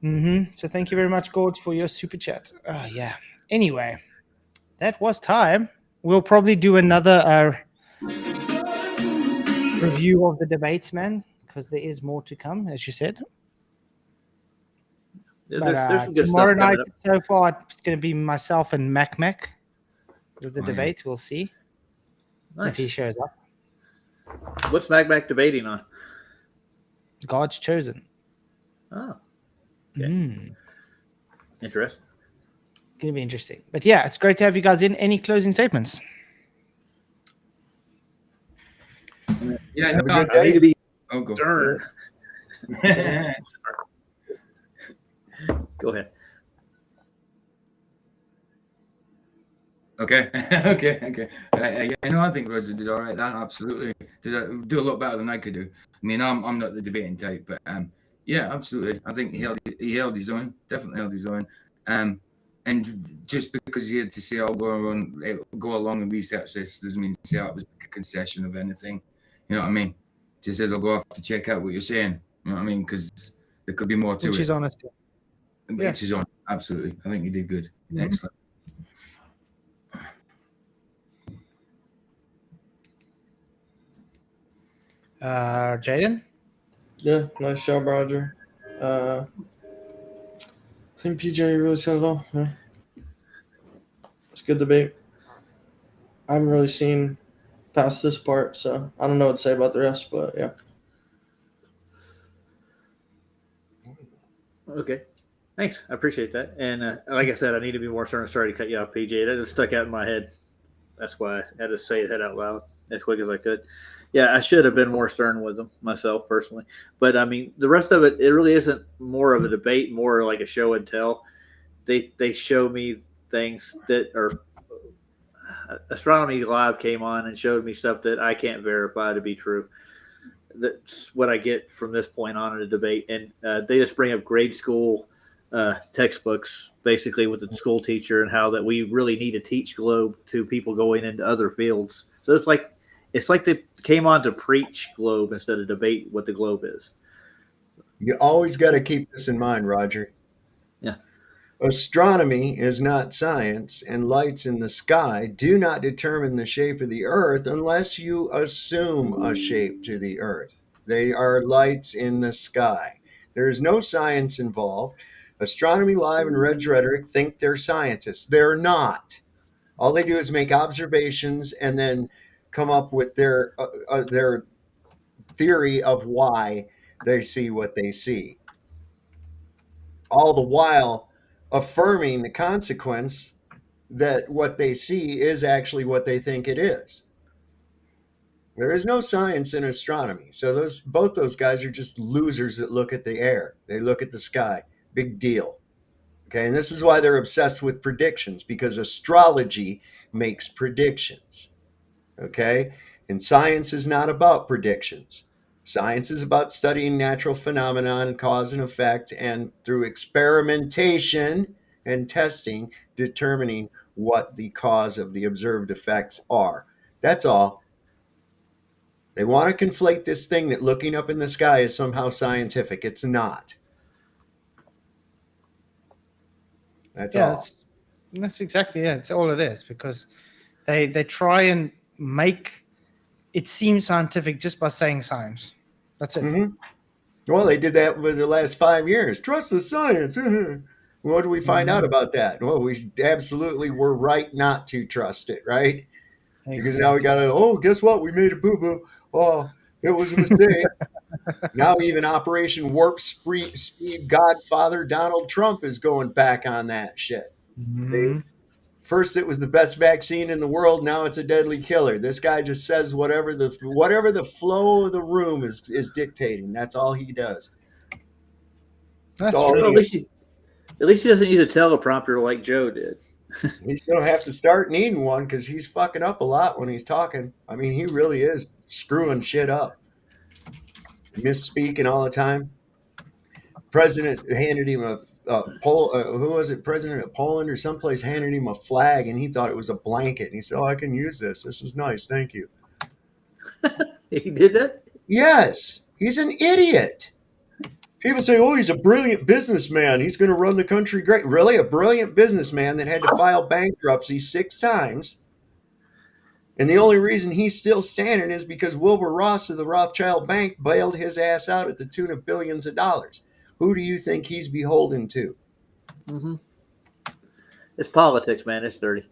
So thank you very much, Gords, for your super chat. Yeah. Anyway, that was time. We'll probably do another review of the debates, man, because there is more to come, as you said. Yeah, But there's some good tomorrow stuff night, coming up. so far, it's going to be myself and Mac with the debate. We'll see if he shows up. What's Mac debating on? God's chosen. Oh, okay. Interesting. Going to be interesting. But yeah, it's great to have you guys in. Any closing statements? Yeah, Have a no, good I need day. to be. Oh, go. Darn. Go ahead. Okay. okay. I think Roger did all right. That absolutely did do a lot better than I could do. I mean, I'm not the debating type, but yeah, absolutely. I think he held his own. Definitely held his own. And just because he had to say, "I'll go along and research this," doesn't mean to say it was like a concession of anything. You know what I mean? Just says, "I'll go off to check out what you're saying." You know what I mean? Because there could be more to it. Which is honest. Which is on. Absolutely. I think you did good. Excellent. Jaden? Yeah, nice job, Roger. I think PJ really said it all. Yeah. It's a good debate. I haven't really seen past this part, so I don't know what to say about the rest, but yeah. Okay. Thanks. I appreciate that. And like I said, I need to be more certain. Sorry to cut you off, PJ. That just stuck out in my head. That's why I had to say it out loud as quick as I could. Yeah, I should have been more stern with them myself personally. But, I mean, the rest of it, it really isn't more of a debate, more like a show and tell. They show me things that are – Astronomy Live came on and showed me stuff that I can't verify to be true. That's what I get from this point on in a debate. And they just bring up grade school textbooks, basically with the school teacher, and how that we really need to teach globe to people going into other fields. So it's like they came on to preach globe instead of debate what the globe is. You always got to keep this in mind, Roger. Yeah. Astronomy is not science, and lights in the sky do not determine the shape of the Earth unless you assume a shape to the Earth. They are lights in the sky. There is no science involved. Astronomy Live and Red's Rhetoric think they're scientists. They're not. All they do is make observations and then come up with their theory of why they see what they see. All the while affirming the consequence that what they see is actually what they think it is. There is no science in astronomy. So both those guys are just losers that look at the air. They look at the sky. Big deal. Okay, and this is why they're obsessed with predictions, because astrology makes predictions. Okay, and science is not about predictions. Science is about studying natural phenomenon, cause and effect, and through experimentation and testing, determining what the cause of the observed effects are. That's all. They want to conflate this thing that looking up in the sky is somehow scientific. It's not. That's all. That's exactly it. It's all it is, because they try and make it seem scientific just by saying science. That's it. Mm-hmm. Well, they did that for the last 5 years. Trust the science. What do we find out about that? Well, we absolutely were right not to trust it, right? Exactly. Because now we got to, guess what? We made a boo-boo. Oh, it was a mistake. Now even Operation Warp Speed Godfather Donald Trump is going back on that shit. Mm-hmm. First it was the best vaccine in the world. Now it's a deadly killer. This guy just says whatever the flow of the room is dictating. That's all he does. That's all true. At least he doesn't use a teleprompter like Joe did. He's going to have to start needing one because he's fucking up a lot when he's talking. I mean, he really is screwing shit up. Misspeaking all the time. President handed him who was it? President of Poland or someplace handed him a flag and he thought it was a blanket. And he said, I can use this. This is nice. Thank you. He did that? Yes. He's an idiot. People say, he's a brilliant businessman. He's going to run the country great. Really? A brilliant businessman that had to file bankruptcy 6 times. And the only reason he's still standing is because Wilbur Ross of the Rothschild Bank bailed his ass out at the tune of billions of dollars. Who do you think he's beholden to? Mm-hmm. It's politics, man. It's dirty.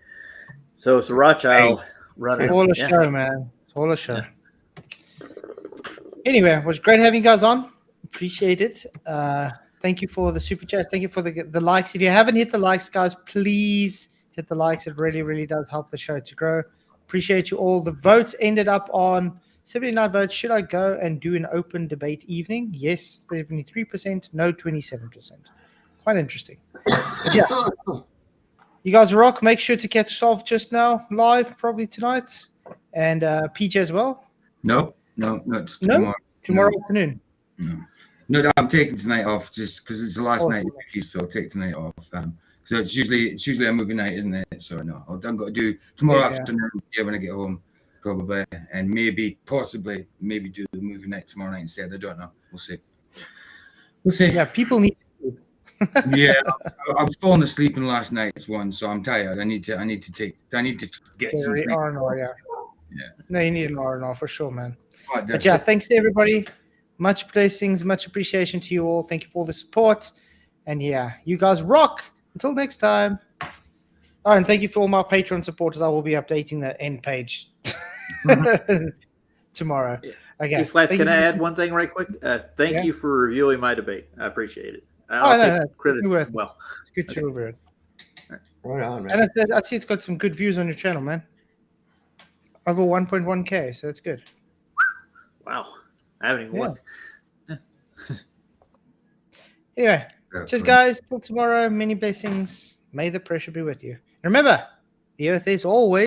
So it's a Rothschild running. It's all a show, man. It's all a show. Anyway, it was great having you guys on. Appreciate it. Thank you for the super chats. Thank you for the likes. If you haven't hit the likes, guys, please hit the likes. It really, really does help the show to grow. Appreciate you all. The votes ended up on 79 votes. Should I go and do an open debate evening? Yes, 73%. No, 27%. Quite interesting. But yeah. You guys rock. Make sure to catch Solve Just Now live probably tonight. And PJ as well. No, tomorrow afternoon. No, I'm taking tonight off just because it's the last night, so I'll take tonight off. So it's usually a movie night, isn't it? So no, I've got to do tomorrow afternoon. Yeah, when I get home, probably, and possibly do the movie night tomorrow night instead. I don't know. We'll see. Yeah, people need. Yeah, I was falling asleep in last night's one, so I'm tired. I need to get some sleep. R&R, yeah. No, you need an R&R for sure, man. But yeah, thanks to everybody. Much blessings, much appreciation to you all. Thank you for all the support. And yeah, you guys rock. Until next time. Oh, and thank you for all my Patreon supporters. I will be updating the end page tomorrow. Okay. Hey, Flats, can I add one thing right quick? Thank you for reviewing my debate. I appreciate it. I'll take credit as well. It's good to review it. Right on, man. And I see it's got some good views on your channel, man. Over 1.1K, so that's good. Wow. I haven't even looked. Anyway, just guys, till tomorrow. Many blessings. May the pressure be with you. Remember, the earth is always